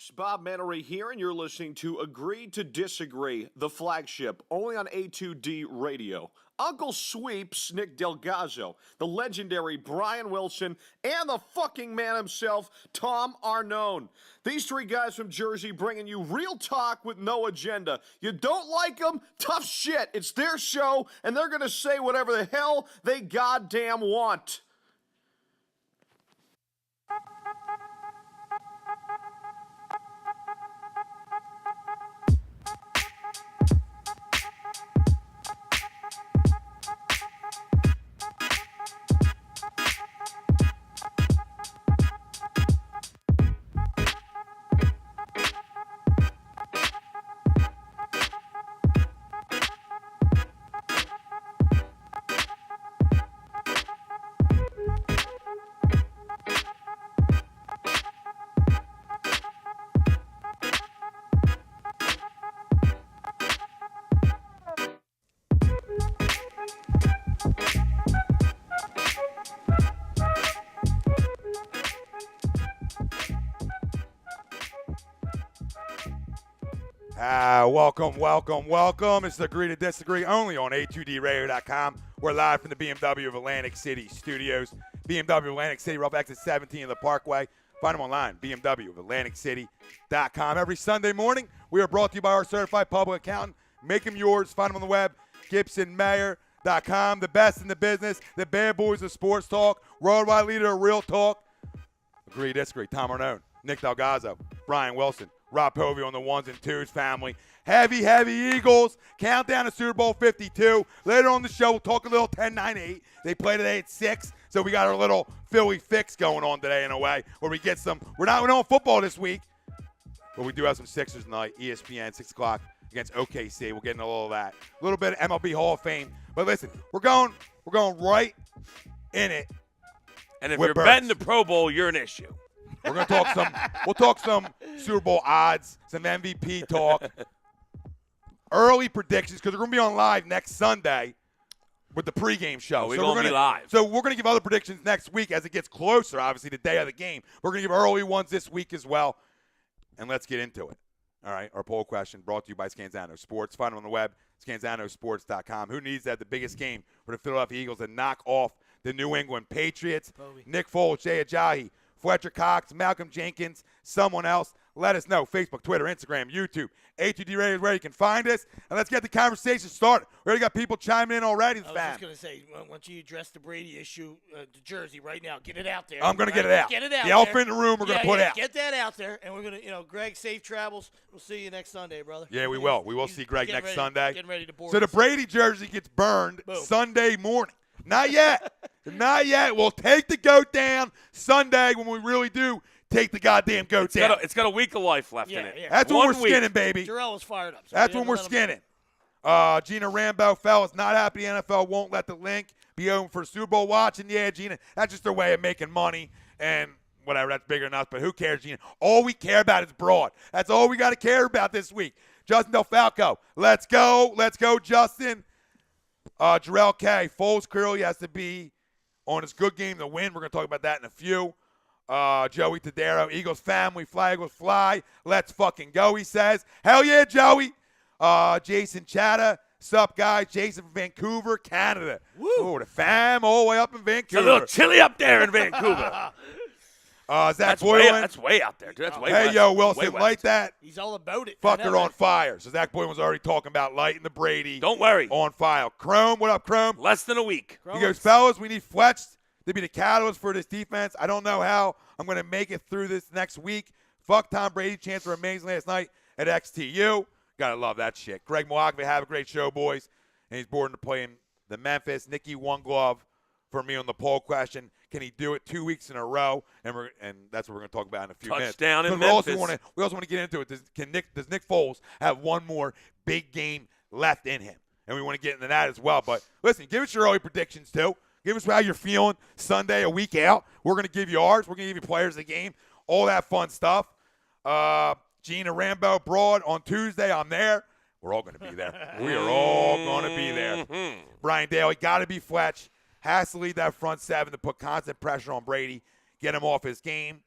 folks, Bob Mannery here, and you're listening to Agree to Disagree, the flagship, only on A2D Radio. Uncle Sweeps, Nick Delgazzo, the legendary Brian Wilson, and the fucking man himself, Tom Arnone. These three guys from Jersey bringing you real talk with no agenda. You don't like them? Tough shit. It's their show, and they're going to say whatever the hell they goddamn want. Welcome. It's the Agree to Disagree only on A2DRadio.com. We're live from the BMW of Atlantic City studios. BMW of Atlantic City, rough exit 17 of the Parkway. Find them online, BMW of AtlanticCity.com. Every Sunday morning, we are brought to you by our certified public accountant. Make them yours. Find them on the web, GibsonMayer.com. The best in the business, the bad boys of sports talk, worldwide leader of real talk. Agree to Disagree. Tom Arnone, Nick Delgazzo, Brian Wilson, Rob Povey on the ones and twos family. Heavy Eagles. Countdown to Super Bowl 52. Later on the show, we'll talk a little 10-9-8. They play today at 6, so we got our little Philly fix going on today in a way where we get some. We're not on football this week, but we do have some Sixers tonight. ESPN, 6 o'clock against OKC. We'll get into a little of that. A little bit of MLB Hall of Fame. But listen, we're going right in it. And if you're betting the Pro Bowl, you're an issue. We're going to talk some. We'll talk some Super Bowl odds, some MVP talk, early predictions because we're going to be on live next Sunday with the pregame show. We're going to be live. So we're going to give other predictions next week as it gets closer. Obviously, the day of the game. We're going to give early ones this week as well, and let's get into it. All right. Our poll question brought to you by Scanzano Sports. Find them on the web, ScanzanoSports.com. Who needs to have the biggest game for the Philadelphia Eagles to knock off the New England Patriots? Nick Foles, Jay Ajayi, Fletcher Cox, Malcolm Jenkins, someone else. Let us know. Facebook, Twitter, Instagram, YouTube. A2D Radio is where you can find us. And let's get the conversation started. We already got people chiming in already. I was just going to say, once you address the Brady issue, the jersey right now, get it out there. I'm going to get it out. Get it out. The elephant in the room we're going to put out. Get that out there. And we're going to, Greg, safe travels. We'll see you next Sunday, brother. Yeah, we will. We will see Greg next Sunday. Getting ready to board. So the Brady jersey gets burned Sunday morning. Not yet. Not yet. We'll take the goat down Sunday when we really do take the goddamn goat down. It's got a week of life left in it. Yeah. That's when we're skinning, baby. Jarrell was fired up. So that's when we're skinning. Gina Rambo, fellas, not happy the NFL won't let the link be open for Super Bowl watching. Yeah, Gina, that's just their way of making money and whatever. That's bigger than us, but who cares, Gina? All we care about is broad. That's all we got to care about this week. Justin DelFalco, let's go. Let's go, Justin. Jarrell K. Foles clearly has to be on his good game to win. We're going to talk about that in a few. Joey Tadero, Eagles family, fly, Eagles fly. Let's fucking go, he says. Hell yeah, Joey. Jason Chatta, sup, guys? Jason from Vancouver, Canada. Woo. Oh, the fam all the way up in Vancouver. It's a little chilly up there in Vancouver. Zach Boylan. That's way out there, dude. That's way Hey, west. yo, Wilson, light that. He's all about it. Fucker on fire. So Zach Boylan was already talking about lighting the Brady. Don't worry. On fire. Chrome, what up, Chrome? Less than a week. He goes, fellas, we need Fletch to be the catalyst for this defense. I don't know how I'm going to make it through this next week. Fuck Tom Brady. Chance were amazing last night at XTU. Got to love that shit. Greg Milwaukee, have a great show, boys. And he's bored to play in the Memphis. Nikki, one glove for me on the poll question. Can he do it 2 weeks in a row? And that's what we're going to talk about in a few minutes. Touchdown in Memphis. We also want to get into it. Does Nick Foles have one more big game left in him? And we want to get into that as well. But listen, give us your early predictions too. Give us how you're feeling Sunday, a week out. We're going to give you ours. We're going to give you players of the game, all that fun stuff. Gina Rambo, Broad on Tuesday. I'm there. We're all going to be there. We are all going to be there. Brian Daly, got to be Fletch. Has to lead that front seven to put constant pressure on Brady, get him off his game.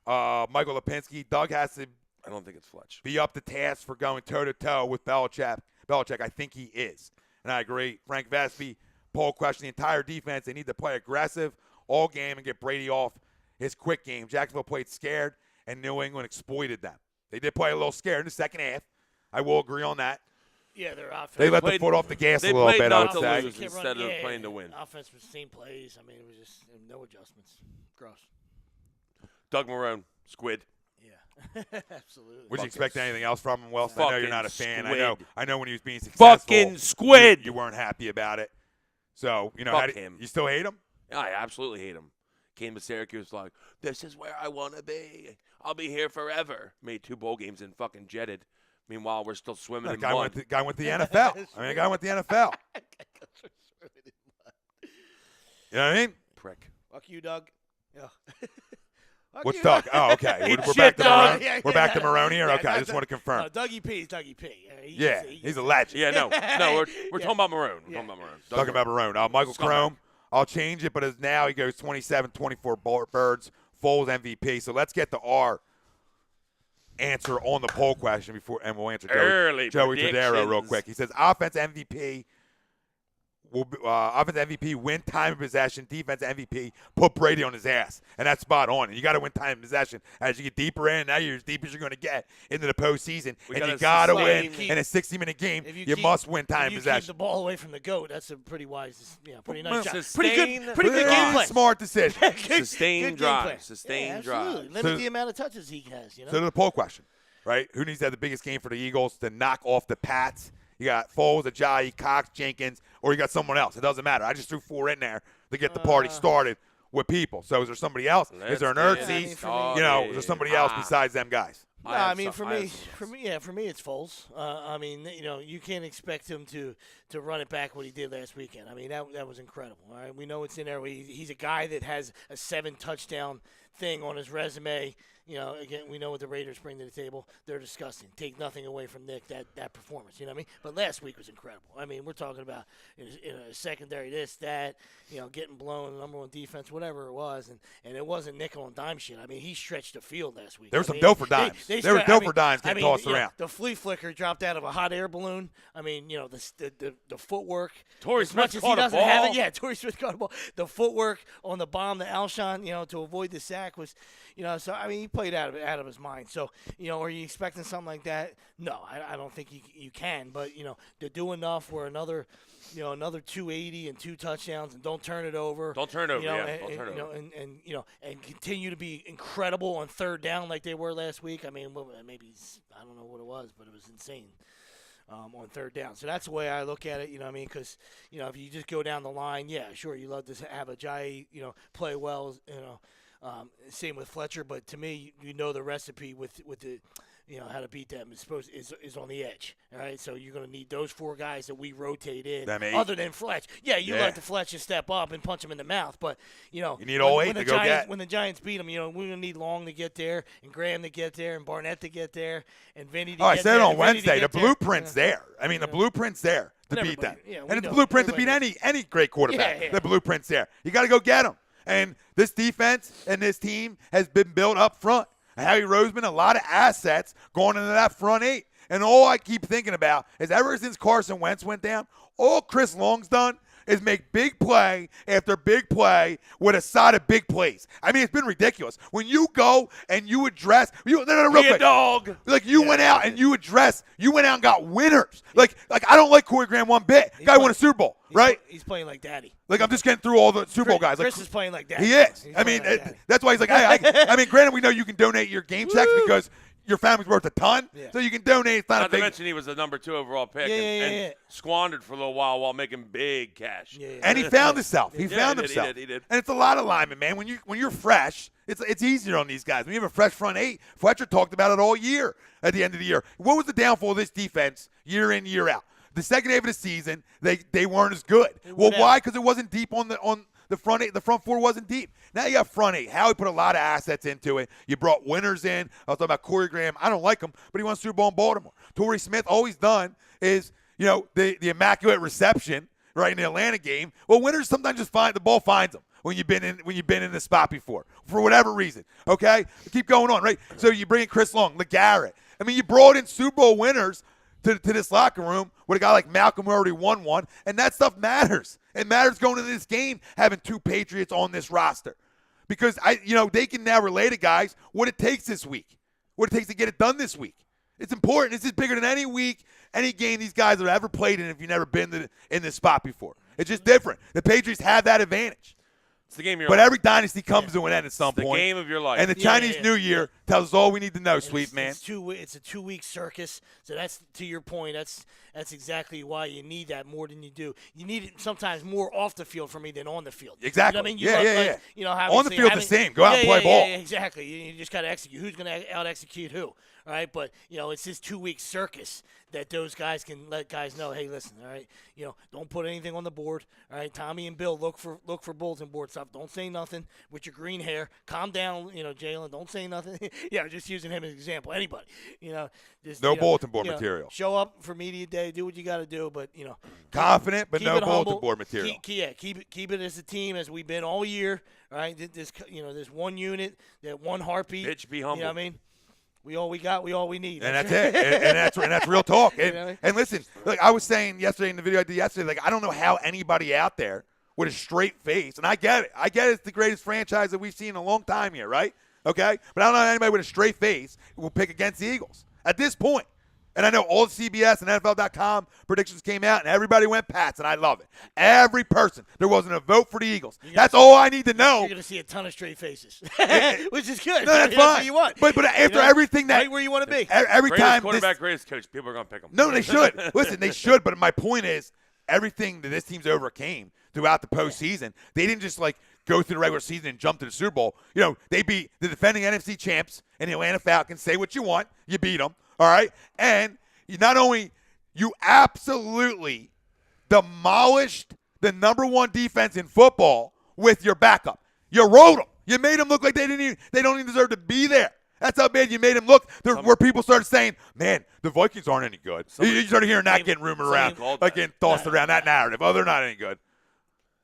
Michael Lipinski, Doug has to I don't think it's Fletch. be up to task for going toe-to-toe with Belichick. I think he is. And I agree. Frank Vespi, poll question, the entire defense, they need to play aggressive all game and get Brady off his quick game. Jacksonville played scared, and New England exploited them. They did play a little scared in the second half. I will agree on that. Yeah, their offense. They let the foot off the gas a they little played bit, I not would to say. lose instead of playing to win. Offense was the same plays. I mean, it was just no adjustments. Gross. Doug Marone, squid. Yeah, absolutely. Would you expect anything else from him, Wilson? I know you're not a fan. Fucking I know when he was being successful. Fucking squid. You weren't happy about it. So, Fuck him. You still hate him? I absolutely hate him. Came to Syracuse like, this is where I want to be. I'll be here forever. Made 2 bowl games and fucking jetted. Meanwhile, we're still swimming in guy mud. went to the NFL. A guy went to the NFL. You know what I mean? Prick. Fuck you, Doug. Yeah. What's Doug? Oh, okay. Eat We're shit, back to Doug. Marone. We're back to Marone here? Okay, I just want to confirm. No, Dougie P is Dougie P. He's a legend. Yeah, no, we're talking about Marone. We're talking about Marone. Doug Talking about Marone. Michael Scumbag. Crome, I'll change it, but as now he goes 27-24 birds, Foles MVP. So let's get to our answer on the poll question before, and we'll answer Joey Tadero real quick. He says offense MVP offense MVP, win time of possession. Defense MVP, put Brady on his ass. And that's spot on. And you got to win time of possession. As you get deeper in, now you're as deep as you're going to get into the postseason. And you got to win in a 60-minute game. You must win time of possession. Keep the ball away from the GOAT. That's a pretty wise, pretty nice shot. Sustain, pretty good game plan. Smart decision. Sustained drive. Sustained drive. Limit the amount of touches he has. So to the poll question, right? Who needs to have the biggest game for the Eagles to knock off the Pats? You got Foles, Ajayi, Cox, Jenkins, or you got someone else. It doesn't matter. I just threw 4 in there to get the party started with people. So is there somebody else? Is there an Ertzy? Is there somebody else besides them guys? No, I mean, for me, it's Foles. I mean, you can't expect him to run it back what he did last weekend. I mean, that was incredible. All right, we know it's in there. He's a guy that has a 7-touchdown thing on his resume. Again, we know what the Raiders bring to the table. They're disgusting. Take nothing away from Nick, that performance. You know what I mean? But last week was incredible. I mean, we're talking about in a secondary this, that, getting blown, number 1 defense, whatever it was. And it wasn't nickel and dime shit. I mean, he stretched the field last week. There were some dough for dimes. There were dough for dimes getting tossed around. The flea flicker dropped out of a hot air balloon. I mean, the footwork. Torrey Smith caught a ball. Have it, yeah, Torrey Smith caught a ball. The footwork on the bomb to Alshon, to avoid the sack was, so, I mean, he played out of his mind. So, are you expecting something like that? No, I don't think you can. But, to do enough where another 280 and 2 touchdowns and don't turn it over. Don't turn it over, Don't turn it over. And continue to be incredible on 3rd down like they were last week. I mean, maybe, I don't know what it was, but it was insane. On 3rd down. So that's the way I look at it, you know what I mean? Because, if you just go down the line, yeah, sure, you love to have Ajayi, play well, same with Fletcher, but to me, the recipe with the, how to beat them is on the edge. All right, so you're going to need those 4 guys that we rotate in. Other than Fletch, like to Fletch and step up and punch him in the mouth, but you need all 8 to go get. When the Giants beat them, we're going to need Long to get there, and Graham to get there, and Barnett to get there, and Vinny to get there. I said it on Wednesday. The blueprint's there. I mean, the blueprint's there to beat them, and it's the blueprint to beat any great quarterback. The blueprint's there. You got to go get them. And this defense and this team has been built up front. Harry Roseman, a lot of assets going into that front 8. And all I keep thinking about is ever since Carson Wentz went down, all Chris Long's done is make big play after big play with a side of big plays. I mean, it's been ridiculous. When you go and you address – real quick. Dog. Like, you went out and you went out and got winners. Like I don't like Corey Graham one bit. Guy won a Super Bowl, right? He's playing like daddy. Like, I'm just getting through all the Super Bowl guys. Chris is playing like daddy. He is. I mean, that's why he's like, I mean, granted, we know you can donate your game checks because your family's worth a ton, so you can donate. It's not to mention he was the number 2 overall pick and squandered for a little while making big cash. And he found himself. He found himself. He did. And it's a lot of linemen, man. When you're fresh, it's easier on these guys. When you have a fresh front 8, Fletcher talked about it all year at the end of the year. What was the downfall of this defense year in, year out? The second half of the season, they weren't as good. Well, why? Because it wasn't deep on the front 8. The front 4 wasn't deep. Now you got front 8. Howie put a lot of assets into it. You brought winners in. I was talking about Corey Graham. I don't like him, but he won a Super Bowl in Baltimore. Torrey Smith, all he's done is, the immaculate reception, right, in the Atlanta game. Well, winners sometimes just the ball finds them. when you've been in this spot before for whatever reason. Okay, keep going on, right? So you bring in Chris Long, LeGarrette. I mean, you brought in Super Bowl winners to this locker room with a guy like Malcolm who already won one, and that stuff matters. It matters going into this game having 2 Patriots on this roster because they can now relay to guys what it takes this week, what it takes to get it done this week. It's important. This is bigger than any week, any game these guys have ever played in if you've never been in this spot before. It's just different. The Patriots have that advantage. It's the game of your But life. every dynasty comes to an end at some It's the point. game of your life. And the Chinese New Year tells us all we need to know, sweet man. It's a 2-week circus. So that's, to your point, that's exactly why you need that more than you do. You need it sometimes more off the field for me than on the field. Exactly. You know what I mean? Yeah. You know, how on the field, the same. Go out and play ball. Yeah, exactly. You just got to execute. Who's going to out-execute who? All right, but it's this 2-week circus that those guys can let guys know. Hey, listen, all right, don't put anything on the board. All right, Tommy and Bill, look for bulletin board stuff. Don't say nothing with your green hair. Calm down, Jalen. Don't say nothing. Just using him as an example. Anybody, just No bulletin board material. Show up for media day. Do what you got to do, but Confident, but keep no it bulletin humble. board material. Keep it as a team as we've been all year. All right, this one unit, that one heartbeat. Bitch, be humble. You know what I mean? We all we got, we all we need. And that's it. And that's real talk. And, You know? and listen, like I was saying yesterday in the video I did yesterday, like I don't know how anybody out there with a straight face, and I get it. I get it's the greatest franchise that we've seen in a long time here, right? Okay? But I don't know how anybody with a straight face will pick against the Eagles at this point. And I know all the CBS and NFL.com predictions came out, and everybody went Pats, and I love it. Every person. There wasn't a vote for the Eagles. That's all I need to know. You're going to see a ton of straight faces, which is good. No, that's fine. What you want. But after everything that right where you want to be. every Greatest time quarterback, greatest coach. People are going to pick him. No, they should. Listen, they should. But my point is, everything that this team's overcame throughout the postseason, they didn't just go through the regular season and jump to the Super Bowl. They beat the defending NFC champs and the Atlanta Falcons. Say what you want, you beat them. All right, and you absolutely demolished the number 1 defense in football with your backup. You rode them. You made them look like they don't even deserve to be there. That's how bad you made them look. Where people started saying, "Man, the Vikings aren't any good." You started hearing that getting rumored around, getting tossed around that narrative. Oh, they're not any good.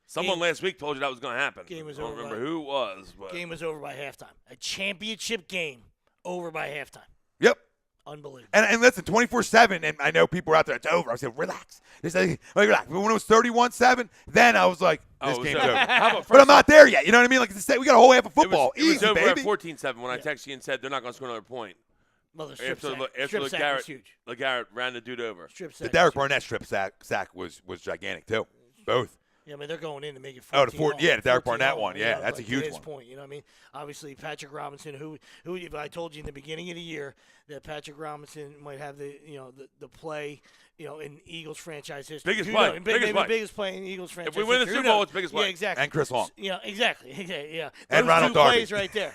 Someone last week told you that was going to happen. Game was I don't over remember by- who it was. But Game was over by halftime. A championship game over by halftime. Yep. Unbelievable. And listen, 24/7, and I know people are out there, it's over. I said, relax. Relax. But when it was 31-7, then I was like, this it was game's over. over. How about But I'm not there yet. You know what I mean? Like I said, we got a whole half of It was, football. it was Easy, over baby. at 14-7 when I texted you and said they're not going to score another point. Well, the strip sack. After Strip sack was huge. LeGarrette ran the dude over. Strip The sack. Derek Barnett strip sack was gigantic, too. Both. Yeah, I mean, they're going in to make it 14. Oh, the the Derek 14 Barnett all, one. Yeah, that's a to huge his one. point, you know what I mean? Obviously, Patrick Robinson, who I told you in the beginning of the year that Patrick Robinson might have the play, in Eagles franchise history. Biggest Who play. knows? Biggest play. Biggest play in Eagles franchise If we win the history. Super Who Bowl, knows? it's biggest play. Yeah, exactly. And Chris Long. Yeah, exactly. Yeah. And Those Ronald two Darby. plays right there.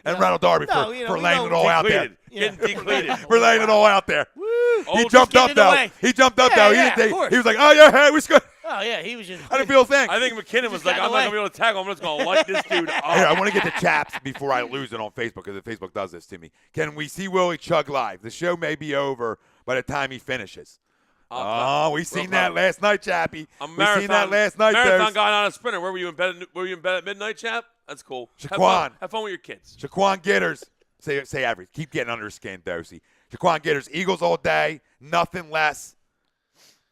And Ronald Darby No, for we laying know- it all out there. Getting declated. For laying it all out there. Woo! He Old- jumped getting up, in the though. way. He jumped up, Yeah, though. yeah, of He course. was like, oh, yeah, hey, we scored. Oh, yeah, he was just. I didn't feel a thing. I think McKinnon was just like, got I'm not away. going to be able to tackle him. I'm just going to light this dude up. Here, I want to get the chaps before I lose it on Facebook because Facebook does this to me. Can we see Willie chug live? The show may be over by the time he finishes. Oh, we seen that last night, Chappie. A We marathon, seen that last night, marathon Dose. guy, not a sprinter. Where were you in bed? Were you in bed at midnight, chap? That's cool. Shaquan. Have fun with your kids. Shaquan Gitters. Say everything. Keep getting under his skin, Dosey. Shaquan Gitters. Eagles all day. Nothing less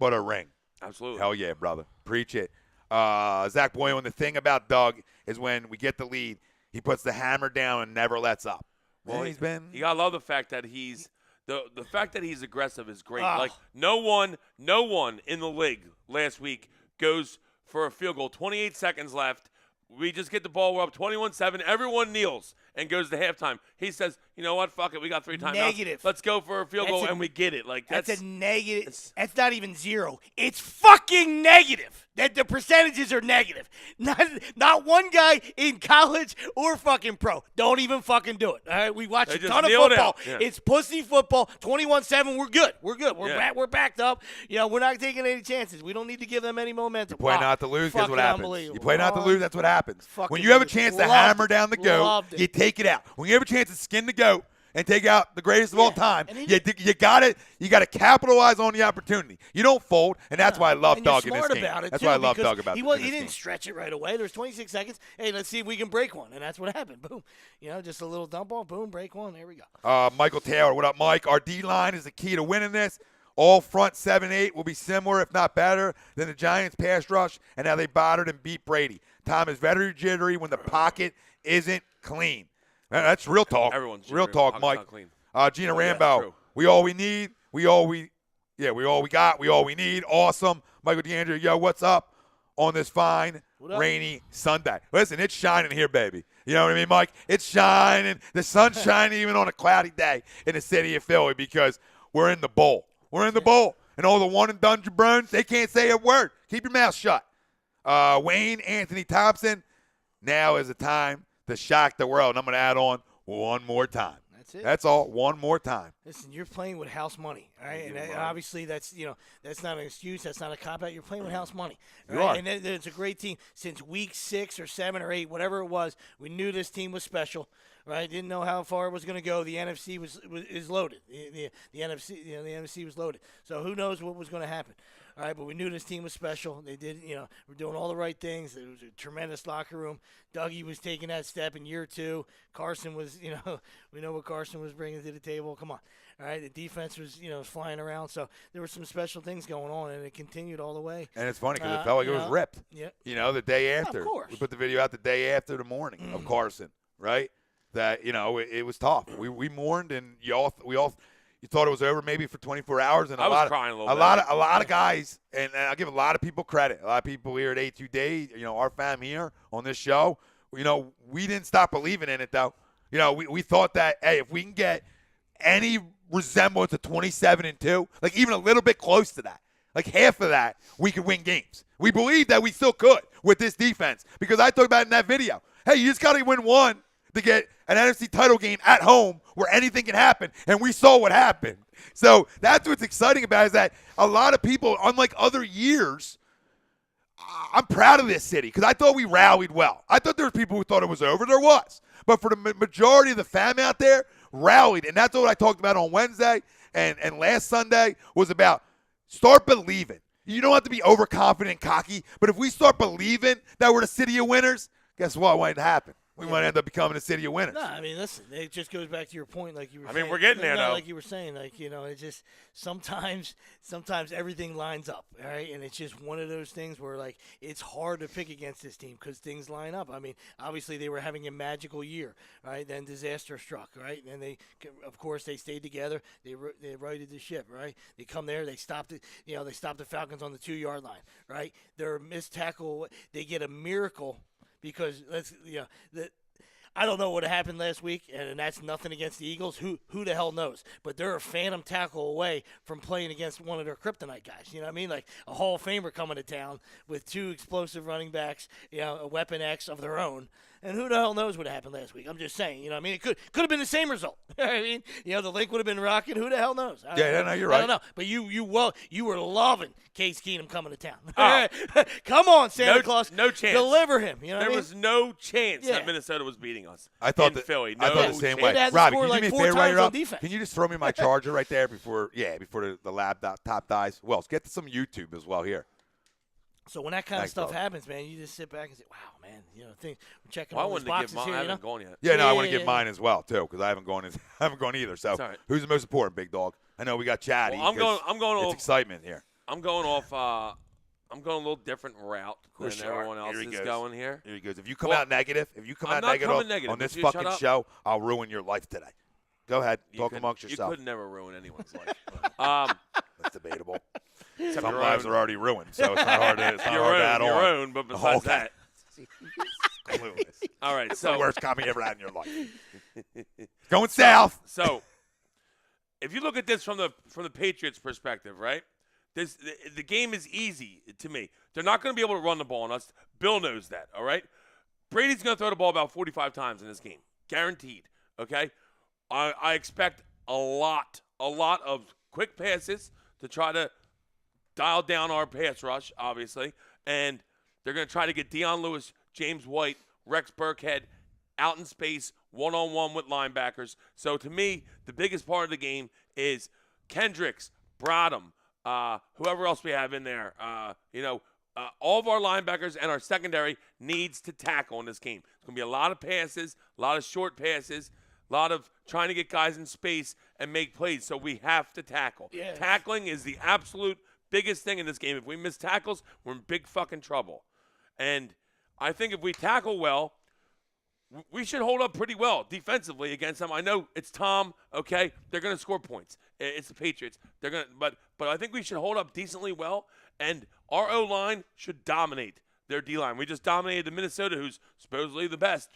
but a ring. Absolutely. Hell yeah, brother. Preach it. Zach Boylan, the thing about Doug is when we get the lead, he puts the hammer down and never lets up. Well, he's been. You gotta love the fact that he's the fact that he's aggressive is great. Oh. Like no one in the league last week goes for a field goal. 28 seconds left. We just get the ball. We're up 21-7. Everyone kneels and goes to halftime. He says, "You know what? Fuck it. We got 3 timeouts. Negative. Let's go for a field goal," and we get it. Like That's a negative. it's- That's not even zero. It's fucking negative. That the percentages are negative. Not one guy in college or fucking pro. Don't even fucking do it. All right, we watched They a just ton of kneel football. down. Yeah. It's pussy football. 21-7. We're good. Yeah. We're backed up. We're not taking any chances. We don't need to give them any momentum. You play Wow. not to lose, guess Fucking what happens. unbelievable. You play not to lose, that's what happens. Fucking When you have a loved chance it. to Loved hammer it. down the goat, Loved it. you take it out. When you have a chance to skin the goat, and take out the greatest of all time. And he You got it. You got to capitalize on the opportunity. You don't fold, and that's why I love and Doug you're in this smart game. about it That's too, why I love because Doug about he in this didn't game. stretch it right away. There's 26 seconds. Hey, let's see if we can break one, and that's what happened. Boom, just a little dump ball. Boom, break one. There we go. Michael Taylor, what up, Mike? Our D-line is the key to winning this. All front 7-8 will be similar, if not better, than the Giants' pass rush and how they battered and beat Brady. Tom is very jittery when the pocket isn't clean. That's real talk. Everyone's real jittery when talk, the pocket's Mike. not clean. Gina Yeah, Rambo, true. we all we need. We all we got. We all we need. Awesome. Michael DeAndre, yo, what's up on this fine, rainy Sunday? Listen, it's shining here, baby. You know what I mean, Mike? It's shining. The sun's shining even on a cloudy day in the city of Philly because we're in the bowl. We're in the bowl. And all the one-and-done jabrones, they can't say a word. Keep your mouth shut. Wayne Anthony Thompson, now is the time to shock the world. And I'm going to add on one more time. That's it. That's all. One more time. Listen, you're playing with house money, all right? And obviously that's not an excuse. That's not a cop-out. You're playing with house money. You are. And it's a great team. Since week 6 or 7 or 8, whatever it was, we knew this team was special, right? Didn't know how far it was going to go. The NFC is loaded. The NFC was loaded. So who knows what was going to happen. All right, but we knew this team was special. They did, we're doing all the right things. It was a tremendous locker room. Dougie was taking that step in year 2. Carson was, we know what Carson was bringing to the table. Come on. All right, the defense was, flying around. So there were some special things going on, and it continued all the way. And it's funny because it felt like it was ripped. Yep. The day after. Of course. We put the video out the day after the morning of Carson, right? That, it was tough. We mourned, and you thought it was over maybe for 24 hours, and I was crying a little bit. A lot of guys, and I'll give a lot of people credit. A lot of people here at A2D, our fam here on this show, we didn't stop believing in it though. We thought that, hey, if we can get any resemblance of 27-2, like even a little bit close to that, like half of that, we could win games. We believed that we still could with this defense because I talked about it in that video. Hey, you just got to win one to get an NFC title game at home where anything can happen, and we saw what happened. So that's what's exciting about it, is that a lot of people, unlike other years, I'm proud of this city because I thought we rallied well. I thought there were people who thought it was over. There was. But for the majority of the fam out there, rallied. And that's what I talked about on Wednesday and last Sunday was about start believing. You don't have to be overconfident and cocky, but if we start believing that we're the city of winners, guess what might happen? We might end up becoming a city of winners. No, I mean, listen, it just goes back to your point, like you were saying. I mean, we're getting there, though. Like you were saying, it just sometimes everything lines up, all right? And it's just one of those things where, like, it's hard to pick against this team because things line up. I mean, obviously they were having a magical year, right? Then disaster struck, right? And of course, they stayed together. They righted the ship, right? They come there, they stopped it. They stopped the Falcons on the 2-yard line, right? Their missed tackle, they get a miracle. Because I don't know what happened last week, and that's nothing against the Eagles. Who the hell knows? But they're a phantom tackle away from playing against one of their kryptonite guys. You know what I mean? Like a Hall of Famer coming to town with 2 explosive running backs, a Weapon X of their own. And who the hell knows what happened last week? I'm just saying. You know what I mean? It could have been the same result. I mean, the link would have been rocking. Who the hell knows? No, you're right. I don't know. But you were loving Case Keenum coming to town. Come on, Santa Claus. No chance. Deliver him. You know what I mean? There was no chance that Minnesota was beating us. I thought Philly. I thought the same way. They had to Robbie, score can you like do me a 4 favor while times you're on up? defense. Can you just throw me my charger right there before the lab top dies? Well, let's get to some YouTube as well here. So when that kind Thanks, of stuff dog. happens, man, you just sit back and say, "Wow, man, we're checking Well, I all these wanted to give boxes mine. I here." haven't gone yet. Yeah, no, I want to Yeah. give mine as well too because I haven't gone either. So It's all right. who's the most important, big dog? I know we got Chatty. Well, I'm going It's off. excitement here. I'm going off. I'm going a little different route than course you are. everyone else Here he is goes. going here. Here he goes. If you come Well, out negative, I'm not coming negative. on this Would you shut fucking up? show, I'll ruin your life today. Go ahead, talk amongst yourself. You could never ruin anyone's life. That's debatable. Except Some your lives own. are already ruined, so it's not hard to add Your on. own, but besides Okay. that. Clueless. All right, It's so the worst comedy you ever had in your life. Going south. So, if you look at this from the Patriots' perspective, right? The game is easy to me. They're not going to be able to run the ball on us. Bill knows that. All right. Brady's going to throw the ball about 45 times in this game, guaranteed. Okay. I expect a lot of quick passes to try to dial down our pass rush, obviously, and they're going to try to get Deion Lewis, James White, Rex Burkhead out in space one-on-one with linebackers. So to me, the biggest part of the game is Kendricks, Brodham, whoever else we have in there. All of our linebackers and our secondary needs to tackle in this game. It's going to be a lot of passes, a lot of short passes, a lot of trying to get guys in space and make plays. So we have to tackle. Yes. Tackling is the absolute biggest thing in this game. If we miss tackles, we're in big fucking trouble. And I think if we tackle well, we should hold up pretty well defensively against them. I know it's Tom, okay? They're going to score points. It's the Patriots. They're going to but I think we should hold up decently well, and our O-line should dominate their D-line. We just dominated the Minnesota, who's supposedly the best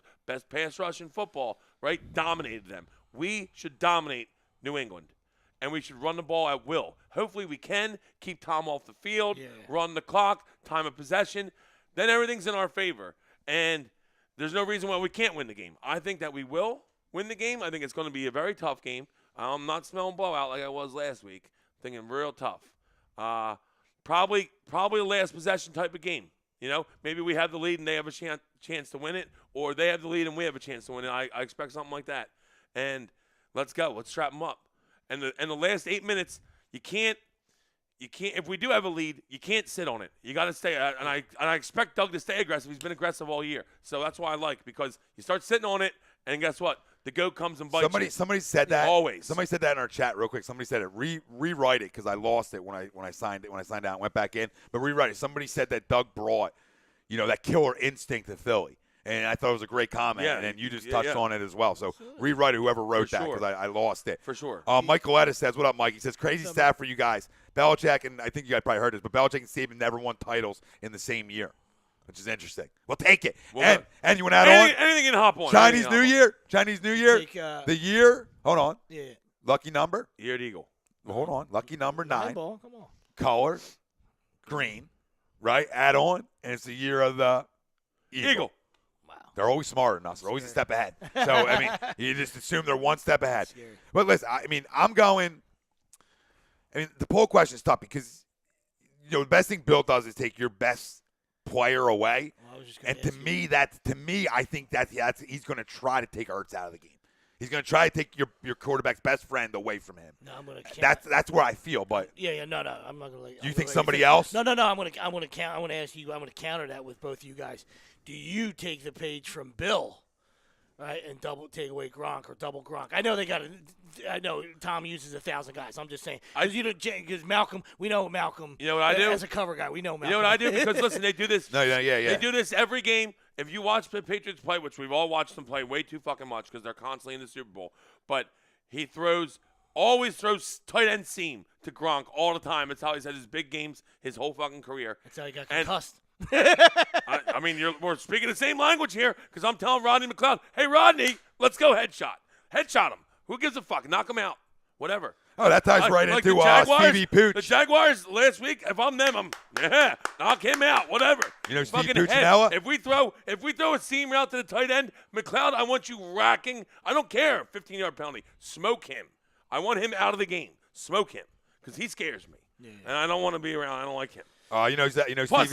pass rush in football, right? Dominated them. We should dominate New England, and we should run the ball at will. Hopefully we can keep Tom off the field, run the clock, time of possession. Then everything's in our favor, and there's no reason why we can't win the game. I think that we will win the game. I think it's going to be a very tough game. I'm not smelling blowout like I was last week. I'm thinking real tough. Probably a last possession type of game. Maybe we have the lead and they have a chance to win it, or they have the lead and we have a chance to win it. I expect something like that. And let's go. Let's strap them up. And the last 8 minutes, you can't. If we do have a lead, you can't sit on it. You got to stay. And I expect Doug to stay aggressive. He's been aggressive all year, so that's why I like, because you start sitting on it, and guess what? The goat comes and bites you. Somebody said that. Always. Somebody said that in our chat real quick. Somebody said it. Rewrite it, because I lost it when I signed out and went back in. But rewrite it. Somebody said that Doug brought, that killer instinct to Philly. And I thought it was a great comment, and you just touched on it as well. So rewrite it, whoever wrote that, because I lost it. For sure. Michael Edis says, what up, Mike? He says, crazy stat for you guys. Belichick, and I think you guys probably heard this, but Belichick and Saban never won titles in the same year, which is interesting. We'll take it. Well, and you want to add on? Anything can hop on. Chinese New Year. Take, the year. Hold on. Yeah. Lucky number. Eared eagle. Well, hold on. Lucky number 9. Ball, come on. Color. Green. Right? Add on. And it's the year of the eagle. Wow. They're always smarter than us. They're always a step ahead. So, you just assume they're one step ahead. Scary. But listen, I'm going – the poll question is tough because, the best thing Bill does is take your best player away. Well, and to me, I think that's he's going to try to take Ertz out of the game. He's going to try to take your quarterback's best friend away from him. No, I'm going to. That's where I feel. But no, I'm not going to. You think somebody else? No. I'm going to count. I want to ask you. I'm going to counter that with both of you guys. Do you take the page from Bill, right, and take away Gronk or double Gronk? I know I know Tom uses 1,000 guys. I'm just saying because Malcolm. We know Malcolm. You know what I do? As a cover guy, we know Malcolm. You know what I do? Because listen, they do this. Yeah. They do this every game. If you watch the Patriots play, which we've all watched them play way too fucking much because they're constantly in the Super Bowl, but he always throws tight end seam to Gronk all the time. It's how he's had his big games his whole fucking career. That's how he got concussed. We're speaking the same language here because I'm telling Rodney McLeod, hey, Rodney, let's go headshot. Headshot him. Who gives a fuck? Knock him out. Whatever. Oh, that ties right like into Stevie Pooch. The Jaguars last week, if I'm them, knock him out. Whatever. Stevie Puccinella? If we throw a seam route to the tight end, McLeod, I want you racking. I don't care. 15-yard penalty. Smoke him. I want him out of the game. Smoke him because he scares me. Yeah. And I don't want to be around. I don't like him. Stevie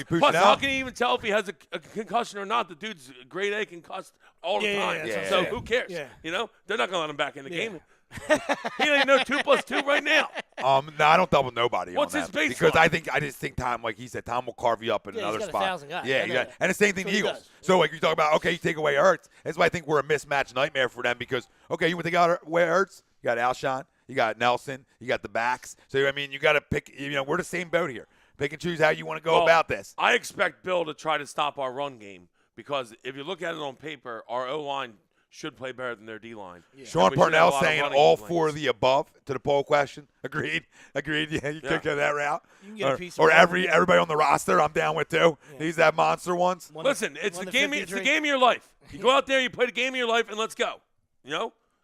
Puccinella? Plus, how can you even tell if he has a concussion or not? The dude's grade A concussed all the time. So who cares? Yeah. They're not going to let him back in the game. He don't even know 2 + 2 right now. No, I don't double nobody. What's on his that baseline? Because I just think Tom, like he said, Tom will carve you up in another he's got spot. 1,000 guys. Yeah, and the same thing, So the he Eagles. does. So like you talk about, you take away Ertz. That's why I think we're a mismatch nightmare for them because you would take away Ertz, you got Alshon, you got Nelson, you got the backs. So you got to pick. We're the same boat here. Pick and choose how you want to go about this. I expect Bill to try to stop our run game because if you look at it on paper, our O-line should play better than their D-line. Yeah. Sean Parnell saying all 4 of the above to the poll question. Agreed. Yeah, you could go that route. You can get a piece or of everybody on the roster, I'm down with too. Yeah. These that monster ones. Listen, it's the game. It's the game of your life. You go out there, you play the game of your life, and let's go.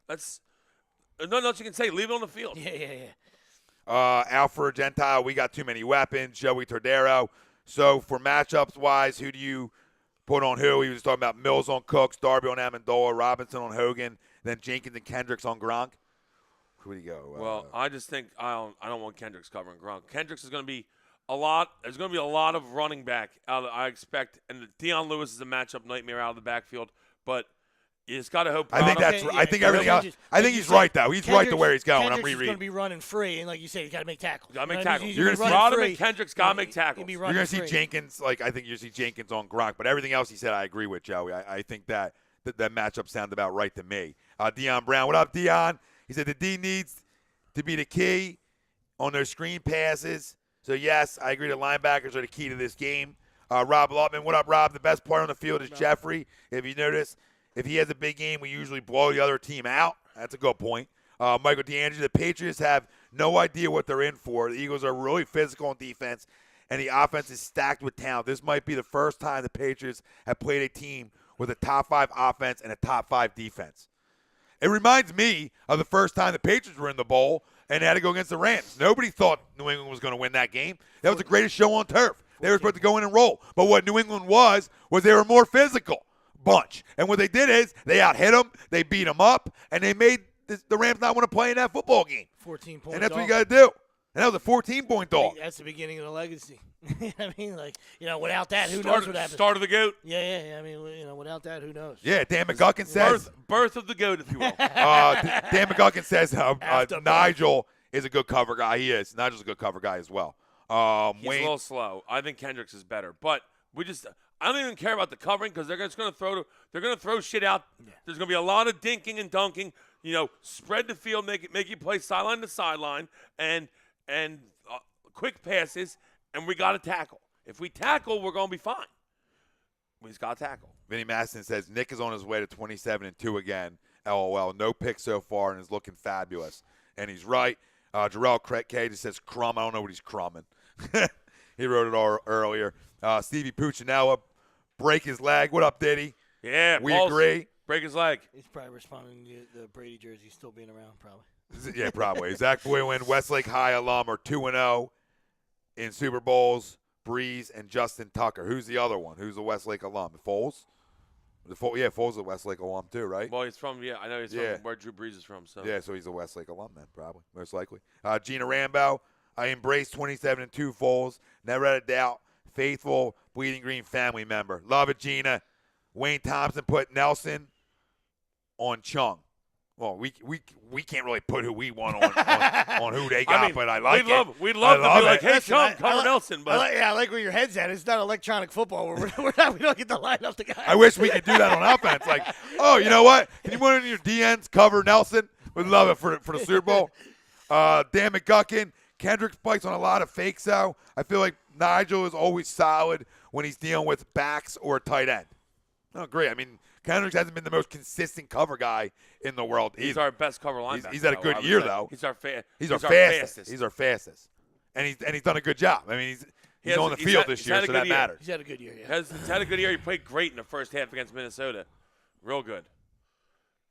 That's nothing else you can say. Leave it on the field. Yeah. Alfred Gentile, we got too many weapons. Joey Tordero. So for matchups wise, who do you put on who? He was talking about Mills on Cooks, Darby on Amendola, Robinson on Hogan, then Jenkins and Kendricks on Gronk. Who do you go? Well, I just think I don't want Kendricks covering Gronk. Kendricks is going to be a lot. There's going to be a lot of running back I expect, and Deion Lewis is a matchup nightmare out of the backfield. But You just got to hope. I think Brown- that's. Yeah, I think yeah, everything else. Kendrick's- I think he's right though. He's right to where he's going. I'm Kendrick's rereading. going to be running free, and like you said, you got to make tackles. Gotta make You know what I tackles. mean? He's You're gonna gonna be see running Rodham free. and Kendrick's got to make He'll tackles. be You're running going to see free. Jenkins. Like I think you're going to see Jenkins on Gronk, but everything else he said, I agree with Joey. I think that matchup sounded about right to me. Deion Brown, what up, Deion? He said the D needs to be the key on those screen passes. So yes, I agree. The linebackers are the key to this game. Rob Lutman, what up, Rob? The best player on the field is Jeffrey. If you notice, if he has a big game, we usually blow the other team out. That's a good point. Michael DeAndre, the Patriots have no idea what they're in for. The Eagles are really physical on defense, and the offense is stacked with talent. This might be the first time the Patriots have played a team with a top 5 offense and a top 5 defense. It reminds me of the first time the Patriots were in the bowl and they had to go against the Rams. Nobody thought New England was going to win that game. That was the greatest show on turf. They were supposed to go in and roll. But what New England was they were more physical bunch. And what they did is they out-hit them, they beat them up, and they made the Rams not want to play in that football game. 14 points. And that's what you got to do. And that was a 14-point dog. That's the beginning of the legacy. I mean, like, wuthout that, who knows what happens? Start of the GOAT. Yeah. I mean, without that, who knows? Yeah, Dan McGuckin says. Birth of the GOAT, if you will. Dan McGuckin says After Nigel is a good cover guy. He is. Nigel's a good cover guy as well. He's Wayne, a little slow. I think Kendricks is better, but I don't even care about the covering because they're just going to throw shit out. Yeah. There's going to be a lot of dinking and dunking. Spread the field, make you play sideline to sideline, and quick passes, and we got to tackle. If we tackle, we're going to be fine. We just got to tackle. Vinny Maston says Nick is on his way to 27-2 again. LOL. No pick so far and is looking fabulous. And he's right. Jarrell K just says crumb. I don't know what he's crumbing. He wrote it all earlier. Stevie Puccinella, break his leg. What up, Diddy? Yeah, We Paul's agree. Break his leg. He's probably responding to the Brady jersey still being around, probably. Yeah, probably. Zach Boylan, Westlake High alum, are 2-0 in Super Bowls. Breeze and Justin Tucker. Who's the other one? Who's the Westlake alum? Foles? Foles is a Westlake alum too, right? Well, he's from I know he's from where Drew Brees is from. So Yeah, so he's a Westlake alum then, probably, most likely. Gina Rambo, I embrace 27-2 Foles. Never had a doubt. Faithful Bleeding Green family member. Love it, Gina. Wayne Thompson put Nelson on Chung. Well, we can't really put who we want on who they got, but I like it. We'd love to be like, hey, Listen, Chung, cover Nelson. But I like where your head's at. It's not electronic football. We don't get to line up the guy. I wish we could do that on offense. Like, oh, you know what? Can you one of your DNs cover Nelson? We'd love it for the Super Bowl. Dan McGuckin. Kendrick spikes on a lot of fakes, though. I feel like Nigel is always solid when he's dealing with backs or a tight end. Oh, great. I mean, Kendrick hasn't been the most consistent cover guy in the world either. he's our best cover linebacker. He's had a good year, though. He's our fastest. He's our fastest. And he's done a good job. I mean, he's on the field this year, so that matters. He's had a good year, yeah. He's had a good year. He played great in the first half against Minnesota. Real good.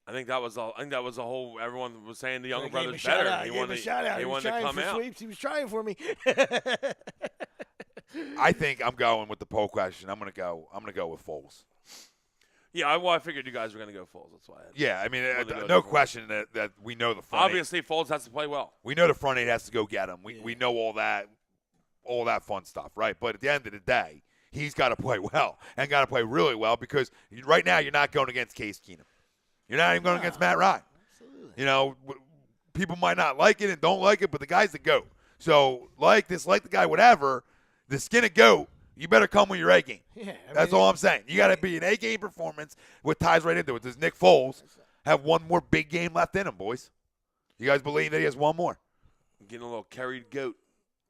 I think that was the whole. Everyone was saying the younger brother's better. He wanted to come out. Sweeps. He was trying for me. I think I'm going with the poll question. I'm gonna go with Foles. Yeah, I figured you guys were going to go Foles. That's why. I mean, no question that we know the front. Obviously, Foles has to play well. We know the front eight has to go get him. We know all that fun stuff, right? But at the end of the day, he's got to play well and got to play really well because right now you're not going against Case Keenum. You're not even going against Matt Ryan. Absolutely. People might not like it and don't like it, but the guy's the GOAT. So like the guy, whatever, the skin of GOAT. You better come with your A game. Yeah, that's all I'm saying. You got to be an A game performance with ties right into it. Does Nick Foles have one more big game left in him, boys? You guys believe that he has one more? Getting a little carried goat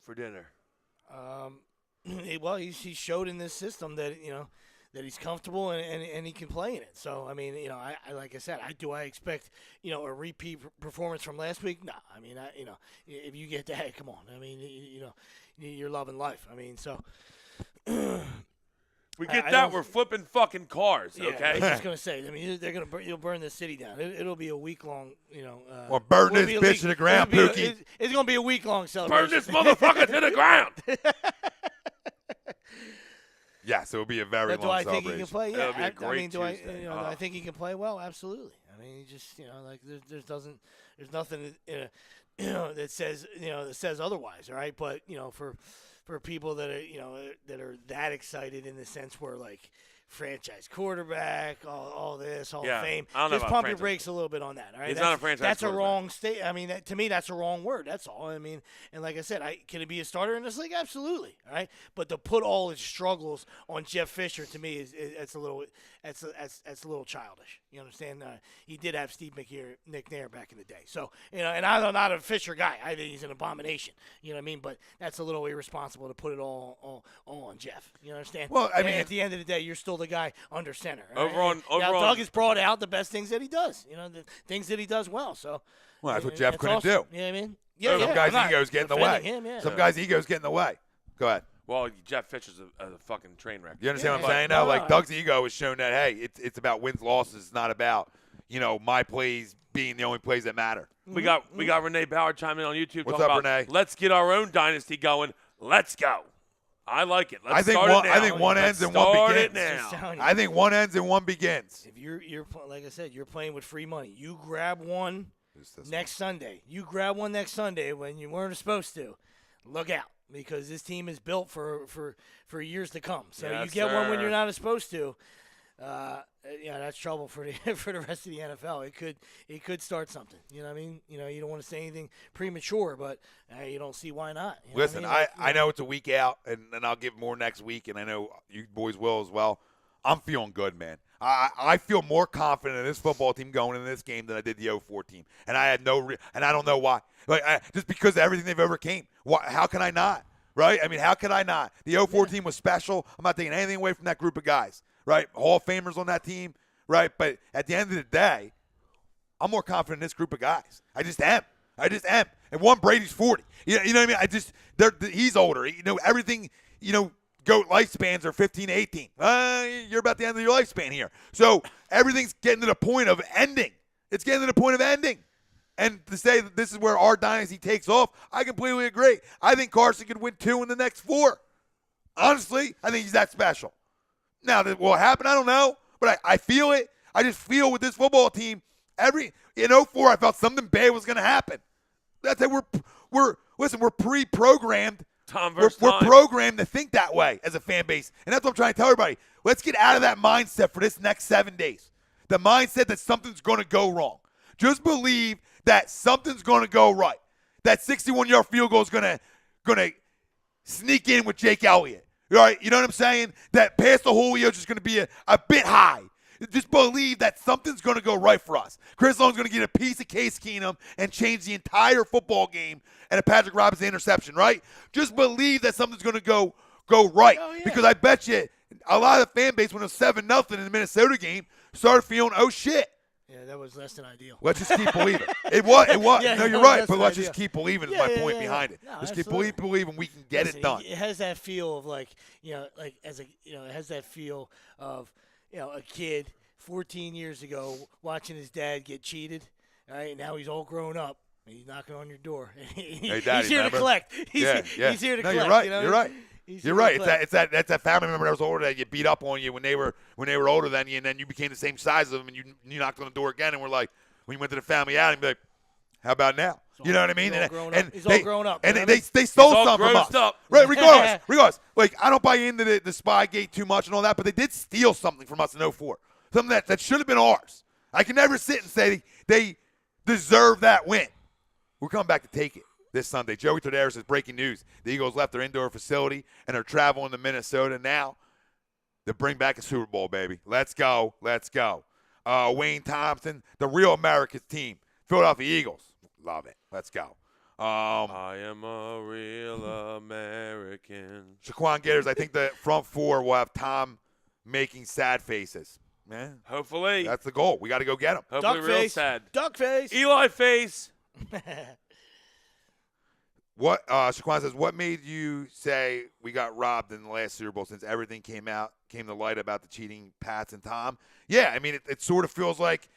for dinner. Well, he showed in this system that that he's comfortable and he can play in it. So I mean, I like I said, do I expect a repeat performance from last week? No. I mean, if you get that, come on. I mean, you're loving life. I mean, so. We get that. We're flipping fucking cars, okay? I was just gonna say. I mean, you'll burn this city down. It'll be a week long. Well, burn this bitch to the ground, Pookie. It's gonna be a week long celebration. Burn this motherfucker to the ground. Yes, it will be a very long celebration. Do I think he can play? Yeah, It'll be a great Tuesday. Do I think he can play well? Absolutely. I mean, he just like there's nothing that says otherwise. All right, but for people that are that excited in the sense where like franchise quarterback, all this, Hall Yeah, of Fame. I don't know Just about pump your franchise. brakes a little bit on that. All right, He's not a franchise That's a quarterback. wrong state. I mean, to me, that's a wrong word. That's all. I mean, and like I said, can it be a starter in this league? Absolutely. All right, but to put all his struggles on Jeff Fisher to me is a little childish. You understand? He did have Steve McNair back in the day. So and I'm not a Fisher guy. I think he's an abomination. You know what I mean? But that's a little irresponsible to put it all on Jeff. You understand? Well, I mean, at the end of the day, you're still the guy under center. Doug has brought out the best things that he does. The things that he does well. So, well, that's what Jeff couldn't do. You know what I mean? Yeah, Some guys' egos get in the way. Him, Some guys' egos get in the way. Go ahead. Well, Jeff Fisher's a fucking train wreck. You understand what I'm saying? No, No, like Doug's ego has shown that, hey, it's about wins, losses. It's not about, my plays being the only plays that matter. We got Renee Bauer chiming in on YouTube. What's talking up, about, Renee? Let's get our own dynasty going. Let's go. I like it. Let's I think start it now. I think one ends and one Start it begins. now. I think one ends and one begins. If you're like I said, you're playing with free money. You grab one next Sunday. You grab one next Sunday when you weren't supposed to. Look out, because this team is built for years to come. So Yes, you get one when sir. you're not supposed to. That's trouble for the rest of the NFL. It could start something. You know what I mean? You don't want to say anything premature, but you don't see why not. You know Listen, what I mean? I know it's a week out, and I'll give more next week, and I know you boys will as well. I'm feeling good, man. I feel more confident in this football team going into this game than I did the 04 team, and I had and I don't know why. Just because of everything they've overcame. How can I not? Right? I mean, how could I not? The 04 team was special. I'm not taking anything away from that group of guys. Right? Hall of Famers on that team. Right? But at the end of the day, I'm more confident in this group of guys. I just am. And one Brady's 40. You know what I mean? He's older. Everything. GOAT lifespans are 15 to 18. You're about the end of your lifespan here. So everything's getting to the point of ending. It's getting to the point of ending. And to say that this is where our dynasty takes off, I completely agree. I think Carson could win 2 in the next 4. Honestly, I think he's that special. Now, that will happen, I don't know. But I feel it. I just feel with this football team, in 04, I felt something bad was going to happen. That's it. We're pre-programmed. We're programmed to think that way as a fan base. And that's what I'm trying to tell everybody. Let's get out of that mindset for this next 7 days. The mindset that something's going to go wrong. Just believe that something's going to go right. That 61-yard field goal is going to sneak in with Jake Elliott. All right? You know what I'm saying? That pass to Julio is just going to be a bit high. Just believe that something's going to go right for us. Chris Long's going to get a piece of Case Keenum and change the entire football game and a Patrick Robinson interception, right? Just believe that something's going to go right. Oh, yeah. Because I bet you a lot of the fan base, when it was 7-0 in the Minnesota game, started feeling, oh, shit. Yeah, that was less than ideal. Let's just keep believing. It was. Yeah, No, you're that right. was But an let's idea. just keep believing is Yeah, my point yeah. behind it. No, Just absolutely. keep believing we can get Listen, it done. It has that feel of it has that feel of, a kid 14 years ago watching his dad get cheated. All right, now he's all grown up. He's knocking on your door. Hey, Daddy, he's here remember? to collect. He's here to collect. You're right. You know? You're right. He's You're here right. to collect. That's that family member that was older that you beat up on you when they were older than you, and then you became the same size of them, and you knocked on the door again, and we're like, when you went to the family outing, be like, how about now? You know what I mean? He's all grown up. And You know what I they stole all something from us. grossed up. Right, regardless. Like, I don't buy into the Spygate too much and all that, but they did steal something from us in 04. Something that should have been ours. I can never sit and say they deserve that win. We're coming back to take it this Sunday. Joey Todera says, breaking news. The Eagles left their indoor facility and are traveling to Minnesota now to bring back a Super Bowl, baby. Let's go. Wayne Thompson, the real America's team. Philadelphia Eagles. Love it. Let's go. I am a real American. Shaquan Gators, I think the front 4 will have Tom making sad faces. Man, Hopefully. that's the goal. We got to go get him. Hopefully Duck real face. sad. Duck face. Eli face. What Shaquan says, what made you say we got robbed in the last Super Bowl since everything came to light about the cheating Pats and Tom? Yeah, I mean, it sort of feels like,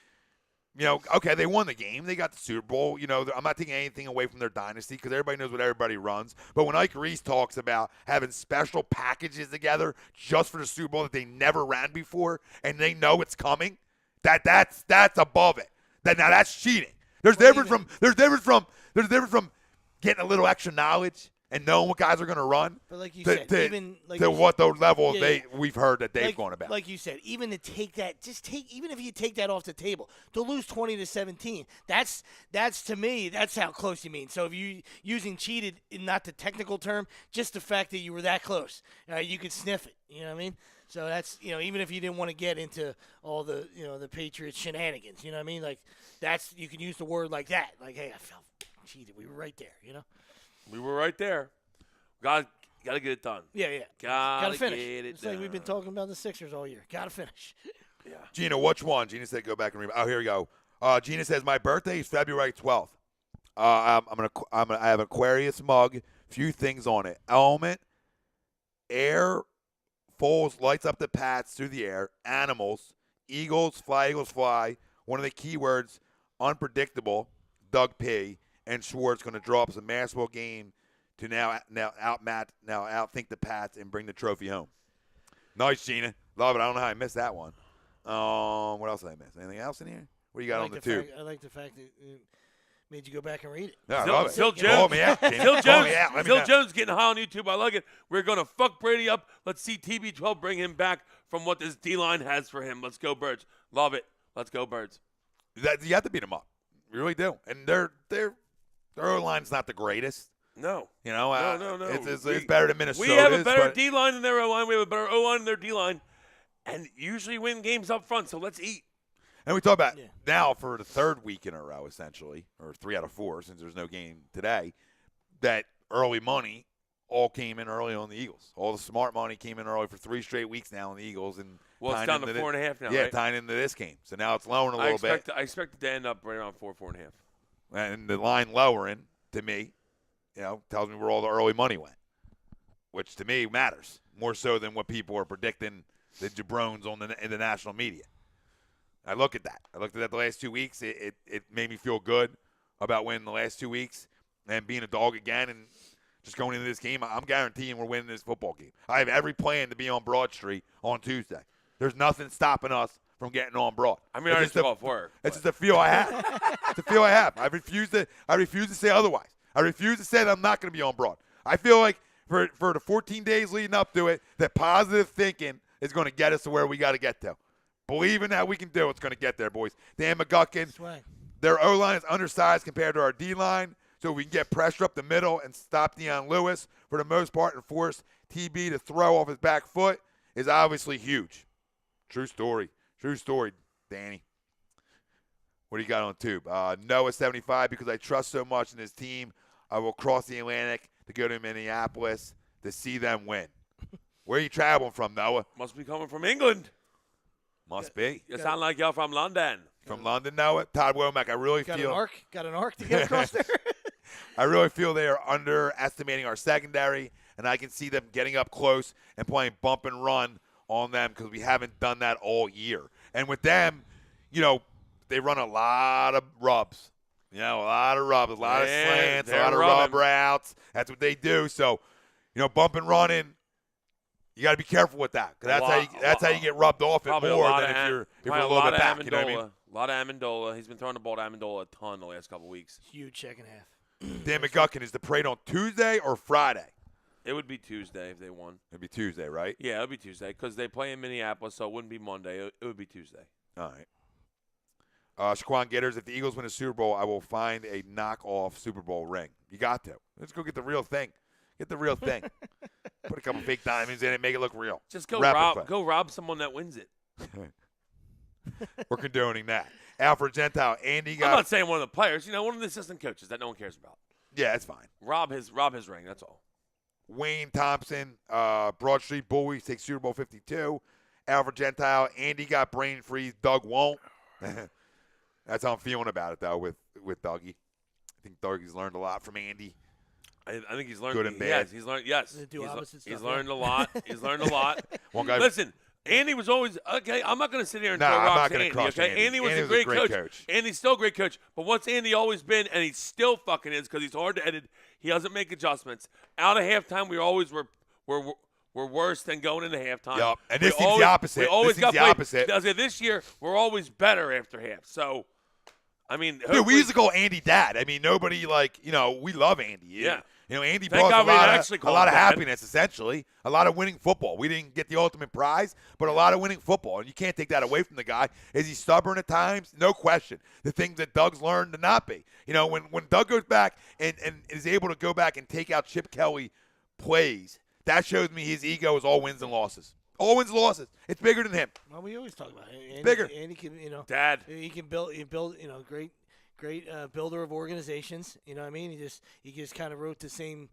okay, they won the game. They got the Super Bowl. I'm not taking anything away from their dynasty because everybody knows what everybody runs. But when Ike Reese talks about having special packages together just for the Super Bowl that they never ran before and they know it's coming, that's above it. Now that's cheating. There's difference from getting a little extra knowledge and knowing what guys are going to run. But like you to, said, to, even like to you what the level yeah, we've heard that they've like, gone about. Like you said, even to take that, even if you take that off the table, to lose 20-17, that's to me, that's how close you mean. So if you using cheated in not the technical term, just the fact that you were that close, you could sniff it. You know what I mean? So that's, even if you didn't want to get into all the, the Patriots shenanigans, you know what I mean? Like you can use the word like that. Like, hey, I felt cheated. We were right there, We were right there. Gotta get it done. Yeah. Gotta finish. get it It's done. like we've been talking about the Sixers all year. Gotta finish. Yeah. Gina, which one? Gina said go back and read. Oh, here we go. Gina says my birthday is February 12th. I have an Aquarius mug. Few things on it. Element, air, Foles lights up the Pats through the air. Animals, Eagles fly. One of the keywords, unpredictable. Doug P. And Schwartz going to draw up some basketball game to now outthink the Pats and bring the trophy home. Nice, Gina. Love it. I don't know how I missed that one. What else did I miss? Anything else in here? What do you got on the tube? I like the fact that it made you go back and read it. No, I love it. Phil Call Jones. me out, Gina. Phil Call Jones. me out. Let me Phil know. Jones getting high on YouTube. I like it. We're gonna fuck Brady up. Let's see TB12 bring him back from what this D-line has for him. Let's go Birds. Love it. Let's go Birds. You have to beat them up. You really do. And their O-line's not the greatest. No. No. It's better than Minnesota's. We have a better D-line than their O-line. We have a better O-line than their D-line. And usually win games up front, so let's eat. And we talk about now for the third week in a row, essentially, or 3 out of 4 since there's no game today, that early money all came in early on the Eagles. All the smart money came in early for 3 straight weeks now on the Eagles. And it's down to 4.5 now, Yeah, right? tying into this game. So now it's lowering a little bit. I expect it to end up right around 4.5. And the line lowering, to me, tells me where all the early money went, which to me matters more so than what people are predicting the jabrones in the national media. I look at that. I looked at that the last 2 weeks. It made me feel good about winning the last 2 weeks and being a dog again and just going into this game. I'm guaranteeing we're winning this football game. I have every plan to be on Broad Street on Tuesday. There's nothing stopping us from getting on Broad. I mean, I just took off work. It's just a feel I have. It's a feel I have. I refuse to say otherwise. I refuse to say that I'm not going to be on Broad. I feel like for the 14 days leading up to it, that positive thinking is going to get us to where we got to get to. Believing that we can do it's going to get there, boys. Dan McGuckin, their O-line is undersized compared to our D-line, so we can get pressure up the middle and stop Deion Lewis for the most part and force TB to throw off his back foot is obviously huge. True story, Danny. What do you got on tube? Noah 75, because I trust so much in his team, I will cross the Atlantic to go to Minneapolis to see them win. Where are you traveling from, Noah? Must be coming from England. Must be. You sound like y'all from London. From London, Noah. Todd Womack, I really got feel. Got an arc to get across there. I really feel they are underestimating our secondary, and I can see them getting up close and playing bump and run on them because we haven't done that all year. And with them, they run a lot of rubs. A lot of rubs, a lot of slants, a lot of rub routes. That's what they do. So, bump and running, you got to be careful with that because that's how you get rubbed off it more than if you're a little bit back. You know what I mean? A lot of Amendola. He's been throwing the ball to Amendola a ton the last couple of weeks. Huge second half. Dan McGuckin, is the parade on Tuesday or Friday? It would be Tuesday if they won. It'd be Tuesday, right? Yeah, it would be Tuesday because they play in Minneapolis, so it wouldn't be Monday. It would be Tuesday. All right. Shaquan Getters, if the Eagles win a Super Bowl, I will find a knockoff Super Bowl ring. You got to. Let's go get the real thing. Get the real thing. Put a couple fake diamonds in it, make it look real. Just go rob someone that wins it. We're condoning that. Alfred Gentile, Andy got. I'm not saying one of the players. One of the assistant coaches that no one cares about. Yeah, it's fine. Rob his ring. That's all. Wayne Thompson, Broad Street Bullies take Super Bowl 52. Alfred Gentile, Andy got brain freeze. Doug won't. That's how I'm feeling about it though with Dougie. I think Dougie's learned a lot from Andy. I think he's learned good and bad. Yes, he's learned. Yes, he's learned a lot. He's learned a lot. Listen, Andy was always okay. I'm not going to sit here and throw rocks at Andy. Okay, Andy was a great coach. Andy's still a great coach. But what's Andy always been, and he still fucking is, because he's hard to edit. He doesn't make adjustments. Out of halftime, we always were worse than going into halftime. Yep, and this is the opposite. We always got the opposite. This year, we're always better after half. So I mean, Dude, we used to call Andy Dad. I mean, nobody we love Andy. Yeah. Andy Thank brought God us we didn't actually a call lot him of Dad. happiness, essentially. A lot of winning football. We didn't get the ultimate prize, but a lot of winning football. And you can't take that away from the guy. Is he stubborn at times? No question. The things that Doug's learned to not be. When Doug goes back and is able to go back and take out Chip Kelly plays, that shows me his ego is all wins and losses. All wins and losses. It's bigger than him. Well, we always talk about it. Andy, Bigger. Andy can, Dad. He can build, great builder of organizations. You know what I mean? He just kind of wrote the same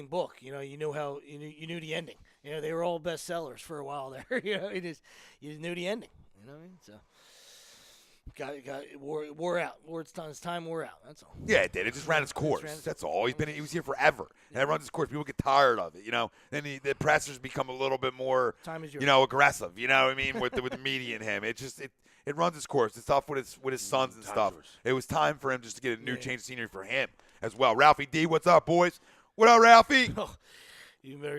book. You knew the ending. They were all bestsellers for a while there. You just knew the ending. You know what I mean? So wore out. His time wore out. That's all. Yeah, it did. It just ran its course. That's all. He was here forever, and it runs its course. People get tired of it, Then the pressers become a little bit more, Time is yours. aggressive. You know what I mean? With the media and him, it runs its course. It's tough with his sons and stuff. It was time for him just to get a new change of scenery for him as well. Ralphie D, what's up, boys? What up, Ralphie?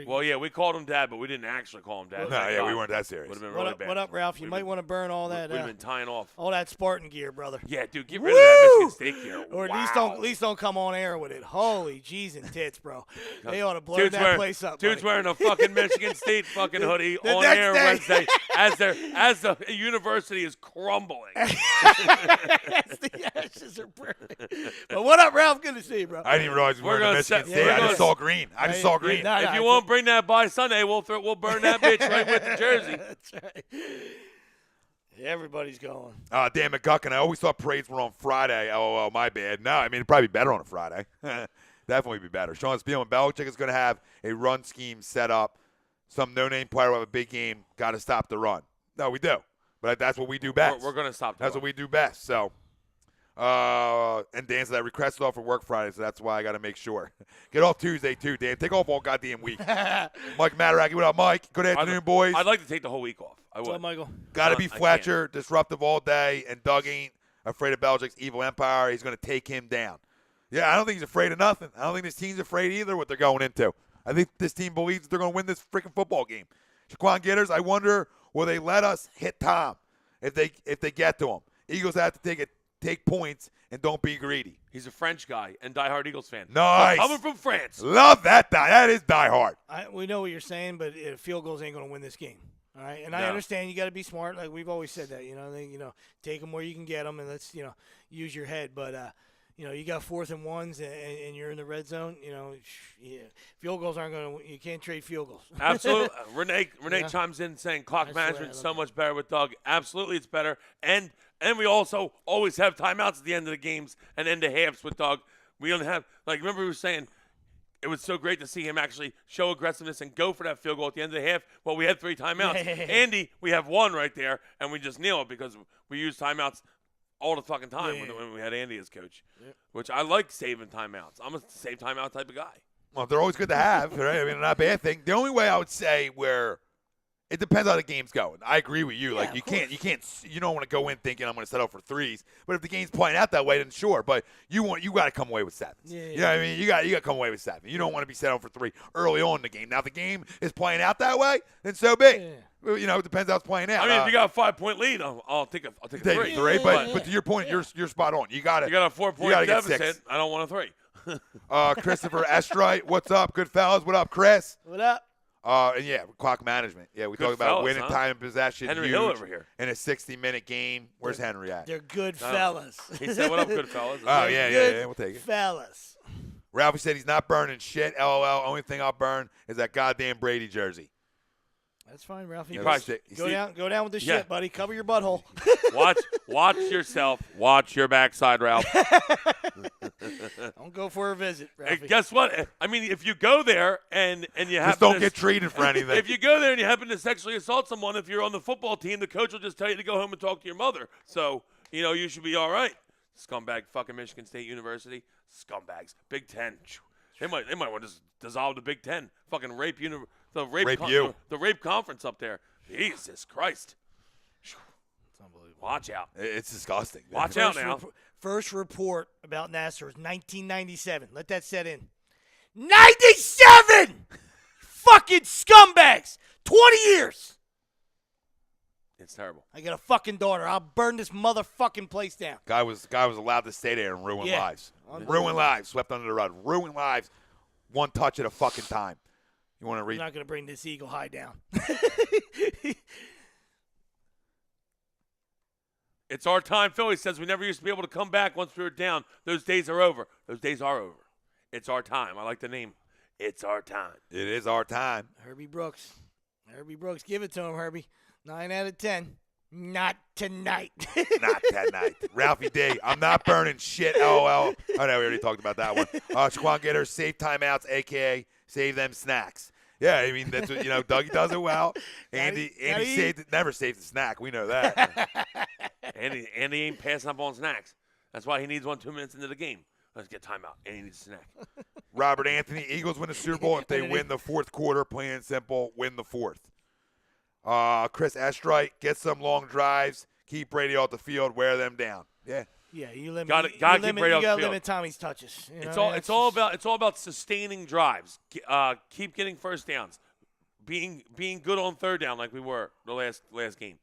Well, yeah, we called him Dad, but we didn't actually call him Dad. No, yeah, we weren't that serious. Would have been really bad. What up, Ralph? You might want to burn all that. We'd have been tying off. All that Spartan gear, brother. Yeah, dude, get rid of that Michigan State gear. Or at least don't come on air with it. Holy jeez and tits, bro. They ought to blow Dude's that place up. Dude's buddy. wearing a fucking Michigan State fucking hoodie The on next air day. Wednesday as the university is crumbling. As the ashes are burning. But what up, Ralph? Good to see you, bro. I didn't even realize we were in Michigan State. we're I gonna just saw green. If you won't bring that by Sunday, we'll burn that bitch right with the jersey. That's right. Everybody's going. Dan McGuckin, I always thought parades were on Friday. Oh, my bad. No, I mean, it'd probably be better on a Friday. Definitely be better. Sean Spielman, Belichick is going to have a run scheme set up. Some no-name player will have a big game. Got to stop the run. No, we do. But that's what we do best. We're going to stop the That's run. what we do best. So, and Dan said I requested off for work Friday, so that's why I got to make sure. Get off Tuesday, too, Dan. Take off all goddamn week. Mike Mataraki, what up, Mike? Good afternoon, boys. I'd like to take the whole week off. I What's up, would. Michael? Got to be I Fletcher, disruptive all day, and Doug ain't afraid of Belichick's evil empire. He's going to take him down. Yeah, I don't think he's afraid of nothing. I don't think this team's afraid either what they're going into. I think this team believes they're going to win this freaking football game. Shaquan Gitters, I wonder, will they let us hit Tom if they get to him? Eagles have to take points and don't be greedy. He's a French guy and diehard Eagles fan. Nice. Coming from France. Love that. That is diehard. We know what you're saying, but field goals ain't going to win this game. All right, and I No. understand you got to be smart. Like we've always said that. Take them where you can get them, and let's use your head. But you got 4th and 1s, and you're in the red zone. Field goals aren't going to. You can't trade field goals. Absolutely. Renee Yeah. chimes in saying clock That's the way management is I so look much better with Doug. Absolutely, it's better. And we also always have timeouts at the end of the games and end of halves with Doug. We don't have remember we were saying it was so great to see him actually show aggressiveness and go for that field goal at the end of the half. Well, we had 3 timeouts. Andy, we have 1 right there, and we just kneel it because we use timeouts all the fucking time when we had Andy as coach, which I like saving timeouts. I'm a save timeout type of guy. Well, they're always good to have, right? I mean, they're not a bad thing. The only way I would say where it depends how the game's going. I agree with you. Like you don't want to go in thinking I'm going to set up for 3s. But if the game's playing out that way, then sure. But you got to come away with 7s. Yeah. You know what I mean? You got to come away with 7. You don't want to be set up for 3 early on in the game. Now, if the game is playing out that way, then so be it. Yeah. It depends how it's playing out. I mean, if you got a 5-point lead, I'll take a take 3. a 3, Yeah. but to your point, you're spot on. You got You got a 4-point get deficit. 6. I don't want a 3. Christopher Estrite, what's up, good fellas? What up, Chris? What up? And clock management. Yeah, we Good talk about fellas, winning huh? time and possession. Henry huge Hill over here. in a 60-minute game. Where's Henry at? They're good fellas. He said, "What up, good fellas?" Oh They're yeah, good we'll take it. fellas. Ralphie said he's not burning shit. LOL. Only thing I'll burn is that goddamn Brady jersey. That's fine, Ralphie. You probably Go down with the Yeah. shit, buddy. Cover your butthole. Watch yourself. Watch your backside, Ralph. Don't go for a visit, Hey, Ralphie. guess what? I mean, if you go there and you Just happen don't to get treated for anything. if you go there and you happen to sexually assault someone, if you're on the football team, the coach will just tell you to go home and talk to your mother. So you should be all right. Scumbag, fucking Michigan State University, scumbags. Big Ten. They might want to just dissolve the Big Ten. Fucking rape the rape conference up there. Jesus Christ. It's unbelievable. Watch out. It's disgusting. Watch out now. First report about Nassar was 1997. Let that set in. 97! Fucking scumbags! 20 years! It's terrible. I got a fucking daughter. I'll burn this motherfucking place down. Guy was allowed to stay there and ruin lives. Ruin lives. Swept under the rug. Ruin lives. One touch at a fucking time. You want to read? I'm not going to bring this Eagle high down. It's our time. Philly says we never used to be able to come back once we were down. Those days are over. Those days are over. It's our time. I like the name. It's our time. It is our time. Herbie Brooks. Give it to him, Herbie. 9 out of 10. Not tonight. Not tonight. Ralphie D. I'm not burning shit. LOL. Oh, no, we already talked about that one. Shaquan Getter, save timeouts, a.k.a. save them snacks. Yeah, I mean, that's what, Dougie does it well. Andy never saves a snack. We know that. Andy ain't passing up on snacks. That's why he needs 2 minutes into the game. Let's get timeout. And he needs a snack. Robert Anthony, Eagles win the Super Bowl if they win the fourth quarter. Plain and simple, win the fourth. Chris Estrite, get some long drives. Keep Brady off the field. Wear them down. Yeah. Yeah, you limit. Gotta keep Brady off the You gotta field. limit Tommy's touches. It's all about sustaining drives. Keep getting first downs. Being good on third down like we were the last game.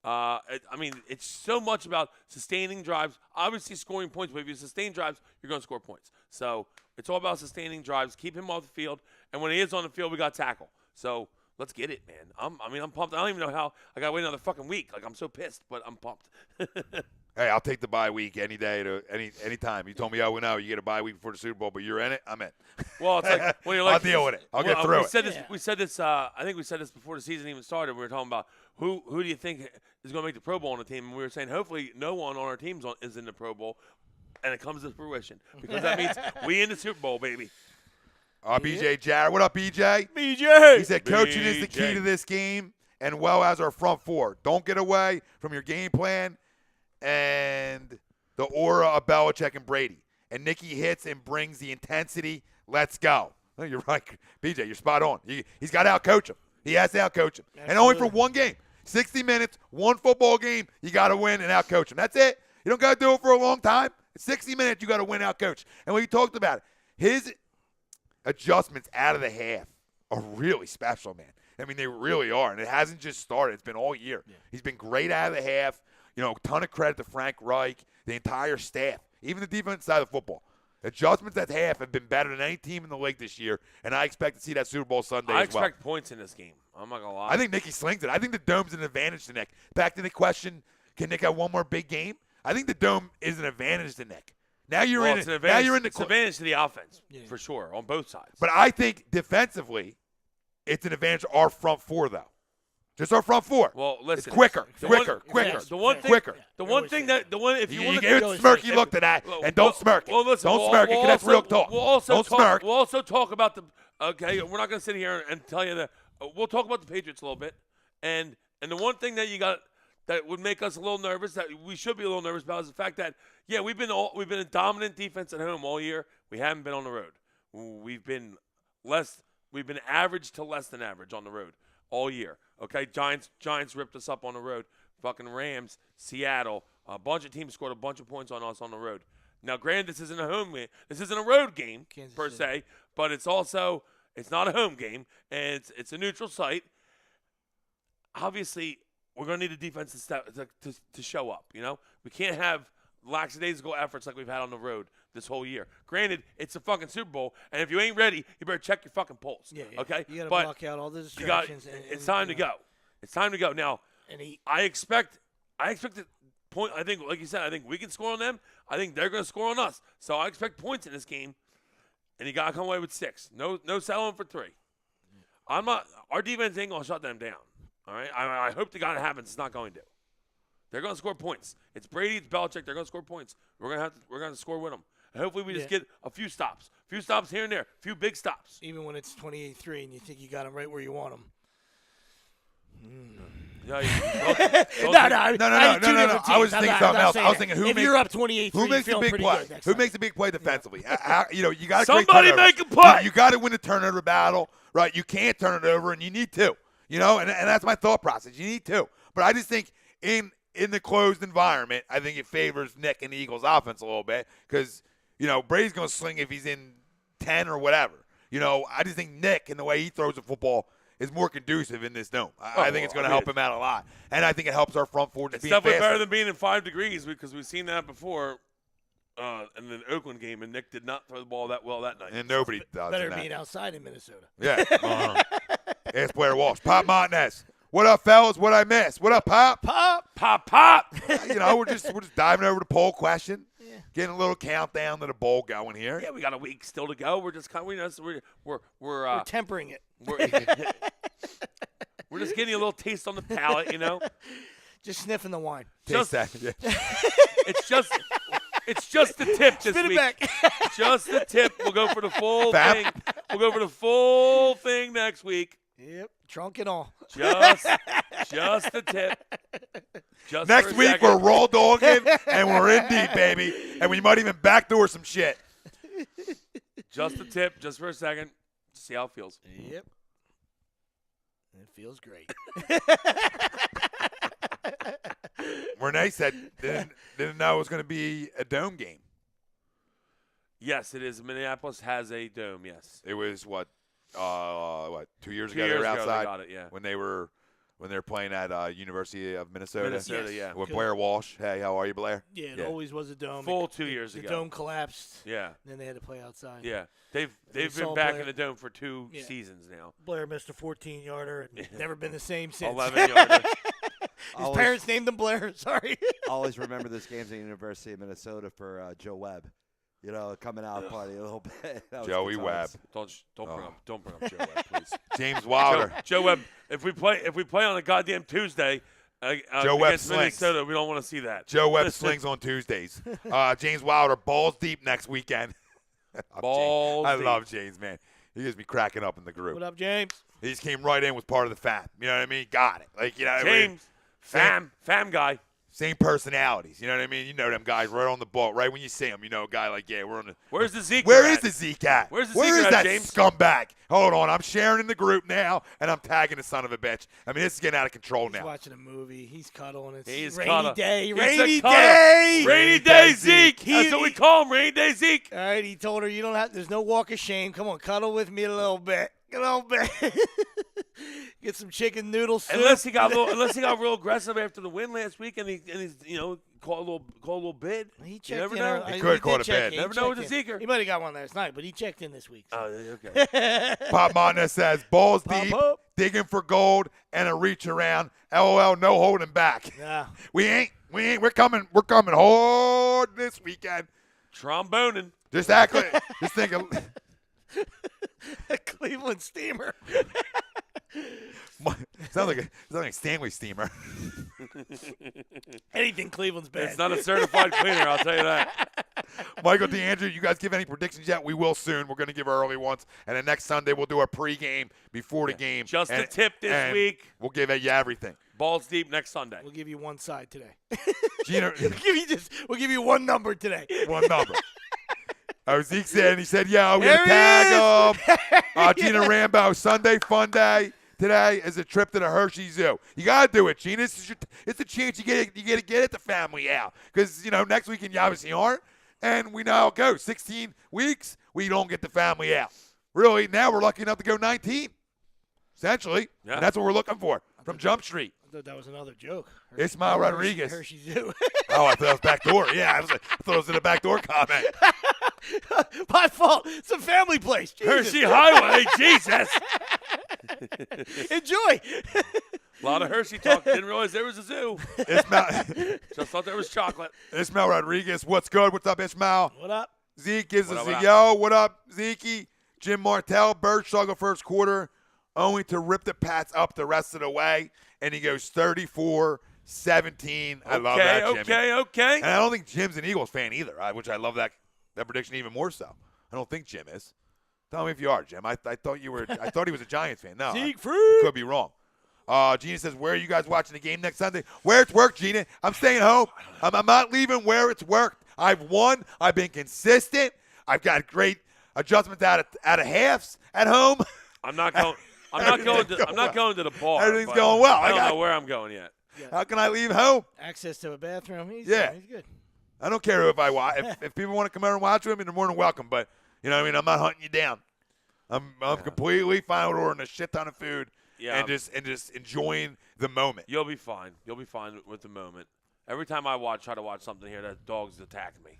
It's so much about sustaining drives. Obviously, scoring points, but if you sustain drives, you're going to score points. So it's all about sustaining drives. Keep him off the field, and when he is on the field, we got tackle. So let's get it, man. I'm pumped. I don't even know how I got to wait another fucking week. Like, I'm so pissed, but I'm pumped. Hey, I'll take the bye week any day, any time. You told me, you get a bye week before the Super Bowl, but you're in it. I'm in. Well, it's like when you're like, I'll deal with it. I'll get through it. We said this. I think we said this before the season even started. We were talking about who do you think is going to make the Pro Bowl on the team, and we were saying hopefully no one on our team is in the Pro Bowl, and it comes to fruition because that means we in the Super Bowl, baby. BJ Jarrett. What up, BJ? BJ. He said, coaching is the key to this game, and well as our front four. Don't get away from your game plan and the aura of Belichick and Brady. And Nicky hits and brings the intensity. Let's go. Oh, you're right, BJ. You're spot on. He's got to outcoach him. He has to outcoach him. Absolutely. And only for one game. 60 minutes, one football game, you got to win and outcoach him. That's it. You don't got to do it for a long time. 60 minutes, you got to win, outcoach. And when you talked about it, his adjustments out of the half are really special, man. I mean, they really are. And it hasn't just started. It's been all year. Yeah. He's been great out of the half. Ton of credit to Frank Reich, the entire staff, even the defense side of football. Adjustments at half have been better than any team in the league this year, and I expect to see that Super Bowl Sunday as well. I expect points in this game. I'm not going to lie. I think Nicky slings it. I think the Dome's an advantage to Nick. Back to the question, can Nick have one more big game? I think the Dome is an advantage to Nick. Now you're in it. Now you're in the. It's an advantage to the offense, for sure, on both sides. But I think defensively, it's an advantage to our front four, though. Just our front four. Well, listen. It's quicker. The one thing, if you want to give it a smirky look to that, and don't smirk it. Well, listen. Don't smirk it, because that's real talk. Don't smirk. We'll also talk about okay, we're not going to sit here and tell you that. We'll talk about the Patriots a little bit. And the one thing that you got that would make us a little nervous, that we should be a little nervous about, is the fact that, we've been a dominant defense at home all year. We haven't been on the road. We've been average to less than average on the road all year. Okay, Giants ripped us up on the road. Fucking Rams, Seattle, a bunch of teams scored a bunch of points on us on the road. Now, granted, this isn't a home game. This isn't a road game per se, but it's not a home game, and it's a neutral site. Obviously, we're going to need a defense to show up. We can't have lackadaisical efforts like we've had on the road this whole year. Granted, it's a fucking Super Bowl, and if you ain't ready, you better check your fucking pulse. Yeah. Okay? You got to block out all the distractions. It's time to go. It's time to go. Now, I expect the point. I think, like you said, I think we can score on them. I think they're going to score on us. So I expect points in this game, and you got to come away with 6. No settling for 3. Our defense ain't going to shut them down. All right? I hope to God it happens. It's not going to. They're going to score points. It's Brady, it's Belichick. They're going to score points. We're going to score with them. And hopefully we just get a few stops here and there, a few big stops. Even when it's 28-3 and you think you got them right where you want them. No. I was thinking something else. I was thinking if you're up 28-3, who makes the big play? Who makes the big play defensively? You got to somebody make a play. You got to win the turnover battle, right? You can't turn it over, and you need to. And that's my thought process. You need to. But I just think in the closed environment, I think it favors Nick and the Eagles' offense a little bit because, Brady's going to sling if he's in 10 or whatever. I just think Nick and the way he throws the football is more conducive in this dome. I think it's going to help him out a lot. And I think it helps our front four just It's being definitely faster. better than being in 5 degrees because we've seen that before in the Oakland game, and Nick did not throw the ball that well that night. And nobody does Better in that. being outside in Minnesota. Yeah. Ask Blair Walsh. Pop Montanez. What up, fellas? What I miss? What up, Pop? Pop. We're just diving over the poll question. Yeah. Getting a little countdown to the bowl going here. Yeah, we got a week still to go. We're just kind of We're tempering it. We're just getting a little taste on the palate, Just sniffing the wine. Taste that. Yeah. It's just the tip this Spit it week. back. Just the tip. We'll go for the full Fap. thing. We'll go for the full thing next week. Yep, trunk and all. Just the tip. Just Next for a week, second. we're raw dogging, and we're in deep, baby. And we might even backdoor some shit. Just the tip, just for a second. See how it feels. Yep. It feels great. Renee said didn't know it was going to be a dome game. Yes, it is. Minneapolis has a dome, yes. It was, 2 years 2 ago years they were ago outside? they got it, yeah. When they were playing at University of Minnesota. Minnesota, yeah. With Blair Walsh. Hey, how are you, Blair? Yeah, it always was a dome. Full 2 years the ago. The dome collapsed. Yeah. Then they had to play outside. Yeah. They've been saw back Blair. in the dome for 2 seasons now. Blair missed a 14-yarder and never been the same since. 11-yarder. His parents named him Blair. Sorry. I always remember those games at the University of Minnesota for Joe Webb. Coming out party a little bit. That was Joey good Webb. times. Don't bring up Joe Webb, please. James Wilder. Joe Webb. If we play on a goddamn Tuesday Joe Webb against slings. Minnesota, we don't want to see that. Joe Webb slings on Tuesdays. James Wilder balls deep next weekend. Balls I deep. love James, man. He gives me cracking up in the group. What up, James? He just came right in, was part of the fam. You know what I mean? Got it. What I mean? James, fam guy. Same personalities. You know what I mean? You know them guys right on the ball. Right when you see them, you know a guy like, yeah, we're on the. Where's the Zeke? Where at? is the Zeke at? Where's the Where Zeke is at, that James? scumbag? Hold on. I'm sharing in the group now, and I'm tagging the son of a bitch. I mean, this is getting out of control He's now. watching a movie. He's cuddling. It's He's rainy cuddling. day. He's Rainy a cuddler. day. Rainy day Zeke. That's what we call him. Rainy day Zeke. All right, he told her, you don't have. There's no walk of shame. Come on, cuddle with me a little bit. A little bit. Get some chicken noodle soup. Unless he got real aggressive after the win last week, and he's call a little bid. He You checked never in. know. He could call it a bid. Never know with the Zeker. He might have got one last night, but he checked in this week. So. Oh, okay. Pop Montanez says, balls Pop deep, up. digging for gold, and a reach around. LOL, no holding back. Nah. We ain't. We're coming hard this weekend. Tromboning. Just act like, just think of, Cleveland Steamer. sounds like a Stanley steamer. Anything Cleveland's bad. It's not a certified cleaner, I'll tell you that. Michael DeAndrew, you guys give any predictions yet? We will soon. We're going to give early ones. And then next Sunday, we'll do a pregame before the game. Just and, a tip this and week. We'll give you everything. Balls deep next Sunday. We'll give you one side today. Gina, We'll give you one number today. one number. Zeke said, and he said, yeah, we're going to There tag him. Gina Rambo, Sunday fun day. Today is a trip to the Hershey Zoo. You got to do it, Gina. It's a chance you get to get the family out. Because, next weekend you obviously aren't. And we know how it goes. 16 weeks, we don't get the family out. Really, now we're lucky enough to go 19. Essentially. Yeah. And that's what we're looking for from Jump Street. I thought that was another joke. Ismael Rodriguez. Hershey Zoo. Oh, I thought it was backdoor. Yeah, I thought it was in a backdoor comment. My fault. It's a family place. Jesus. Hershey Highway, Jesus. Enjoy. A lot of Hershey talk. Didn't realize there was a zoo. Just thought there was chocolate. Ismael Rodriguez, what's good? What's up, Ismael? What up? Zeke gives What us up, a what yo. What up, Zeke? Jim Martell, Bird struggle first quarter, only to rip the Pats up the rest of the way. And he goes 34-17. I love that, Jimmy. Okay. And I don't think Jim's an Eagles fan either, which I love that prediction even more so. I don't think Jim is. Tell me if you are, Jim. I thought you were. I thought he was a Giants fan. No, Zeke I free. could be wrong. Gina says, where are you guys watching the game next Sunday? Where it's worked, Gina. I'm staying home. I'm not leaving where it's worked. I've won. I've been consistent. I've got great adjustments out of halves at home. I'm not going. I'm not going to the bar. Everything's but going well. I don't know where I'm going yet. How can I leave home? Access to a bathroom. He's good. I don't care if I watch. If people want to come over and watch with me, they're more than welcome. But, you know what I mean? I'm not hunting you down. I'm completely fine with ordering a shit ton of food Yeah. and just enjoying the moment. You'll be fine. You'll be fine with the moment. Every time I try to watch something here, that dog's attacking me.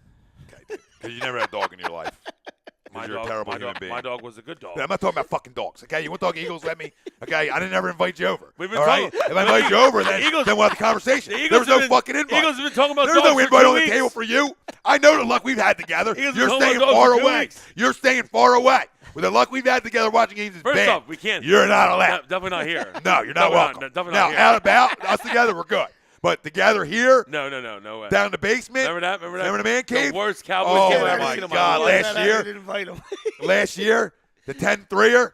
Okay, dude. Because you never had a dog in your life. You're a terrible human being. My dog was a good dog. I'm not talking about fucking dogs, okay? You want to talk Eagles, let me. Okay, I didn't ever invite you over. We've been all right? talking- If I invite you over, then we'll have the conversation. There was no fucking invite. Eagles have been talking about There's dogs no for invite 2 on the weeks. table for you. I know the luck we've had together. Eagles You're have been staying talking about far dogs for 2 away. weeks. You're staying far away. With the luck we've had together watching games is First bad. off, we can't. You're not allowed. Definitely not here. No, you're not welcome. Definitely now, not here. out about, us together, we're good. But together here, No way. down in the basement, Remember that? remember the man cave? The worst Cowboys Oh, game I've ever my seen in God, my life. last I year? didn't invite him. Last year, the 10-3er,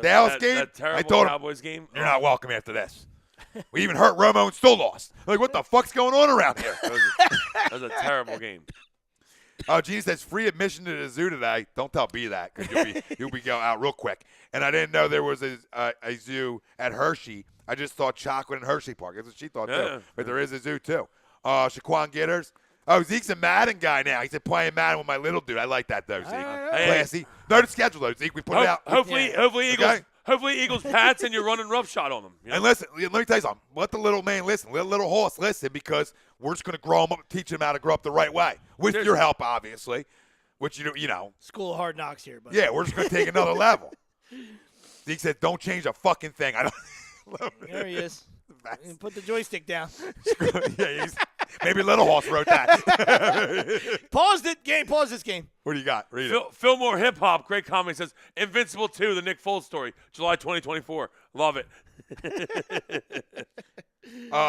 Dallas game, That terrible I told him, Cowboys game. you're not welcome after this. We even hurt Romo and still lost. Like, what the fuck's going on around here? That was a terrible game. Oh, Gene says free admission to the zoo today. Don't tell B that because you'll be going out real quick. And I didn't know there was a zoo at Hershey. I just thought chocolate in Hershey Park. That's what she thought Yeah. too. But there is a zoo too. Shaquan Gitters. Oh, Zeke's a Madden guy now. He's playing Madden with my little dude. I like that though, Zeke. Hey, Classy. No, the schedule though, Zeke. We put it out. Hopefully, Okay. Eagles Pats, and you're running roughshod on them. You know? And listen, let me tell you something. Let the little man listen. Let the little horse listen because we're just going to grow him up, teach him how to grow up the right way. With your help, obviously. Which, you know. School of hard knocks here, but Yeah, we're just going to take another level. Zeke said, don't change a fucking thing. I don't. there he is. And put the joystick down. Yeah, maybe Little Horse wrote that. Paused it. Pause this game. What do you got? Read it. Fillmore Hip Hop, great comment, says Invincible 2, the Nick Foles story, July 2024. Love it.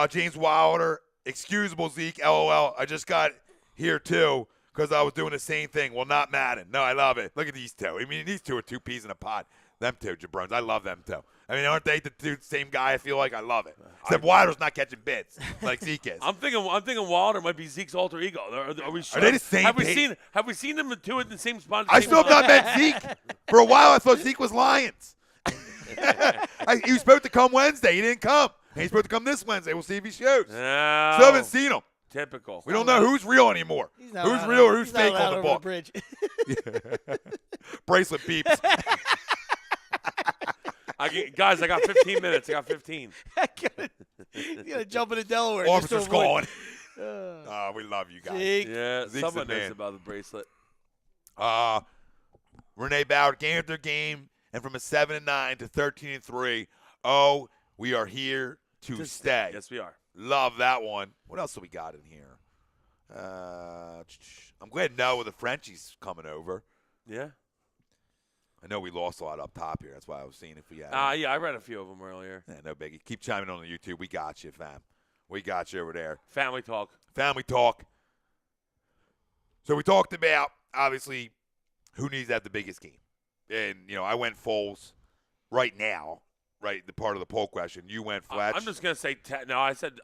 James Wilder, excusable Zeke, LOL. I just got here too because I was doing the same thing. Well, not Madden. No, I love it. Look at these two. I mean, these two are two peas in a pod. Them two, jabrones. I love them two. I mean, aren't they the same guy? I feel like I love it. Except Wilder's not catching bits like Zeke is. I'm thinking Wilder might be Zeke's alter ego. Are we sure? Are they the same Have page? we seen them two in the same spot? I still have not met Zeke. For a while, I thought Zeke was Lions. He was supposed to come Wednesday. He didn't come. And he's supposed to come this Wednesday. We'll see if he shows. No. Still haven't seen him. Typical. We don't know who's real anymore. He's not Who's allowed real or out- who's he's not fake allowed on the over book. bridge. Bracelet beeps. Guys, I got 15 minutes. I got 15. You gotta jump into Delaware. just to Officer's avoid- calling. We love you guys. Zeke. Yeah, Zeke's someone the knows man. about the bracelet. Renee Bauer, game after game, and from a 7-9 to 13-3. Oh, we are here to stay. Yes, we are. Love that one. What else do we got in here? I'm glad Noah the Frenchie's coming over. Yeah. I know we lost a lot up top here. That's why I was seeing if we had. Yeah, I read a few of them earlier. Yeah, no biggie. Keep chiming on the YouTube. We got you, fam. We got you over there. Family talk. Family talk. So we talked about, obviously, who needs to have the biggest game. And, I went Foles right now, right, the part of the poll question. You went Fletch. I'm just going to say no, I said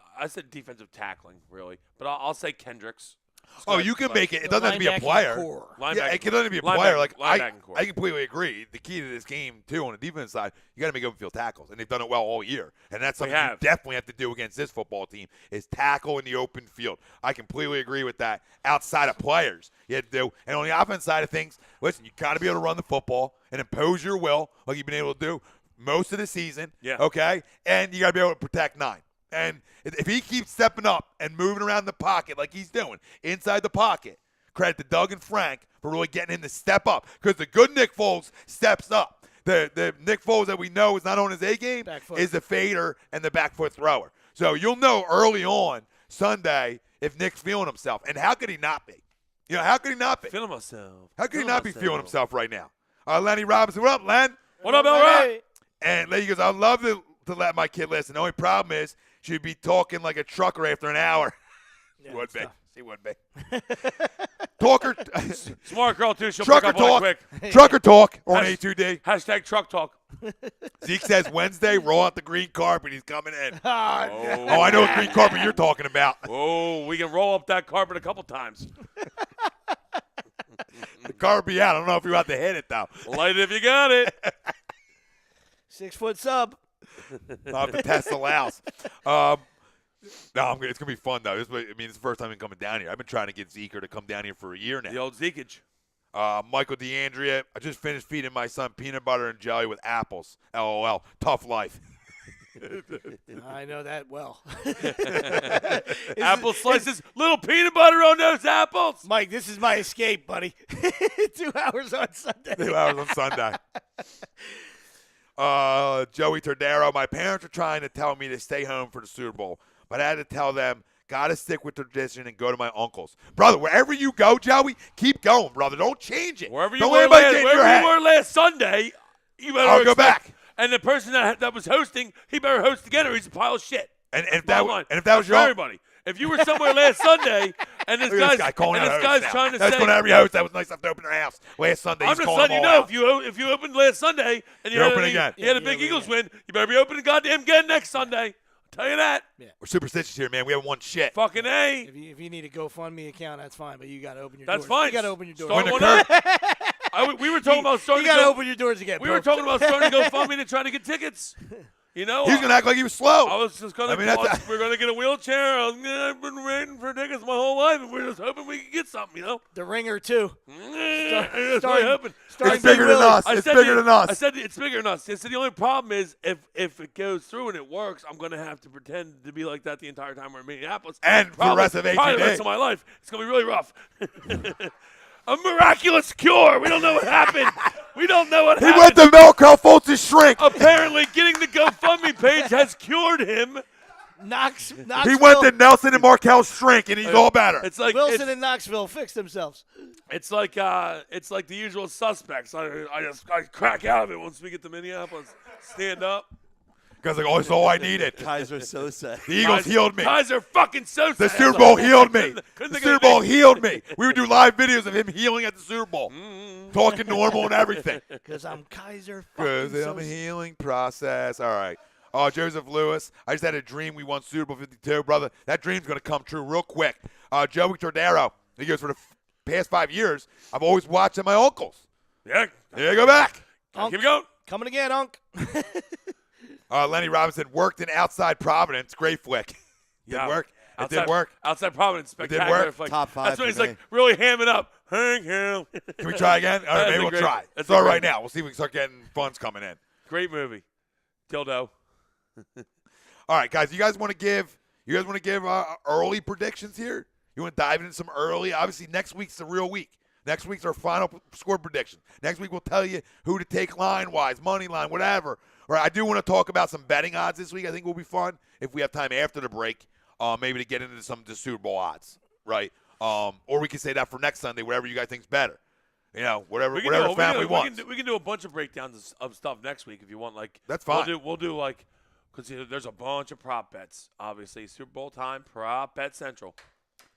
defensive tackling, really. But I'll say Kendricks. Oh, you can make it. It doesn't have to be a Linebacking player. core. Yeah, it can only be a player. Like I completely agree. The key to this game, too, on the defense side, you got to make open field tackles, and they've done it well all year. And that's something you definitely have to do against this football team is tackle in the open field. I completely agree with that. Outside of players, you have to do. And on the offense side of things, listen, you got to be able to run the football and impose your will, like you've been able to do most of the season. Yeah. Okay, and you got to be able to protect 9. And if he keeps stepping up and moving around the pocket like he's doing, inside the pocket, credit to Doug and Frank for really getting him to step up. Because the good Nick Foles steps up. The Nick Foles that we know is not on his A game is the fader and the back foot thrower. So you'll know early on Sunday if Nick's feeling himself. And how could he not be? How could he not be? Feeling myself. How could he not be feeling himself right now? Lenny Robinson, what up, Len? What up, all right? And Lenny goes, I'd love to let my kid listen. The only problem is she'd be talking like a trucker after an hour. Yeah, Would be. tough. She would be. Talker. Smart girl, too. She'll Trucker pick up on it talk. quick. Trucker talk on A2D. Hashtag truck talk. Zeke says Wednesday, roll out the green carpet. He's coming in. Oh, I know what green carpet you're talking about. Oh, we can roll up that carpet a couple times. The carpet be out. I don't know if you're about to hit it, though. Light it if you got it. 6-foot sub. I'll have to test the louse. No, it's going to be fun, though. It's the first time I'm coming down here. I've been trying to get Zeker to come down here for a year now. The old Zekage. Michael DeAndrea, I just finished feeding my son peanut butter and jelly with apples. LOL. Tough life. I know that well. Apple slices, little peanut butter on those apples. Mike, this is my escape, buddy. 2 hours on Sunday. 2 hours on Sunday. Joey Tordero, my parents are trying to tell me to stay home for the Super Bowl, but I had to tell them, got to stick with tradition and go to my uncle's. Brother, wherever you go, Joey, keep going, brother. Don't change it. Wherever you Don't were let anybody last, get in your head. last Sunday, you better I'll go back. And the person that was hosting, he better host again or he's a pile of shit. And if Bottom that line. and if that was For your everybody. If you were somewhere last Sunday and this Look at guy's, guy calling and out this hosts guy's now. trying to That's say, going to every host that was nice enough to open their house last Sunday. I'm He's just calling letting you them all know out. if you opened last Sunday and you You're had open again. you had a big Eagles win, you better be open goddamn again next Sunday. I'll tell you that. We're superstitious here, man. We haven't won shit. Fucking A. If you need a GoFundMe account, that's fine, but you got to open your That's doors. fine. You got to open your doors. Start When one the up. We were talking about starting You got to to open your doors again. We were talking about starting to GoFundMe and trying to get tickets. You know, He's going to act like he was slow. I was just going to. I mean, that's we're going to get a wheelchair. I've been waiting for tickets my whole life, and we're just hoping we can get something. You know, The Ringer, too. That's starting- what happened. It's bigger than us. It's bigger than us. I said it's bigger than us. I said the only problem is if it goes through and it works, I'm going to have to pretend to be like that the entire time we're in Minneapolis. And for the rest of probably the HED. rest of my life. It's going to be really rough. A miraculous cure. We don't know what happened. We don't know what He happened. went to Velcro Fultz shrink. Apparently, getting the GoFundMe page has cured him. Knoxville. He went to Nelson and Markel's shrink, and he's all better. It's like Wilson and Knoxville fixed themselves. it's like the usual suspects. I crack out of it once we get to Minneapolis. Stand up. Because like, oh, it's all I needed. Kaiser Sosa. The Eagles healed me. Kaiser fucking Sosa. The Super Bowl healed me. Couldn't The think of Super Bowl anything. healed me. We would do live videos of him healing at the Super Bowl, talking normal and everything. Because I'm Kaiser Because fucking I'm a Sosa. healing process. All right. Oh, Joseph Lewis. I just had a dream we won Super Bowl 52, brother. That dream's going to come true real quick. Joey Tordero. He goes, for the past 5 years, I've always watched at my uncle's. Yeah. Here you go back. Keep going. Coming again, Unc. Lenny Robinson worked in Outside Providence. Great flick. Yeah. Work. It Outside, did work. Outside Providence, did spectacular. work. Flick. Top 5 That's when for he's me. like really hamming up. Hank Hill. Can we try again? All right, That's maybe a we'll great- try. that's a Start great- right now. We'll see if we can start getting funds coming in. Great movie. Dildo. All right, guys. You guys want to give early predictions here? You want to dive into some early? Obviously, next week's the real week. Next week's our final score prediction. Next week we'll tell you who to take line-wise, money line, whatever. All right, I do want to talk about some betting odds this week. I think will be fun if we have time after the break, maybe to get into some of the Super Bowl odds, right? Or we can say that for next Sunday, whatever you guys think's better. You know, whatever family wants. We can do a bunch of breakdowns of stuff next week if you want. Like That's fine. We'll do like because there's a bunch of prop bets. Obviously, Super Bowl time, prop bet central.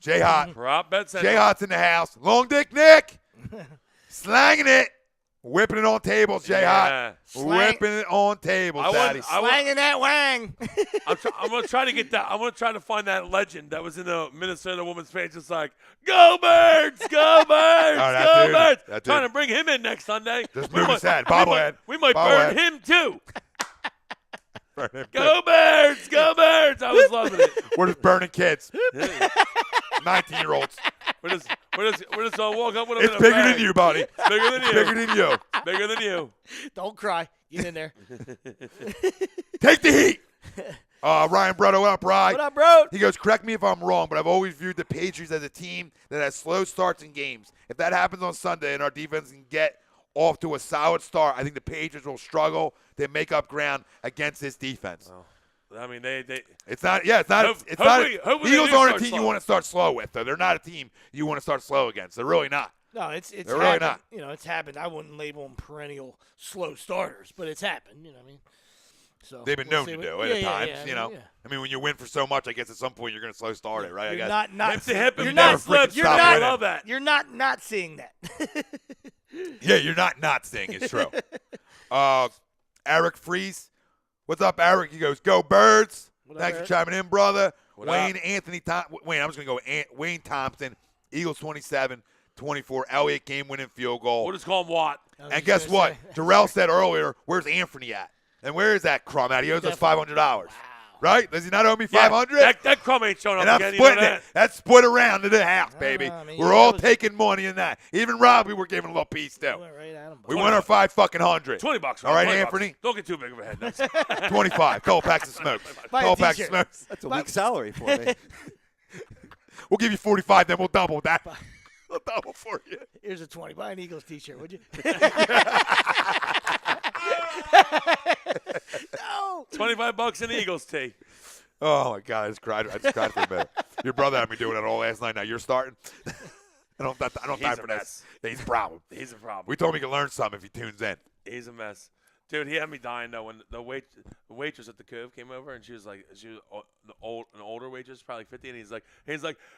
Jay Hot. Prop bet central. Jay Hot's in the house. Long Dick Nick. Slanging it. Whipping it on tables, Jay Yeah. Hot. Whipping it on tables, Daddy. Slanging that wang. I'm gonna try to get that. I'm gonna try to find that legend that was in the Minnesota woman's page. It's like, go Birds, go Birds, that go dude, Birds. that Trying dude. to bring him in next Sunday. Just We move might- his head. we might- Bobblehead. We might Bobblehead. burn him too. Go Birds, go Birds. I was loving it. We're just burning kids. 19-year-olds. We're just walk up with him. It's in a bigger bag. than you, buddy. It's bigger than you. Bigger than you. Bigger than you. Don't cry. Get in there. Take the heat. Ryan Brutto, what up, Ryan? What up, bro? He goes, correct me if I'm wrong, but I've always viewed the Patriots as a team that has slow starts in games. If that happens on Sunday and our defense can get off to a solid start, I think the Patriots will struggle to make up ground against this defense. I mean, they It's not. Yeah, it's not. Hopefully- It's not. hopefully they Eagles do aren't a start team slow. you want to start slow with. Though they're not a team you want to start slow against. They're really not. No, it's They're really happened. not. You know, it's happened. I wouldn't label them perennial slow starters, but it's happened. You know what I mean? So They've been we'll known see to what- do it yeah, at yeah, times. yeah, You know, yeah. I mean, when you win for so much, I guess at some point you're going to slow start it, right? I You're guess. not hip to hip and you're never not freaking you're stop not winning. I love that. you're not seeing that. Yeah, you're not saying it's true. Eric Freeze, what's up, Eric? He goes, "Go Birds!" What up, Thanks Eric? for chiming in, brother. What Wayne up? Anthony. Wayne, I'm just going to go with Wayne Thompson. Eagles 27-24. Elliott game-winning field goal. We'll just call him Watt. I was And just guess gonna what? say. Jarrell said earlier, "Where's Anthony at?" And where is that crumb at? He owes us $500. Wow. Right? Does he not owe me 500? That crumb ain't showing up And I'm again. You know splitting that? it. That's split around to the half, baby. I mean, We're that all was- taking money in that. Even Rob, we were giving a little piece too. Went right at him, We but- won our 500. $20. All right, 20 Anthony? bucks. Don't get too big of a head. That's 25. Couple packs of smokes. Buy a Couple packs of t-shirt. smokes. That's a week's salary for me. We'll give you 45, then we'll double that. We'll double for you. Here's a 20. Buy an Eagles t-shirt, would you? No. $25 in Eagles tee. Oh my God, I just cried for a minute. Your brother had me doing it all last night. Now you're starting. I don't have He's time a for mess. this. He's a problem. He's a problem. We told him he could learn something if he tunes in. He's a mess. Dude, he had me dying though when the waitress at the Cove came over and she was an older waitress, probably 50, and he's like,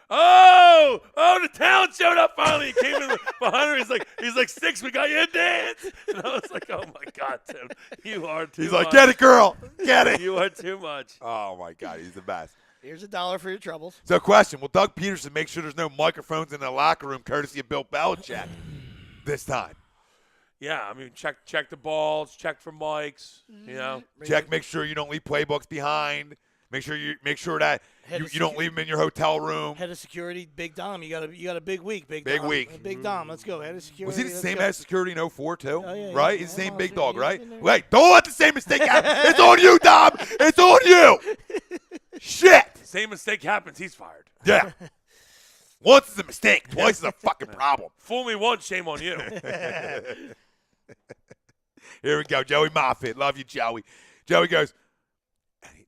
oh, the talent showed up finally. He came in behind her. He's like 6. We got you a dance. And I was like, oh my God, Tim, you are too. He's much. like, get it, girl, get it. You are too much. Oh my God, he's the best. Here's $1 for your troubles. So, question: will Doug Pederson make sure there's no microphones in the locker room, courtesy of Bill Belichick, this time? Yeah, I mean, check the balls, check for mics. You know, Check, make sure you don't leave playbooks behind. Make sure that you don't leave them in your hotel room. Head of security, Big Dom. You got a big week, Big Big Dom. week. Big Dom. Let's go. Head of security. Was he the let's same go. head of security in 04 too? Oh, yeah, right? yeah. He's the same Yeah, big he dog, was right? in there. Wait, don't let the same mistake happen. It's on you, Dom. It's on you. Shit. same mistake happens, he's fired. Yeah. Once is a mistake. Twice is a fucking problem. Fool me once, shame on you. Here we go, Joey Moffitt. Love you, Joey. Joey goes,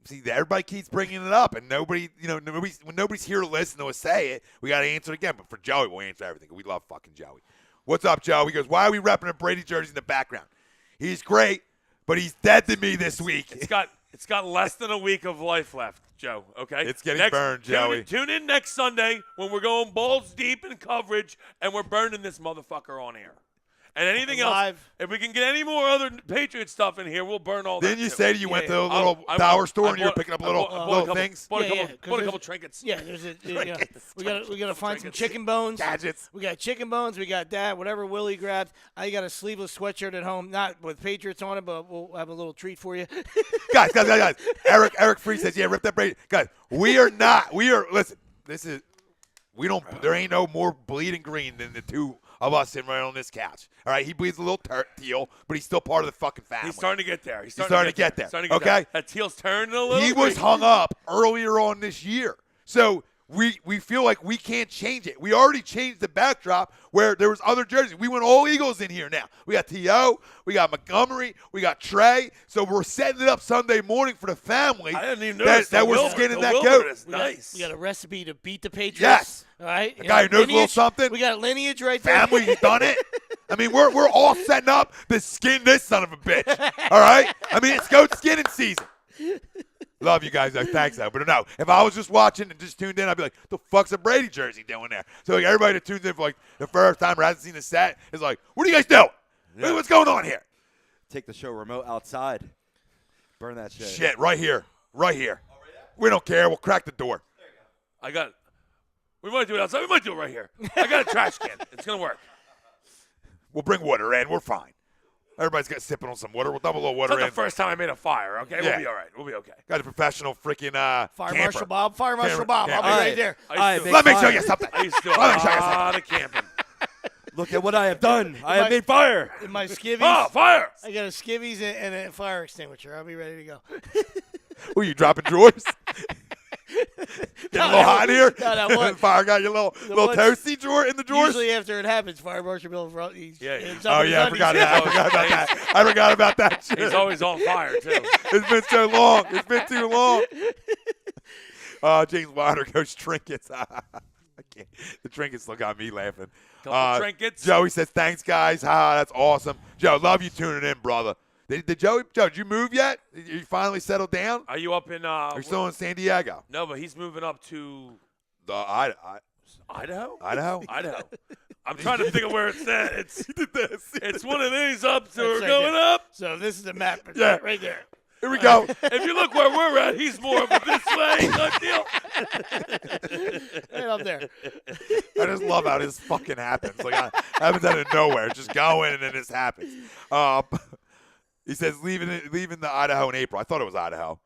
see, everybody keeps bringing it up, and when nobody's here to listen to us say it, we got to answer it again. But for Joey, we'll answer everything. We love fucking Joey. What's up, Joe? He goes, why are we repping a Brady jersey in the background? He's great, but he's dead to me this week. It's got less than a week of life left, Joe, okay? It's getting burned, Joey. Tune in next Sunday when we're going balls deep in coverage, and we're burning this motherfucker on air. And anything else, if we can get any more other Patriot stuff in here, we'll burn all that. Didn't you too. say that you went to a little dollar store and you were picking up little things? Bought a Yeah, couple trinkets. Yeah, there's a we gotta find some chicken bones. Gadgets. We got chicken bones. We got that. Whatever Willie grabbed. I got a sleeveless sweatshirt at home, not with Patriots on it, but we'll have a little treat for you. guys. Eric Free says, yeah, rip that Brady. Guys, listen, there ain't no more bleeding green than the two of us sitting right on this couch. All right, he bleeds a little teal, but he's still part of the fucking family. He's starting to get there. He's starting to get there. Okay? That teal's turning a little. He was green. hung up earlier on this year. So we feel like we can't change it. We already changed the backdrop where there was other jerseys. We went all Eagles in here now. We got T.O., we got Montgomery, we got Trey. So we're setting it up Sunday morning for the family. I didn't even notice that we're Wilbur. skinning The that Wilbur goat. is nice. We got a recipe to beat the Patriots. Yes. All right. A guy who knows a little something. We got lineage right there. Family, he's done it. I mean, we're all setting up to skin this son of a bitch. All right? I mean, it's goat skinning season. Love you guys, though. Thanks, though. But no, if I was just watching and just tuned in, I'd be like, the fuck's a Brady jersey doing there? So like, everybody that tunes in for like the first time or hasn't seen the set is like, what are you guys doing? Yeah. What's going on here? Take the show remote outside. Burn that shit. Shit, right here. Right here. We don't care. We'll crack the door. We might do it outside. We might do it right here. I got a trash can. It's going to work. We'll bring water in. We're fine. Everybody's got sipping on some water. We'll dump a little It's water not in. the first time I made a fire, okay? Yeah. We'll be all right. We'll be okay. Got a professional freaking Fire camper. Marshal Bob. Fire Marshal Camper. Bob. I'll be Camper. right there. Let me show you something. I used to do a Let me show you something. lot of camping. Look at what I have done. I have made fire. In my skivvies. Oh, fire! I got a skivvies and a fire extinguisher. I'll be ready to go. Who you dropping drawers? Getting a little hot in here? No, that one. Fire got your little one- toasty drawer in the drawers? Usually after it happens, Fire Marshal Bill, he's Yeah. it's Oh, up in yeah, I his forgot undies. about that. I forgot about that shit. He's always on fire, too. It's been so long. It's been too long. James Wilder goes trinkets. I can't. The trinkets still got me laughing. Couple trinkets. Joey says, thanks, guys. That's awesome. Joe, love you tuning in, brother. Joe, did you move yet? You finally settled down? Are you up in Are you still in San Diego? No, but he's moving up to Idaho? Idaho. I'm trying to think of where it's at. It's one of these ups that That's are right going there. up. So this is the map Yeah. right there. Here we go. If you look where we're at, he's more of a this way type deal. Right up there. I just love how this fucking happens. Like I happens out of nowhere. Just go in and then this happens. He says leaving the Idaho in April. I thought it was Idaho.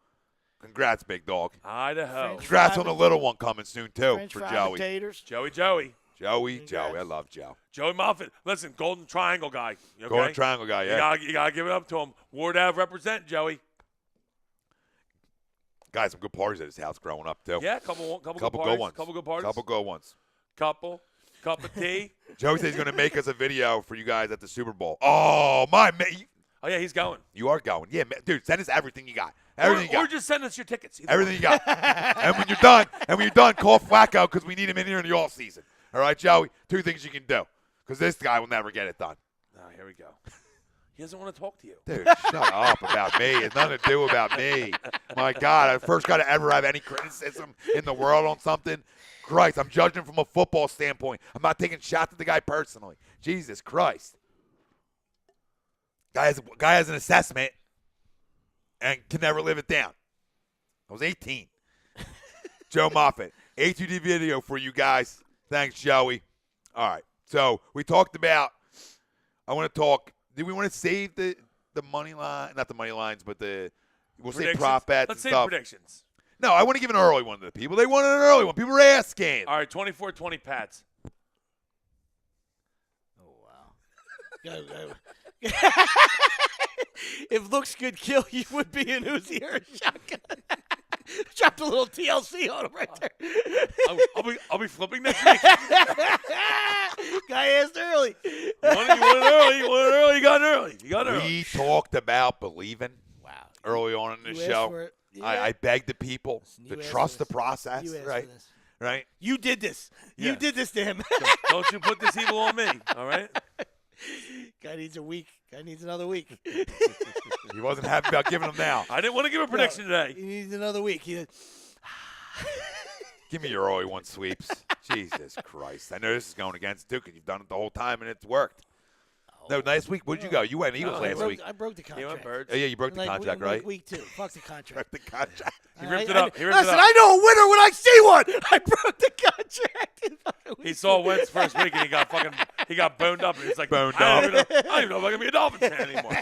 Congrats, big dog. Idaho. French Congrats fry on the little one coming soon, too, French for fry Joey. potatoes. Joey. Joey. Congrats. I love Joe. Joey Moffitt. Listen, Golden Triangle guy. Okay? Golden Triangle guy, yeah. You gotta give it up to him. Ward Ave represent, Joey. Guys, some good parties at his house growing up, too. Yeah, couple good good parties. ones. Couple good parties. Couple good ones. Cup of tea. Joey said he's going to make us a video for you guys at the Super Bowl. Oh, my man. Oh, yeah, he's going. You are going. Yeah, man. Dude, send us everything you got. Everything you Or got. just send us your tickets. Either Everything way. you got. and when you're done, call Flacco because we need him in here in the off season. All right, Joey? 2 things you can do because this guy will never get it done. Oh, here we go. He doesn't want to talk to you. Dude, shut up about me. It's nothing to do about me. My God, I first got to ever have any criticism in the world on something. Christ, I'm judging from a football standpoint. I'm not taking shots at the guy personally. Jesus Christ. Guy has an assessment and can never live it down. I was 18. Joe Moffitt, A2D video for you guys. Thanks, Joey. All right, so we talked about, I want to talk, do we want to save the money line, not the money lines, but we'll say prop bets Let's and say stuff. predictions. No, I want to give an early one to the people. They wanted an early one. People were asking. All right, 24-20 Pats. Oh, wow. If looks could kill, you would be an Uzi or a shotgun. Dropped a little TLC on him right there. I'll be flipping next week. Guy asked early. You want it early. You got it early. We talked about believing Wow. early on in the You asked show. for it. Yeah. I begged the people You to asked trust for the process, You asked right? for this. Right? You did this. Yeah. You did this to him. Don't you put this evil on me, all right? Guy needs a week. Guy needs another week. He wasn't happy about giving them now. I didn't want to give a prediction today. He needs another week. Give me your early one, Sweeps. Jesus Christ. I know this is going against you because you've done it the whole time and it's worked. No, last week, where'd you go? You went Eagles last week. I broke the He went contract. Birds. Oh, yeah, you broke the Like, contract, like right? Week 2. Fuck the contract. Broke the contract. He ripped it up. He ripped Listen, it up. I know a winner when I see one. I broke the contract. He saw Wentz first week and he got boned up and he's like, Boned I don't even know if I can be a Dolphins fan anymore.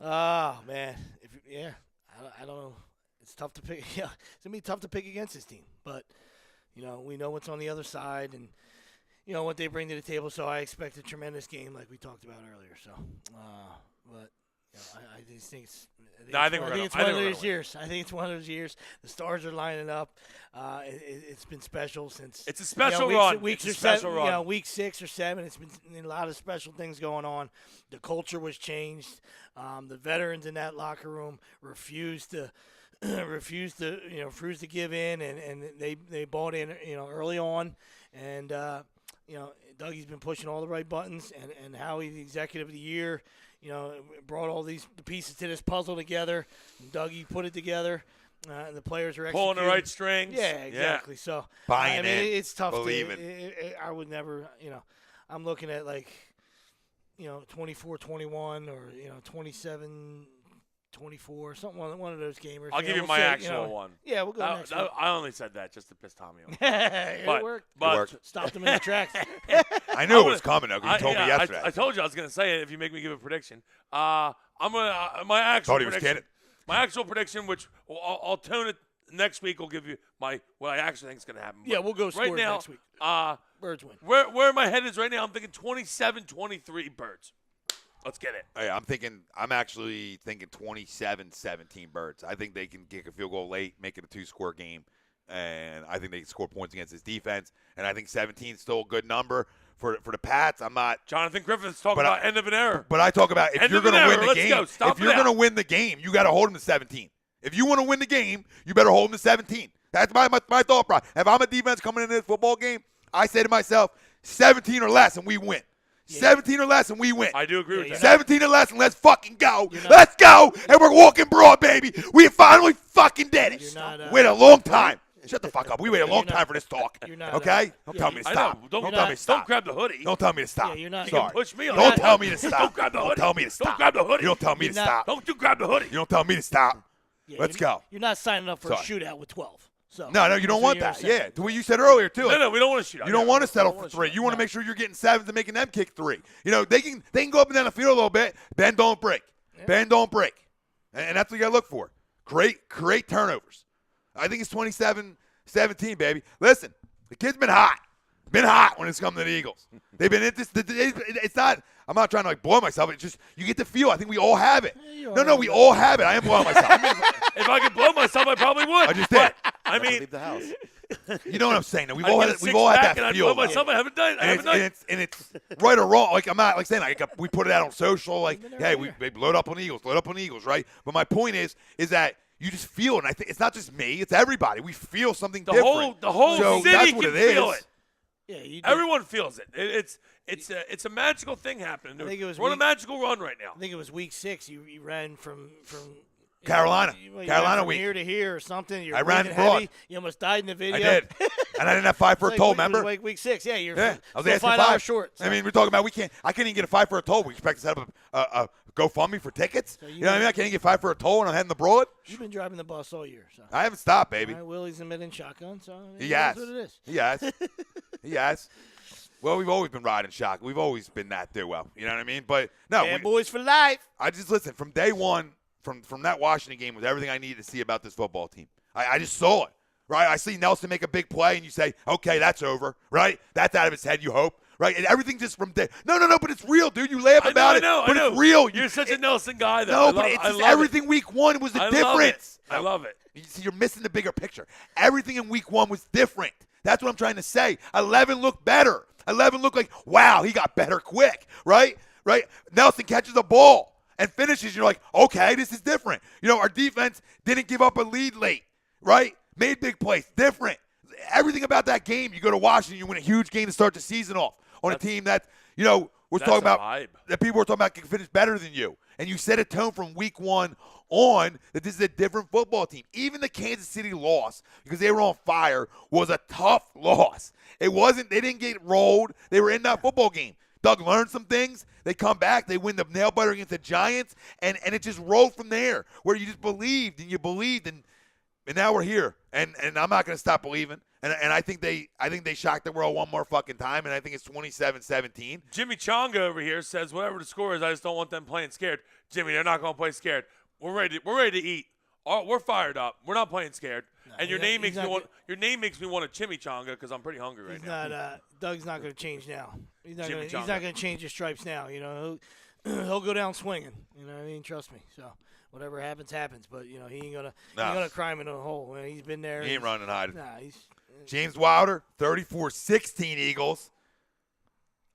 Oh man, I don't know. It's tough to pick. Yeah, it's gonna be tough to pick against this team, but we know what's on the other side and what they bring to the table. So I expect a tremendous game, like we talked about earlier. So, but I just think it's. I think it's one of those years. I think it's one of those years. The stars are lining up. It's been special since. It's a special weeks, run. Weeks it's or a special 7, run. week 6 or 7. It's been a lot of special things going on. The culture was changed. The veterans in that locker room refused to give in, and they bought in early on, and Dougie's been pushing all the right buttons, and Howie, the executive of the year, brought all the pieces to this puzzle together. And Dougie put it together. And the players are Pulling the right strings. Yeah, exactly. So Buying I mean, in, it's tough. believing. I would never. I'm looking at 24-21 or 27-24, something one of those gamers. I'll give you we'll my say, actual one. Yeah, we'll go next. Week. I only said that just to piss Tommy off. It worked. But worked. Stopped him in the tracks. I knew it was coming, though, because you told me yesterday. I told you I was going to say it if you make me give a prediction. My actual Thought he was prediction. kidding. My actual prediction, which I'll tone it next week, will give you what I actually think is going to happen. Yeah, we'll go right scores now, next week. Birds win. Where my head is right now, I'm thinking 27-23 Birds. Let's get it. Hey, I'm actually thinking 27-17 Birds. I think they can kick a field goal late, make it a 2-score game, and I think they can score points against this defense. And I think 17 is still a good number for the Pats. I'm not. Jonathan Griffith's talking about end of an era. But I talk about if End you're of an going to win era. the Let's game. go. Stop If you're it out. going to win the game, you got to hold them to 17. If you want to win the game, you better hold them to 17. That's my thought process. If I'm a defense coming into this football game, I say to myself, 17 or less and we win. 17 or less and we win. I do agree with that. 17 or less and let's fucking go. Let's go. And we're walking broad, baby. We finally fucking did it. You're not, Wait a long time. Shut the fuck up. We waited a long You're not- time for this talk. you're not, Okay? Don't tell me to I stop. know. Don't tell me to stop. Don't grab the hoodie. Don't tell me to stop. Yeah, you're not- You can Sorry. push me on Don't that tell one. me to stop. Don't grab the hoodie. Don't tell me to stop. Don't grab the hoodie. You don't tell me to You're not- stop. Don't you grab the hoodie. You don't tell me to stop. Yeah, Let's you're- go. You're not signing up for Sorry. a shootout with 12. So No, you don't that's want what that. you're saying. Yeah, to what you said earlier, too. No, we don't want to shoot out. You don't want to settle We for don't three. wanna You want to No. make sure you're getting sevens and making them kick three. They can go up and down the field a little bit. Bend, don't break. Bend, don't break. And that's what you got to look for. Create turnovers. I think it's 27-17, baby. Listen, the kid's been hot. Been hot when it's come to the Eagles. They've been at this. It's not. I'm not trying to like blow myself. It's just you get the feel. I think we all have it. No, we all have it. I am blowing myself. If I could blow myself, I probably would. I just did. I mean, leave the house. You know what I'm saying? We've I'd all get had a we've all had six-pack and that I'd feel. blow myself. I haven't done it. And it's right or wrong. Like I'm not like saying like we put it out on social. Like hey, we load up on Eagles, right? But my point is that you just feel it. And I think it's not just me; it's everybody. We feel something different. The whole so city that's can what it feel is. it. Yeah, you did. Everyone feels it. It's a magical thing happening. I think it was We're on a magical run right now. I think it was week 6. You ran from Carolina. Carolina week. Here to here or something. You're I ran breathing broad. heavy. You almost died in the video. I did, and I didn't have 5 for a toll. Remember? Like week 6. Yeah, you're Yeah, I was still asking 5 hours short. So. I mean, we're talking about I can't even get a 5 for a toll. We expect to set up a GoFundMe for tickets. So you know what I mean? I can't even get 5 for a toll, and I'm heading the broad. You've been driving the bus all year. So. I haven't stopped, baby. All right, Willie's in mid and shotgun. So He that's has. what it is. He has. He has. Well, we've always been riding shotgun. We've always been that too. Well, you know what I mean? But no, Bad boys for life. I just listen from day one. From that Washington game was everything I needed to see about this football team. I just saw it, right? I see Nelson make a big play, and you say, okay, that's over, right? That's out of his head, you hope, right? And everything just from day. No, but it's real, dude. You laugh about it, but it's real. You're such a Nelson guy, though. No, but it's just everything week 1 was the difference. I love it. You see, you're missing the bigger picture. Everything in week 1 was different. That's what I'm trying to say. 11 looked better. 11 looked like, wow, he got better quick, right? Nelson catches a ball and finishes. You're like, okay, this is different. You know, our defense didn't give up a lead late, right? Made big plays. Different. Everything about that game, you go to Washington, you win a huge game to start the season off on a team that, you know, was talking about vibe. that people were talking about can finish better than you. And you set a tone from week 1 on that this is a different football team. Even the Kansas City loss, because they were on fire, was a tough loss. It wasn't, they didn't get rolled. They were in that football game. Doug learned some things. They come back. They win the nail biter against the Giants, and it just rolled from there, where you just believed, and now we're here. And I'm not going to stop believing. And I think they shocked the world one more fucking time, and I think it's 27-17. Jimmy Chonga over here says whatever the score is, I just don't want them playing scared. Jimmy, they're not going to play scared. We're ready to eat. We're fired up. We're not playing scared. And your name makes me want a chimichanga because I'm pretty hungry right now. Doug's not going to change now. He's not Jimmy going to change his stripes now. You know, he'll go down swinging. You know what I mean? Trust me. So whatever happens. But you know, he ain't gonna cry him in a hole. Man, he's been there. He ain't running and hiding. Nah, James Wilder, 34-16 Eagles.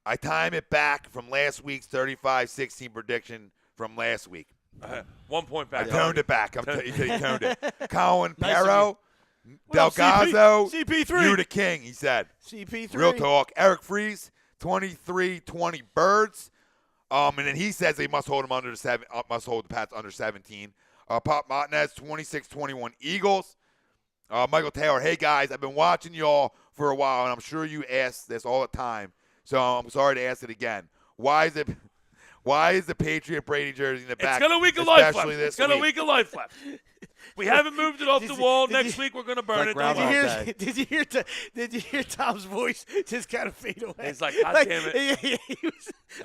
I time it back from last week's 35-16 prediction from last week. 1 point back. I toned it back. You toned it. Colin Nice Perro, Well, Delgazzo, CP3. you the king, he said. CP3. Real talk. Eric Freeze, 23-20 Birds. And then he says they must hold him under must hold the Pats under 17. Pop Martinez, 26-21 Eagles. Michael Taylor, hey guys, I've been watching y'all for a while, and I'm sure you ask this all the time, so I'm sorry to ask it again. Why is the Patriot Brady jersey in the back? It's got a week of life left. This It's got a week of life left. We haven't moved it off the wall. Next week we're gonna burn it. Did you hear Tom's voice just kind of fade away? He's like, God damn it.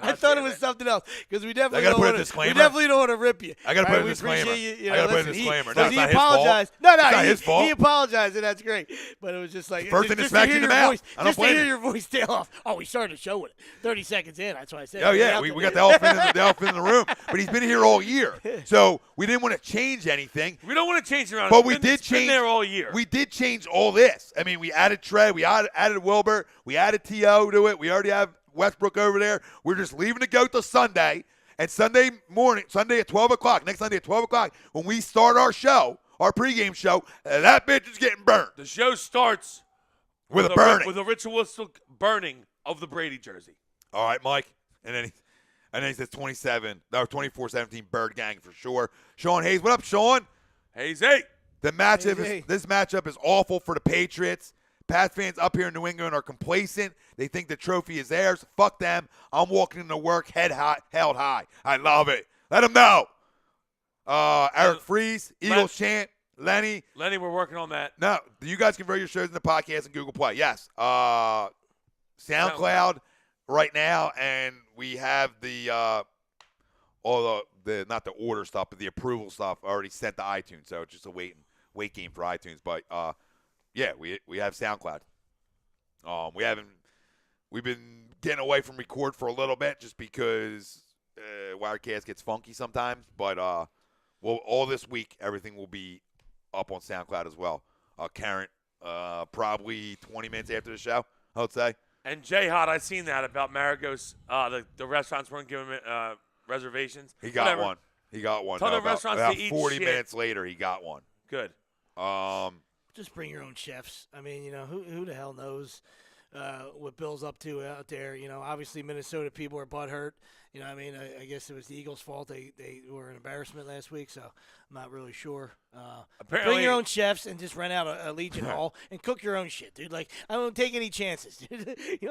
I thought it was something else because we definitely don't want to rip you. I gotta put a We disclaimer. appreciate you. I gotta put a Listen, disclaimer. He No, it's not his apologized. fault. No, It's not his fault. He apologized, and that's great. But it was just like First thing that just smacked to you hear in the your mouth. voice, I don't just to blame hear you. your voice tail off. Oh, we started the show with it. 30 seconds in. That's why I said. Oh yeah, we got the elephant in the room. But he's been here all year, so we didn't want to change anything. We don't want to change around. But we did It's been change there all year. We did change all this. I mean, we added Trey, we added Wilbert, we added T.O. to it. We already have Westbrook over there. We're just leaving to go till Sunday. And Sunday at 12 o'clock, next Sunday at 12 o'clock, when we start our show, our pregame show, that bitch is getting burnt. The show starts With a burning. with a ritualistic burning of the Brady jersey. All right, Mike. And then he says 24-17 Bird Gang for sure. Sean Hayes, what up, Sean? Hayes, hey. This matchup is awful for the Patriots. Pats fans up here in New England are complacent. They think the trophy is theirs. Fuck them. I'm walking into work held high. I love it. Let them know. Eric Freeze, Eagles chant, Lenny, we're working on that. No, you guys convert your shows into podcasts and Google Play. Yes. SoundCloud right now, and we have the not the order stuff, but the approval stuff already sent to iTunes. So it's just a wait game for iTunes. But yeah, we have SoundCloud. We've been getting away from record for a little bit just because Wirecast gets funky sometimes. But all this week, everything will be up on SoundCloud as well. Karen, probably 20 minutes after the show, I would say. And Jay Hot, I seen that about Marigo's. The restaurants weren't giving him reservations. He got one. He got one. Tell the about restaurants to eat 40 shit. minutes later, he got one. Good. Just bring your own chefs. I mean, who the hell knows what Bill's up to out there? Obviously Minnesota people are butthurt. I guess it was the Eagles' fault. They were an embarrassment last week, so I'm not really sure. Apparently, bring your own chefs and just rent out a Legion Hall and cook your own shit, dude. Like, I don't take any chances, dude. You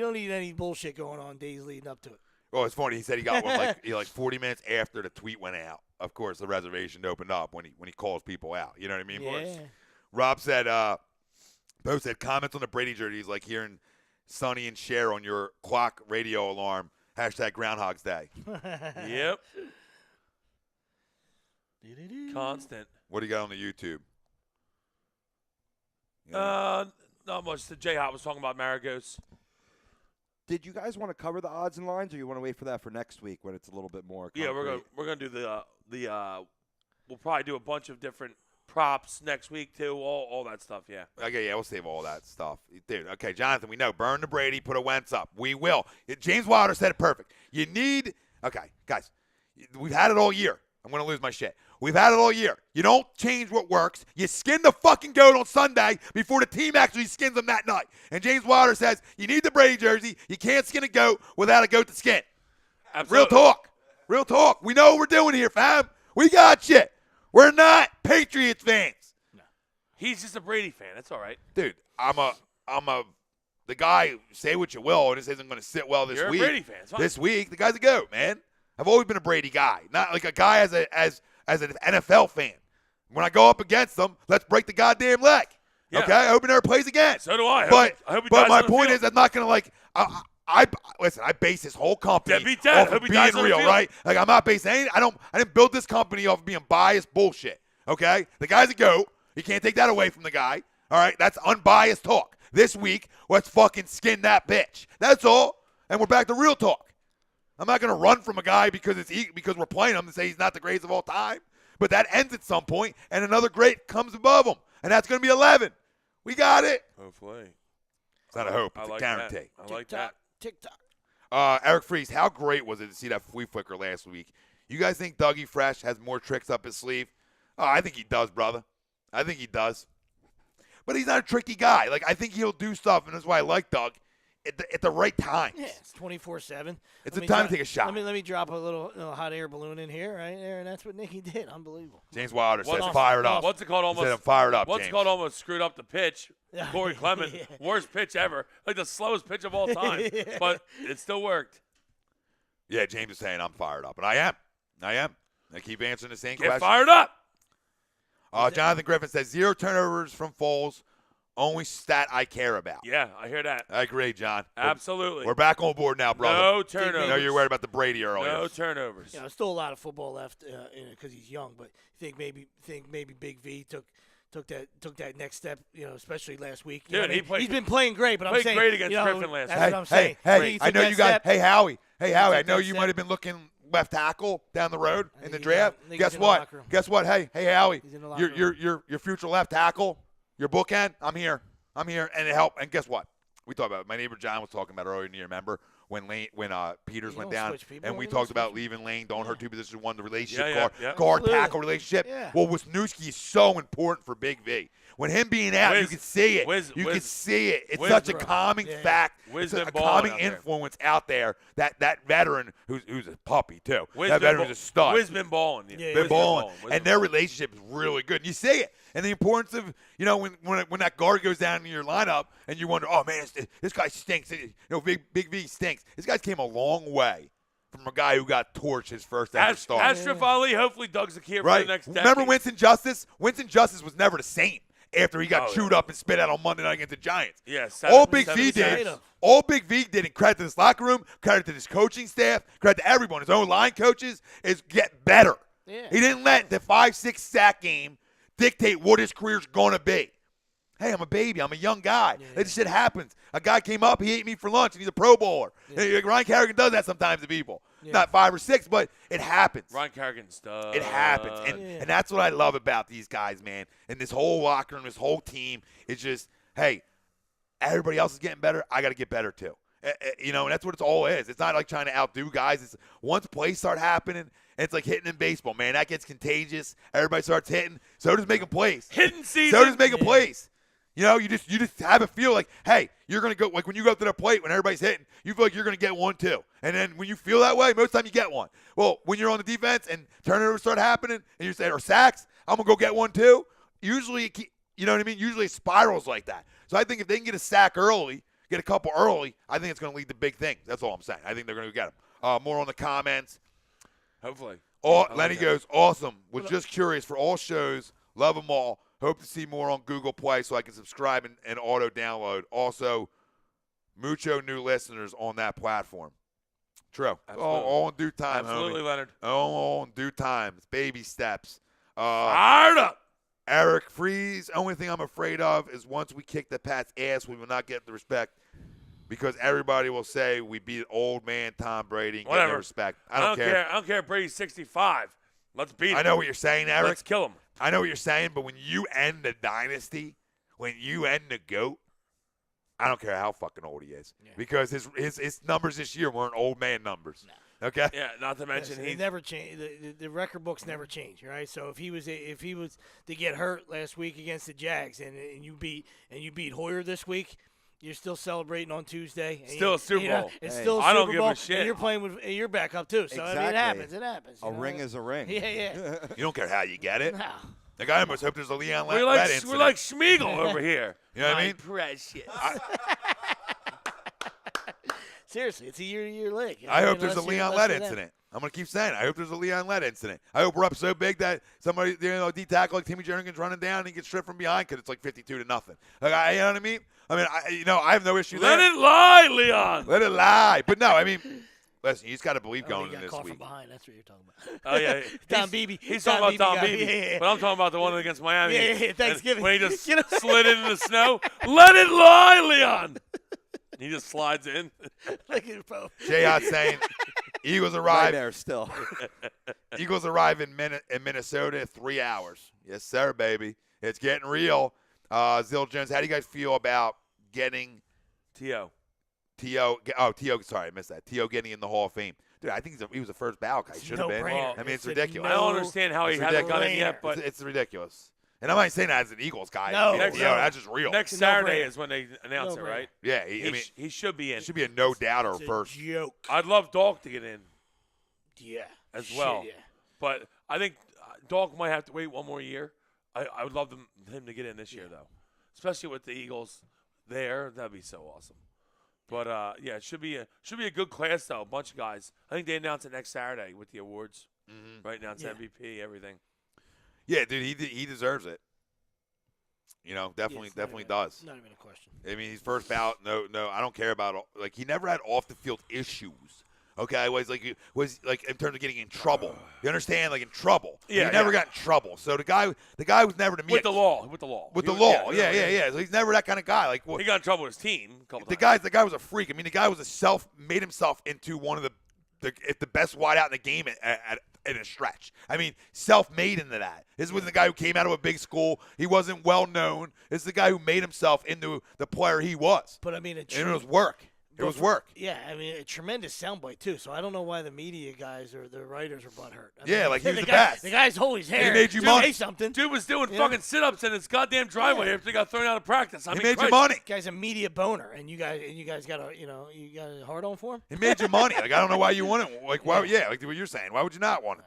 don't need any bullshit going on days leading up to it. Oh, it's funny. He said he got one like 40 minutes after the tweet went out. Of course, the reservation opened up when he calls people out. You know what I mean? Yeah. Rob said, Bo said, comments on the Brady jerseys like hearing Sonny and Cher on your clock radio alarm. # Groundhog's Day. Yep. Constant. What do you got on the YouTube? Not much. The Jay Hot was talking about Marigo's. Did you guys want to cover the odds and lines, or you want to wait for that for next week when it's a little bit more concrete? Yeah, we're gonna do the we'll probably do a bunch of different props next week too. All that stuff. Yeah. Okay, yeah, we'll save all that stuff. Dude, okay, Jonathan, we know. Burn the Brady, put a Wentz up. We will. James Wilder said it perfect. You need – okay, guys, we've had it all year. I'm going to lose my shit. We've had it all year. You don't change what works. You skin the fucking goat on Sunday before the team actually skins them that night. And James Wilder says you need the Brady jersey. You can't skin a goat without a goat to skin. Absolutely. Real talk. Real talk. We know what we're doing here, fam. We got you. We're not Patriots fans. No. He's just a Brady fan. That's all right. Dude, the guy, say what you will, this isn't going to sit well this You're week. a Brady fan. It's fine. This week, the guy's a goat, man. I've always been a Brady guy, not like a guy as an NFL fan. When I go up against them, let's break the goddamn leg. Yeah. Okay? I hope he never plays again. So do I. I hope he but dies my on the point field. is, I'm not going to listen, I base this whole company Deadbeat dad. off Hope of he dies being on the real, field. right? Like, I'm not basing anything. I didn't build this company off of being biased bullshit. Okay? The guy's a goat. You can't take that away from the guy. All right? That's unbiased talk. This week, let's fucking skin that bitch. That's all. And we're back to real talk. I'm not going to run from a guy because we're playing him and say he's not the greatest of all time. But that ends at some point, and another great comes above him. And that's going to be 11. We got it. Hopefully. It's not a hope. I It's like a guarantee. That. I like that. TikTok. Eric Freeze, how great was it to see that flea flicker last week? You guys think Dougie Fresh has more tricks up his sleeve? Oh, I think he does, brother. I think he does. But he's not a tricky guy. Like, I think he'll do stuff, and that's why I like Doug at the right time. Yeah, it's 24/7. It's a time to take a shot. Let me drop a little hot air balloon in here, right there, and that's what Nicky did. Unbelievable. James Wilder says What's- fired up. What's it called? He said, Almost. I'm fired up, What's James. called? Almost screwed up the pitch. Corey Clement, Yeah. worst pitch ever, like the slowest pitch of all time. Yeah. But it still worked. Yeah, James is saying I'm fired up, and I am. I keep answering the same Get question. fired up. Jonathan Griffin says 0 turnovers from Foles. Only stat I care about. Yeah, I hear that. I agree, John. Absolutely. We're back on board now, brother. No I turnovers. know you're worried about the Brady earlier. No turnovers. Still a lot of football left because he's young, but think maybe Big V took that next step, especially last week. You know Dude, what I mean? He's been playing great, but I'm played saying great against Griffin last that's week. what I'm saying. Hey, He I took know that you guys. step. Hey, Howie. I took know that you step. might have been looking left tackle down the road I in think the he's draft. I think Guess he's in the what? locker room. Guess what? Hey, Howie. He's in the locker Your future left tackle, your bookend. I'm here, and it helped. And guess what? We talked about it. My neighbor John was talking about it earlier in the year. Remember when Peters You went don't down, switch people. and we You talked don't about switch leaving Lane, don't hurt two positions, one the relationship, Yeah, guard, yeah. guard Absolutely. tackle relationship. Yeah. Well, Wisniewski is so important for Big V. When him being out, you Wiz- can see it. Wiz- you Wiz- can see it. It's Wiz- such a bro. calming Yeah. fact. Wiz It's been a balling calming out there. influence out there. That veteran who's a puppy too. Wiz That been veteran's ball- a stud. Wiz been balling. Yeah, Been Wiz balling. Wiz And been their balling. relationship is really good. And you see it. And the importance of, when that guard goes down in your lineup and you wonder, oh, man, this guy stinks. Big V stinks. This guy came a long way from a guy who got torched his first ever start. Ashraf Ali, hopefully Doug's a key for Right. the next decade. Remember Winston Justice? Winston Justice was never the same. after he got chewed up and spit out on Monday night against the Giants. Yeah, All Big V sacks. did. All Big V did, and credit to this locker room, credit to this coaching staff, credit to everyone, his own line coaches, is get better. Yeah. He didn't let the 5-6 sack game dictate what his career's going to be. Hey, I'm a baby. I'm a young guy. Yeah. This shit happens. A guy came up, he ate me for lunch, and he's a Pro Bowler. Yeah. Ryan Kerrigan does that sometimes to people. Yeah. Not 5 or 6, but it happens. Ryan Kerrigan's stuff. It happens. And that's what I love about these guys, man. And this whole locker room, this whole team, it's just, hey, everybody else is getting better. I got to get better too. And that's what it's all is. It's not like trying to outdo guys. It's once plays start happening, and it's like hitting in baseball, man. That gets contagious. Everybody starts hitting. So does making plays. Hitting season. So does making plays. You just have a feel like, hey, you're going to go, like when you go up to the plate, when everybody's hitting, you feel like you're going to get one too. And then when you feel that way, most of the time you get one. Well, when you're on the defense and turnovers start happening, and you're saying, or sacks, I'm going to go get one too. Usually, you know what I mean? Usually it spirals like that. So I think if they can get a sack early, get a couple early, I think it's going to lead to big things. That's all I'm saying. I think they're going to get them. More on the comments. Hopefully. Lenny goes, awesome. Was just curious for all shows. Love them all. Hope to see more on Google Play so I can subscribe and auto download. Also, mucho new listeners on that platform. True. All in due time, Absolutely, homie. Leonard. All in due time. It's baby steps. Fired up. Eric Freeze, only thing I'm afraid of is once we kick the Pats' ass, we will not get the respect because everybody will say we beat old man Tom Brady and get Whatever. no respect. I don't care. I don't care if Brady's 65. Let's beat him. I know what you're saying, Eric. Let's kill him. I know what you're saying, but when you end the dynasty, when you end the GOAT, I don't care how fucking old he is. Yeah. Because his numbers this year weren't old man numbers. No. Okay? Yeah, not to mention Listen, he never change. The record books never change, right? So if he was to get hurt last week against the Jags and you beat Hoyer this week, you're still celebrating on Tuesday. Still a Super Bowl. It's Hey. still a I don't Super give a Bowl, shit. and you're playing with your backup too. So I mean, it Exactly. happens. It happens. A ring is a ring. Yeah. You don't care how you get it. No. Like, I almost hope there's a Leon we're Lett like incident. we're like Schmiegel over here. You know what I mean? Precious. Seriously, it's a year-to-year league. I hope mean, there's a unless Leon you're Lett them. incident. I'm going to keep saying it. I hope there's a Leon Lett incident. I hope we're up so big that somebody, D-tackle like Timmy Jernigan's running down and he gets stripped from behind because it's like 52-0. Like, you know what I mean? I have no issue Let there. it lie, Leon. Let it lie. But no, I mean, listen, you just got to believe Oh, going he in got this caught week. from behind. That's what you're talking about. Oh yeah, Don Beebe. He's Don talking about Don Beebe Beebe, guy. Yeah. but I'm talking about the one against Miami. Yeah, Thanksgiving. When he just You know? slid into the snow. Let it lie, Leon. He just slides in. Look at bro. J.I. saying Eagles arrive. Nightmare still. Eagles arrive in Minnesota in 3 hours. Yes, sir, baby. It's getting real. Zill Jones, how do you guys feel about getting T.O. T.O. Sorry, I missed that. T.O. getting in the Hall of Fame. Dude, I think he was the first ballot guy. He should have been. No-brainer. I mean, it's a ridiculous. I don't understand how he It's hasn't got in ridiculous. yet, but It's ridiculous. And I'm not saying that as an Eagles guy. No. That's just real. next It's a no-brainer. Saturday is when they announce it, No-brainer. right? Yeah, He should be in. it should be a no-doubter It's a first. joke. I'd love Dolk to get in Yeah. as Shit, well. yeah. But I think Dolk might have to wait one more year. I would love him to get in this year, though. Especially with the Eagles there. That'd be so awesome. But, yeah, it should be a good class, though. A bunch of guys. I think they announce it next Saturday with the awards. Right now it's Yeah. MVP, everything. Yeah, dude, he deserves it. Definitely It's not even- does. Not even a question. I mean, he's first ballot. No, I don't care about he never had off the field issues. Okay, was like in terms of getting in trouble. You understand? Like in trouble. Yeah, he never yeah. got in trouble. So the guy was never to me With the law. With the He was- law. Yeah. So he's never that kind of guy. Like He got in trouble with his team a couple the times. guy was a freak. I mean, the guy was made himself into one of the best wideout in the game in a stretch. I mean, self-made into that. This was the guy who came out of a big school. He wasn't well known. This is the guy who made himself into the player he was. But I mean, And it was work. It was work. Yeah, I mean, a tremendous soundbite too. So I don't know why the media guys or the writers are butthurt. I Yeah, mean, like he was the guy, best. The guy's hold his hair. made you Dude, money. Say something. Dude was doing Yeah. fucking sit-ups in his goddamn driveway Yeah. after he got thrown out of practice. I He mean, made you Christ. money. Guy's a media boner, and you guys got a you got a hard on for him. He made you money. Like, I don't know why you want it. Like, why? Yeah, like what you're saying. Why would you not want it?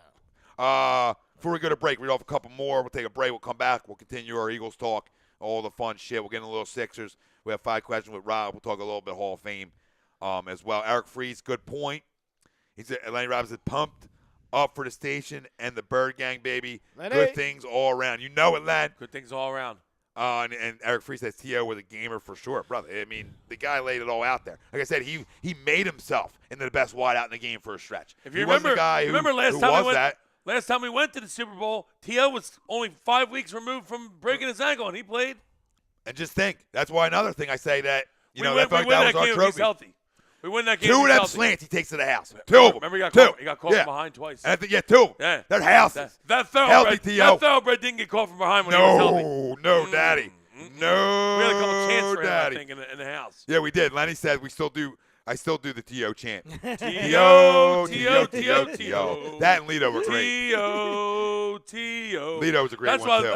Before we go to break, read off a couple more. We'll take a break. We'll come back. We'll continue our Eagles talk, all the fun shit. We'll get in a little Sixers. We have 5 questions with Rob. We'll talk a little bit Hall of Fame as well. Eric Freeze, good point. He said, Lenny Robinson pumped up for the station and the Bird Gang, baby. Lenny. Good things all around. You know it, Len. Good things all around. And Eric Free says T.O. was a gamer for sure, brother. I mean, the guy laid it all out there. Like I said, he made himself into the best wideout in the game for a stretch. If you he remember, wasn't a guy last time we went to the Super Bowl, T.O. was only 5 weeks removed from breaking his ankle, and he played. And just think, that's why another thing I say that, we win that game if he's healthy. We win that game. 2 of them slants he takes to the house. 2 of them. Remember, he got caught from behind twice. And 2 of them. Yeah. They're houses. That thoroughbred didn't get caught from behind when he was healthy. No, Daddy. No, we had a couple chants for him, Daddy. I think, in the house. Yeah, we did. Lenny said I still do the T.O. chant. T.O., T.O., T.O., T.O. That and Lito were great. T.O., T.O. Lito was a great one, too.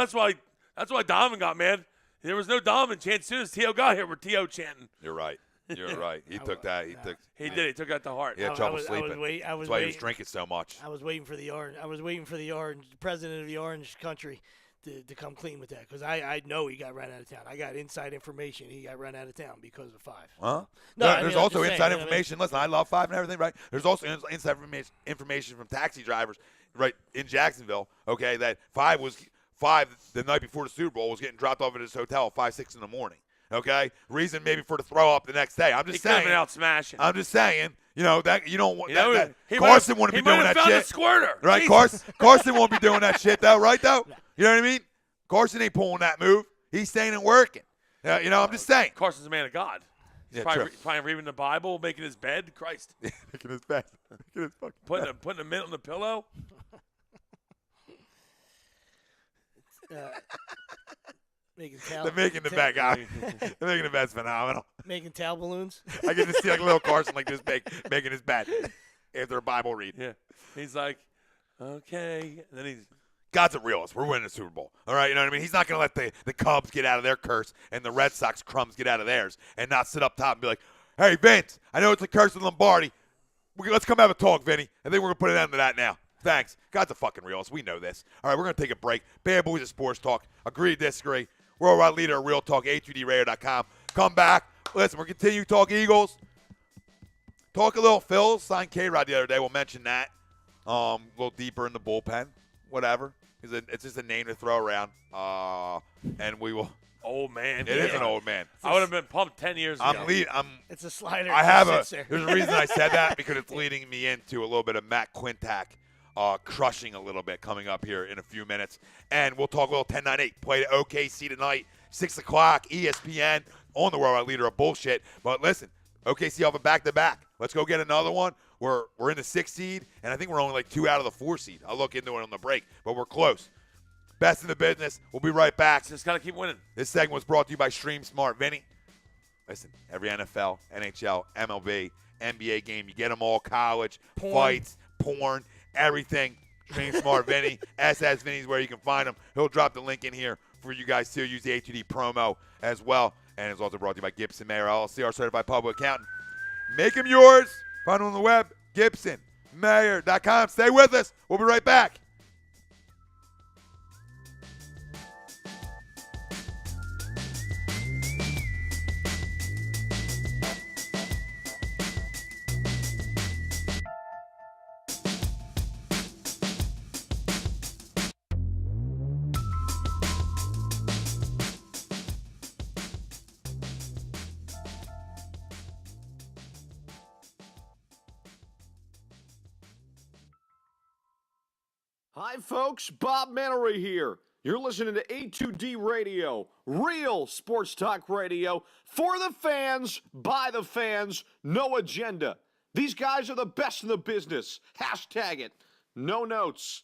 That's why Donovan got mad. There was no Donovan chant. As soon as T.O. got here, we're T.O. chanting. You're right. You're right. He took that. He did. He took that to heart. He had trouble sleeping. That's why he was drinking so much. I was waiting for the orange. The president of the orange country, to come clean with that, because I know he got run out of town. I got inside information. He got run out of town because of 5. Huh? No, there's also inside information. Listen, I love 5 and everything, right? There's also inside information from taxi drivers, right, in Jacksonville. Okay, that 5 the night before the Super Bowl was getting dropped off at his hotel at 5, 6 in the morning. Okay, reason maybe for the throw up the next day. I'm just saying. He could have been out smashing. I'm just saying. You know that you don't want that. Carson wouldn't be doing that shit. He might have found a squirter. Right, Carson won't be doing that shit though, right though? You know what I mean? Carson ain't pulling that move. He's staying and working. You know, I'm just saying. Carson's a man of God. He's probably reading the Bible, making his bed. Christ. Making his bed. Making his fucking bed. Putting a mint on the pillow. Making towel. They're making the bed, guy. They're making the bed's phenomenal. Making towel balloons. I get to see like little Carson like this big making his bed after a Bible read. Yeah. He's like, okay. And then he's. God's a realist. We're winning the Super Bowl. All right, you know what I mean? He's not going to let the Cubs get out of their curse and the Red Sox crumbs get out of theirs and not sit up top and be like, hey, Vince, I know it's a curse of Lombardi. Let's come have a talk, Vinny. I think we're going to put an end to that now. Thanks. God's a fucking realist. We know this. All right, we're going to take a break. Bad Boys of Sports Talk. Agree to disagree. Worldwide leader of Real Talk, A2DRadio.com. Come back. Listen, we're continuing to talk Eagles. Talk a little Phils. Signed K-Rod the other day. We'll mention that. A little deeper in the bullpen. Whatever. It's just a name to throw around. And we will. Old man. It is an old man. I would have been pumped 10 years ago. It's a slider. There's a reason I said that because it's leading me into a little bit of Matt Quintac crushing a little bit coming up here in a few minutes. And we'll talk a little 10-9-8. Play to OKC tonight, 6 o'clock, ESPN, on the worldwide leader of bullshit. But listen, OKC off a back-to-back. Let's go get another one. We're in the 6th seed, and I think we're only like 2 out of the 4 seed. I'll look into it on the break, but we're close. Best in the business. We'll be right back. Just got to keep winning. This segment was brought to you by Stream Smart. Vinny, listen, every NFL, NHL, MLB, NBA game, you get them all, college, fights, porn, everything. Stream Smart Vinny. SS Vinny's where you can find him. He'll drop the link in here for you guys to use the A2D promo as well. And it's also brought to you by Gibson Mayer LLC, our certified public accountant. Make them yours. Find them on the web, GibsonMayer.com. Stay with us. We'll be right back. Hi, folks. Bob Mannery here. You're listening to A2D Radio, real sports talk radio for the fans, by the fans, no agenda. These guys are the best in the business. Hashtag it. No notes.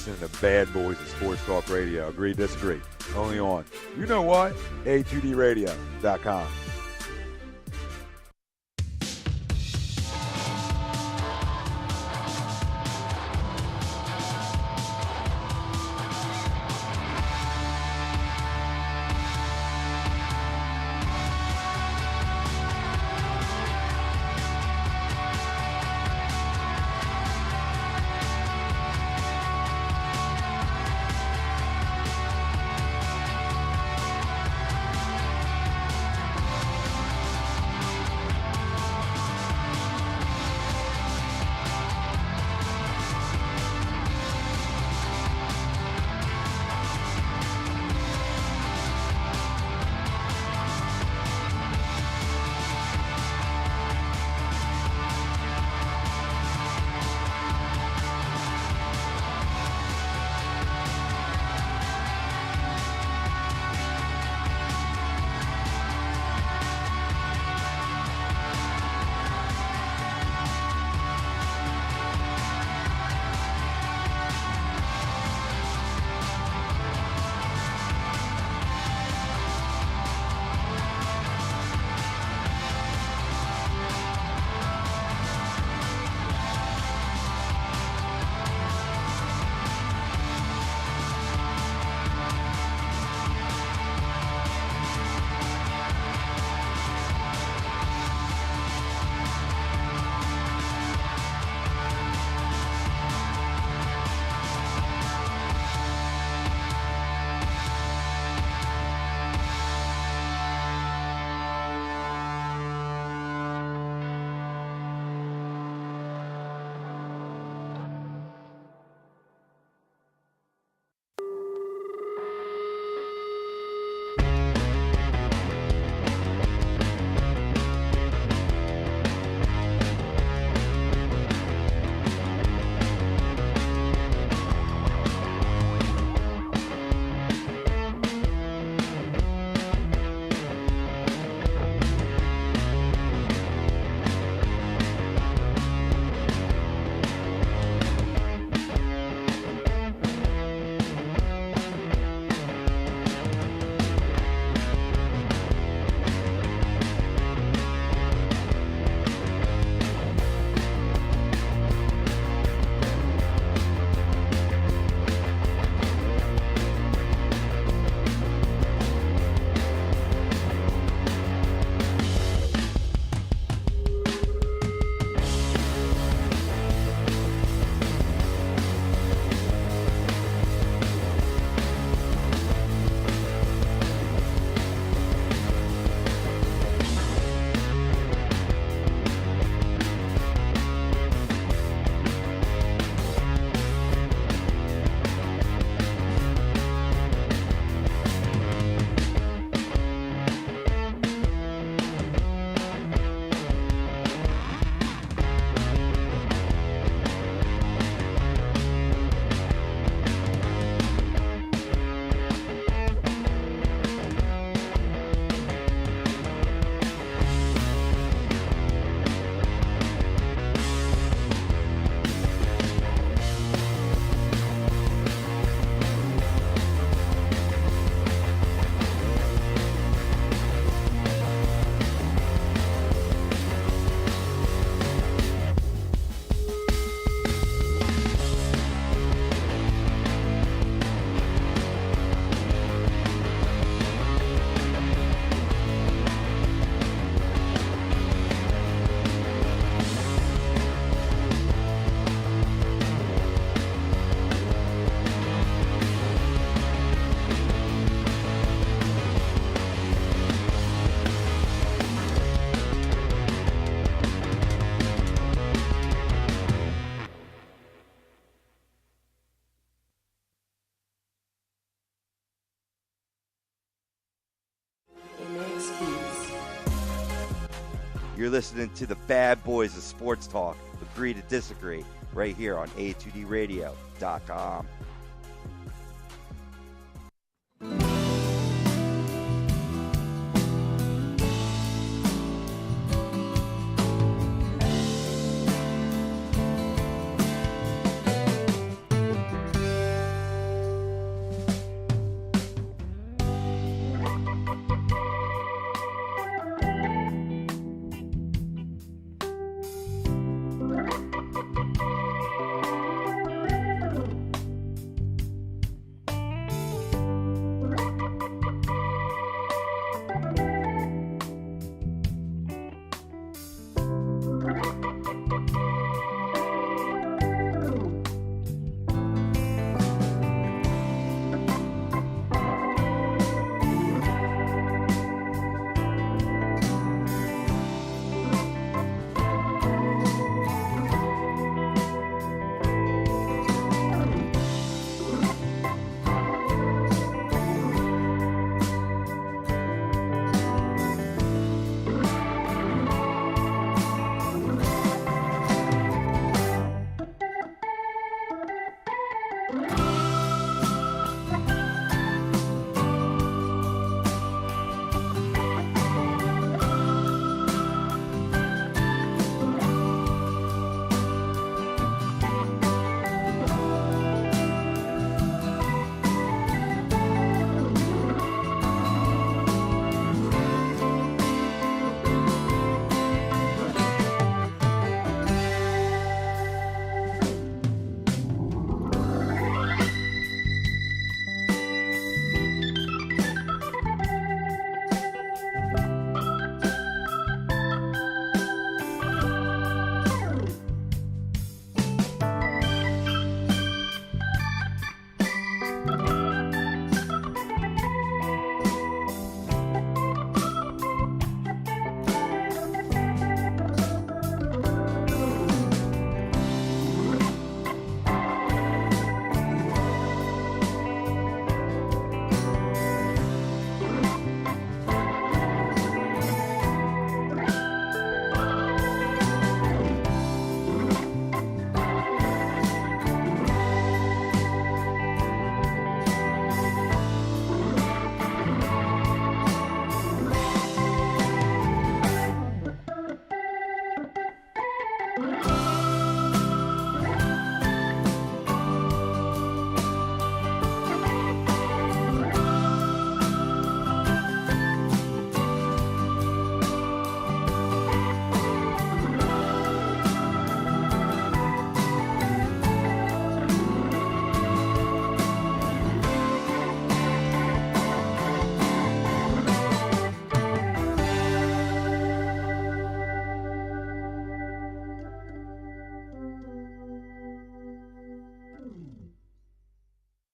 listening to Bad Boys of Sports Talk Radio. Agree, disagree. Only on, you know what? A2DRadio.com. You're listening to the Bad Boys of Sports Talk. Agree to disagree right here on A2DRadio.com.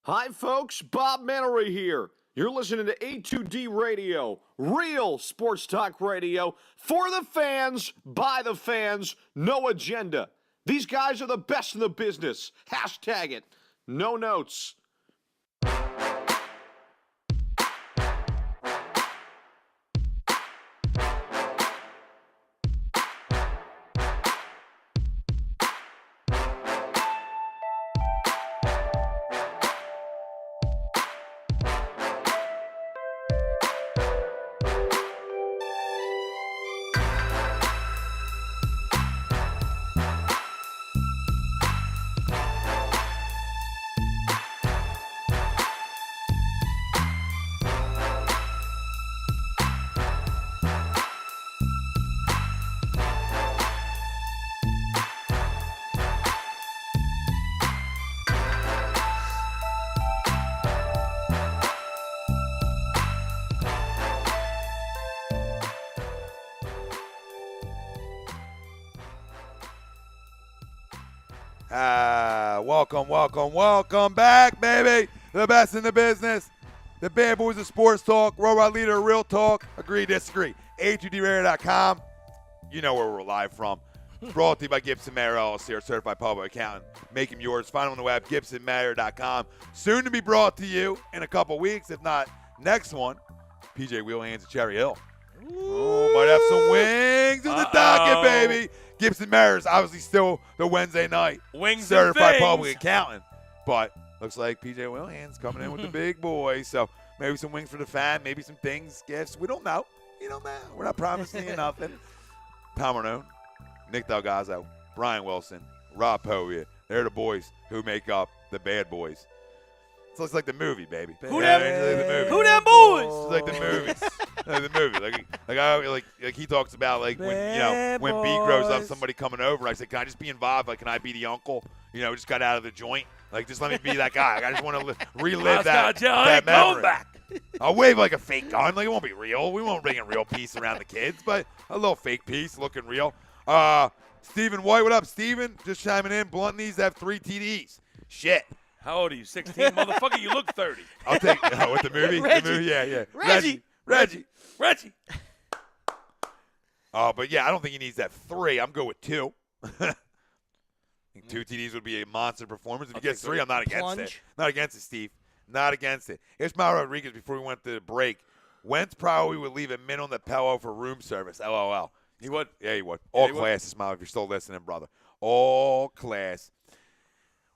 Hi, folks. Bob Mannery here. You're listening to A2D Radio, real sports talk radio for the fans, by the fans, no agenda. These guys are the best in the business. Hashtag it. No notes. Welcome back, baby. The best in the business. The Bad Boys of Sports Talk, Worldwide Leader of Real Talk. Agree, disagree. A2DRadio.com. You know where we're live from. Brought to you by Gibson Mayer LLC, our certified public accountant. Make him yours. Find him on the web, GibsonMayer.com. Soon to be brought to you in a couple weeks, if not next one. PJ Wheelhands at Cherry Hill. Oh, might have some wings in the docket, baby. Gibson Mayer's obviously still the Wednesday night Wings certified and public accountant. But looks like PJ Wheelhands coming in with the big boys. So maybe some wings for the fan, maybe some things, gifts. We don't know. You don't know. We're not promising you nothing. Palmerone, Nick Delgazzo, Brian Wilson, Rob Povia. They're the boys who make up the Bad Boys. So it's like the movie, baby. Who Yeah, them? it's like the movie. Who them boys? It's like the movies. Like the movie. Like he talks about like when when B grows up, somebody coming over. I said, can I just be involved? Like, can I be the uncle? You know, just got out of the joint. Like, just let me be that guy. Like, I just want to relive that memory. Back. I'll wave like a fake gun. Like, it won't be real. We won't bring a real piece around the kids, but a little fake piece looking real. Stephen White, what up, Stephen? Just chiming in. Blunt knees have 3 TDs. Shit. How old are you? 16, motherfucker. You look 30. I'll take with the movie. Reggie. The movie, yeah. Reggie. Oh, but yeah, I don't think he needs that 3. I'm good with 2. I think 2 TDs would be a monster performance. If he gets 3, I'm not against it. Not against it, Steve. Not against it. Ismail Rodriguez, before we went to the break, Wentz probably would leave a min on the Pello for room service. LOL. He would? Yeah, he would. All he class, Ismail, if you're still listening, brother. All class.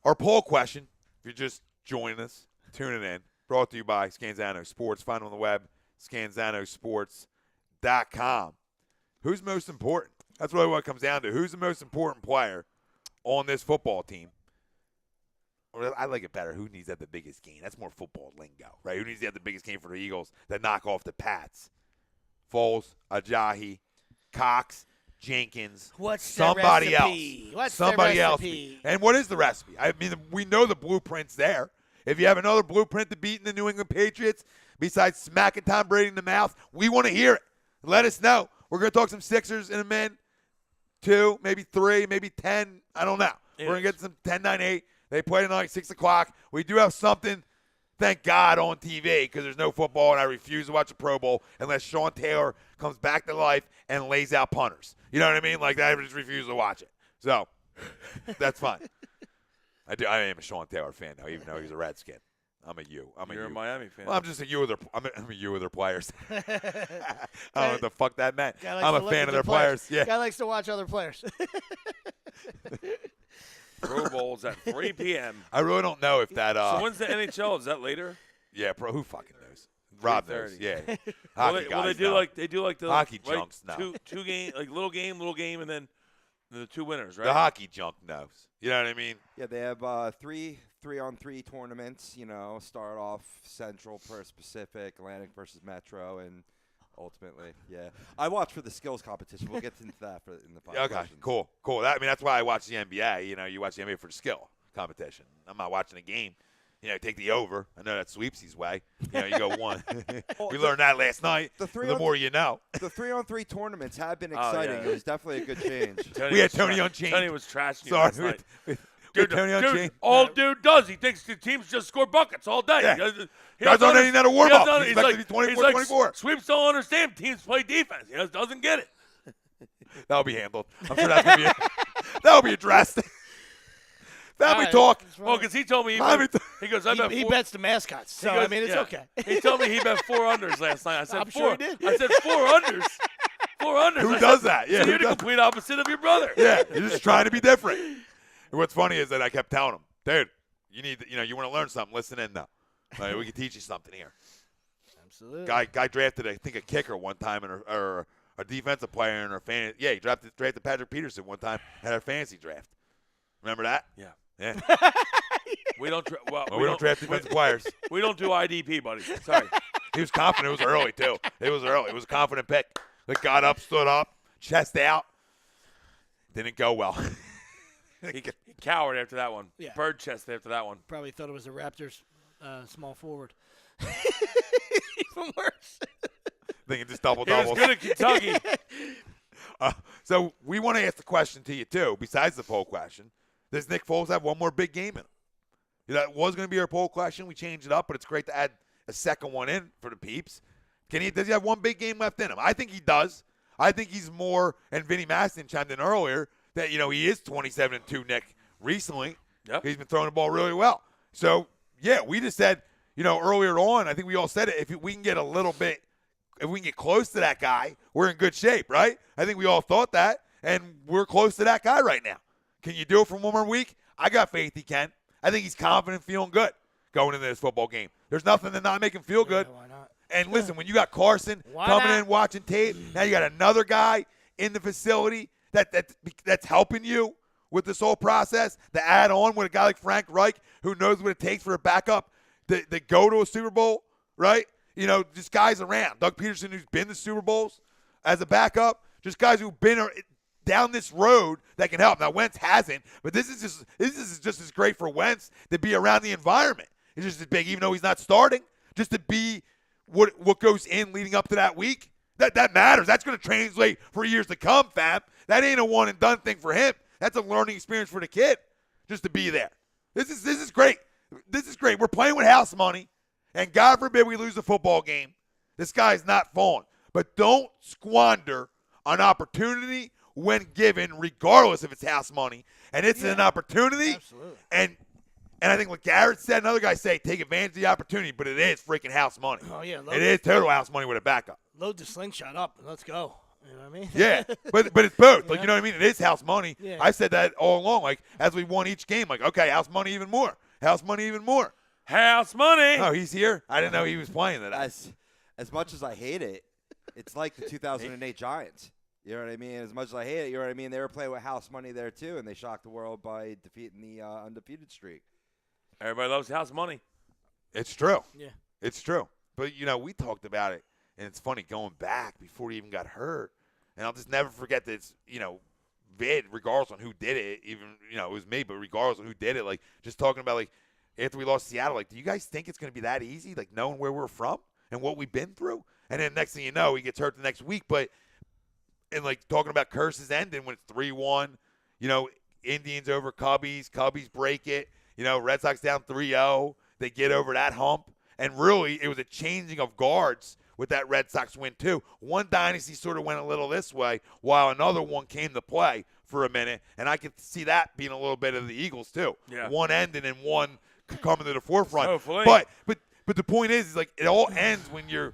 Our poll question, if you're just joining us, tuning in, brought to you by Scanzano Sports. Find them on the web, scanzanosports.com. Who's most important? That's really what it comes down to. Who's the most important player on this football team? Or I like it better. Who needs to have the biggest game? That's more football lingo, right? Who needs to have the biggest game for the Eagles that knock off the Pats? Foles, Ajayi, Cox, Jenkins, somebody else. Somebody else. And what is the recipe? I mean, we know the blueprint's there. If you have another blueprint to beat in the New England Patriots, besides smacking Tom Brady in the mouth, we want to hear it. Let us know. We're going to talk some Sixers in a minute. 2, maybe 3, maybe 10. I don't know. We're going to get some 10, 9, 8. They play tonight, 6 o'clock. We do have something, thank God, on TV because there's no football, and I refuse to watch a Pro Bowl unless Sean Taylor comes back to life and lays out punters. You know what I mean? Like that, I just refuse to watch it. So that's fine. I am a Sean Taylor fan, though, even though he's a Redskin. You're a Miami fan. Well, I'm just a U of their. I'm a U of their players. I don't know what the fuck that meant. I'm a fan of their players. Yeah. Guy likes to watch other players. Pro Bowl's at 3 p.m. I really don't know if that. So when's the NHL? Is that later? Yeah, bro. Who fucking knows? Rob knows. Yeah. Well, they do like the hockey junks now. Two game, like little game, and then the 2 winners, right? The hockey junk knows. You know what I mean? Yeah, they have 3-on-3 tournaments. You know, start off Central versus Pacific, Atlantic versus Metro, and ultimately, yeah. I watch for the skills competition. We'll get into that in the podcast. Okay, cool. That's why I watch the NBA. You know, you watch the NBA for the skill competition. I'm not watching a game. You know, take the over. I know that's Sweepsy's way. You know, you go 1. We learned that last night. The more you know. The 3-on-3 tournaments have been exciting. Yeah. It was definitely a good change. We had Tony Unchained. Tony was trashing you last night. Dude, Tony Unchained. all dude does, he thinks the teams just score buckets all day. Yeah. He Guys doesn't don't need another warm-up. He's He's expected to be 24-24. Sweeps don't understand teams play defense. He just doesn't get it. That'll be handled. I'm sure that's going to be that'll be addressed. Family right. talk. Well, because he told me he goes, I bet He four. bets the mascots, so goes, I mean it's yeah. okay. He told me he bet 4 unders last night. I said I'm four. sure he did. I said 4 unders. 4 unders. Who I does said, that? Yeah, So who you're the does- complete opposite of your brother. Yeah, you're just trying to be different. And what's funny is that I kept telling him, dude, you need, you want to learn something. Listen in now. Like, we can teach you something here. Absolutely. Guy drafted, I think, a kicker one time, or a defensive player in our fantasy. Yeah, he drafted Patrick Pederson one time at our fantasy draft. Remember that? Yeah. Yeah. We don't. We don't draft defensive players. We don't do IDP, buddy. Sorry. He was confident. It was early too. It was early. It was a confident pick. Like got up, stood up, chest out. Didn't go well. He cowered after that one. Yeah. Bird chest after that one. Probably thought it was a Raptors small forward. Even worse. Thinking just double He was doubles. good at Kentucky. So we want to ask the question to you too. Besides the poll question, does Nick Foles have one more big game in him? That was going to be our poll question. We changed it up, but it's great to add a second one in for the peeps. Does he have one big game left in him? I think he does. I think he's more, and Vinny Maston chimed in earlier, that, he is 27-2, Nick, recently. Yep. He's been throwing the ball really well. So, yeah, we just said, earlier on, I think we all said it, if we can get a little bit, if we can get close to that guy, we're in good shape, right? I think we all thought that, and we're close to that guy right now. Can you do it for one more week? I got faith he can. I think he's confident, feeling good going into this football game. There's nothing to not make him feel good. Yeah, why not? And listen, when you got Carson Why coming not? in, watching tape, now you got another guy in the facility that's helping you with this whole process. To add on with a guy like Frank Reich, who knows what it takes for a backup to go to a Super Bowl, right? Just guys around. Doug Pederson, who's been to Super Bowls as a backup, just guys who've been down this road that can help. Now, Wentz hasn't, but this is just as great for Wentz to be around the environment. It's just as big, even though he's not starting, just to be what goes in leading up to that week. That matters. That's going to translate for years to come, fam. That ain't a one-and-done thing for him. That's a learning experience for the kid, just to be there. This is great. This is great. We're playing with house money, and God forbid we lose the football game. This guy's not falling. But don't squander an opportunity when given, regardless if it's house money. And it's an opportunity. Absolutely. And I think what Garrett said, another guy say, take advantage of the opportunity, but it is freaking house money. Oh yeah. It is total house money with a backup. Load the slingshot up and let's go. You know what I mean? Yeah, but it's both. Yeah. Like, you know what I mean? It is house money. Yeah. I said that all along. Like, as we won each game, like, okay, house money even more. House money even more. House money. Oh, he's here? I didn't know he was playing today. As much as I hate it, it's like the 2008 Giants. You know what I mean? As much as I hate it, you know what I mean? They were playing with house money there, too, and they shocked the world by defeating the undefeated streak. Everybody loves house money. It's true. Yeah. It's true. But, we talked about it, and it's funny going back before he even got hurt. And I'll just never forget that it's, vid, regardless on who did it, even, it was me, but regardless on who did it, like, just talking about, like, after we lost Seattle, like, do you guys think it's going to be that easy, like, knowing where we're from and what we've been through? And then next thing you know, he gets hurt the next week. But, and, like, talking about curses ending when it's 3-1, Indians over Cubbies, Cubbies break it, Red Sox down 3-0, they get over that hump. And really, it was a changing of guards with that Red Sox win, too. One dynasty sort of went a little this way, while another one came to play for a minute. And I could see that being a little bit of the Eagles, too. Yeah. One ending and one coming to the forefront. Hopefully. But the point is like, it all ends when you're,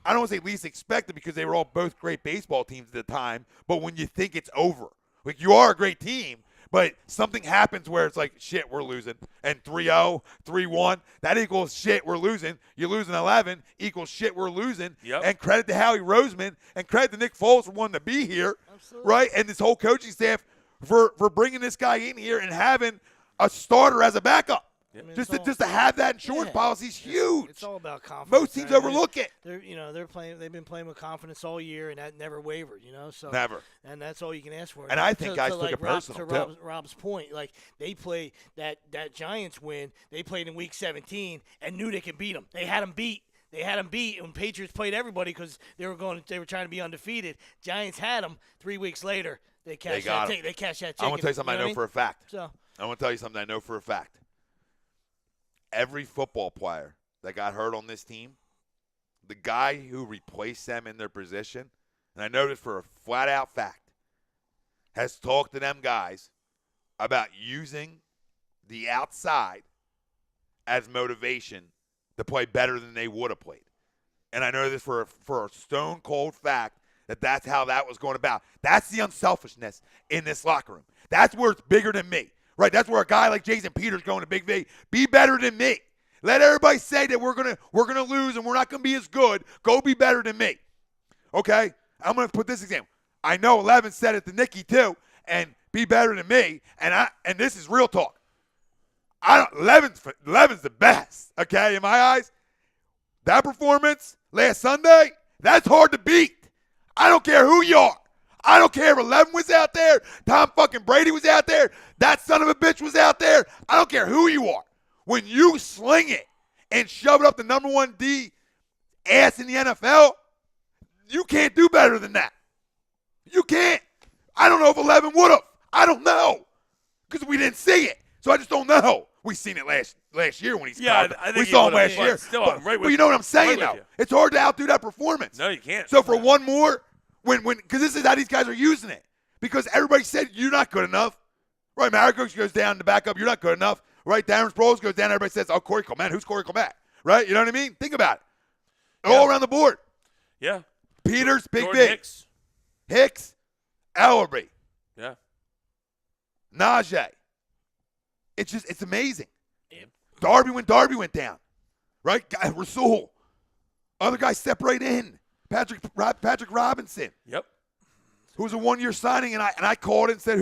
I don't want to say least expected because they were all both great baseball teams at the time, but when you think it's over. Like, you are a great team, but something happens where it's like, shit, we're losing. And 3-0, 3-1, that equals shit, we're losing. You're losing 11 equals shit, we're losing. Yep. And credit to Howie Roseman and credit to Nick Foles for wanting to be here. Absolutely. Right? And this whole coaching staff for bringing this guy in here and having a starter as a backup. Yep. I mean, Just it's to have that insurance Yeah. policy is huge. It's all about confidence. Most teams right? overlook it. They're playing. They've been playing with confidence all year, and that never wavered. So Never. and that's all you can ask for. And I think guys took like it personal, too. Rob's point, like they play that Giants win. They played in Week 17 and knew they could beat them. They had them beat. They had them beat, and Patriots played everybody because they were trying to be undefeated. Giants had them 3 weeks later. They cashed got that. 'em. They cashed that. I'm going to tell you something I know for a fact. So I'm going to tell you something I know for a fact. Every football player that got hurt on this team, the guy who replaced them in their position, and I know this for a flat-out fact, has talked to them guys about using the outside as motivation to play better than they would have played. And I know this for a stone-cold fact that that's how that was going about. That's the unselfishness in this locker room. That's where it's bigger than me, right? That's where a guy like Jason Peters going to Big V, be better than me. Let everybody say that we're gonna lose and we're not gonna be as good. Go be better than me, okay? I'm gonna put this example. I know 11 said it to Nikki too, and be better than me. And this is real talk. 11's the best, okay? In my eyes, that performance last Sunday, that's hard to beat. I don't care who you are. I don't care if 11 was out there, Tom fucking Brady was out there, that son of a bitch was out there. I don't care who you are. When you sling it and shove it up the number 1 D ass in the NFL, you can't do better than that. You can't. I don't know if 11 would have. I don't know because we didn't see it. So I just don't know. We seen it last year when he's I think we he saw him would've, last but year. still, I'm right with but you know what I'm saying, right with though? you. It's hard to outdo that performance. No, you can't. So for one more, because this is how these guys are using it. Because everybody said you're not good enough. Right, Maricos goes down to back up. You're not good enough. Right, Darren Sproles goes down. Everybody says, oh, Corey Coleman. Who's Corey Coleman? Right? You know what I mean? Think about it. All around the board. Yeah. Peters, Big Jordan B. Hicks. Hicks, Ellerby, Yeah. Najee. It's amazing. Yeah. Darby went down. Right? Rasul. Other guys step right in. Patrick Robinson. Yep. Who was a one-year signing, and I called it and said,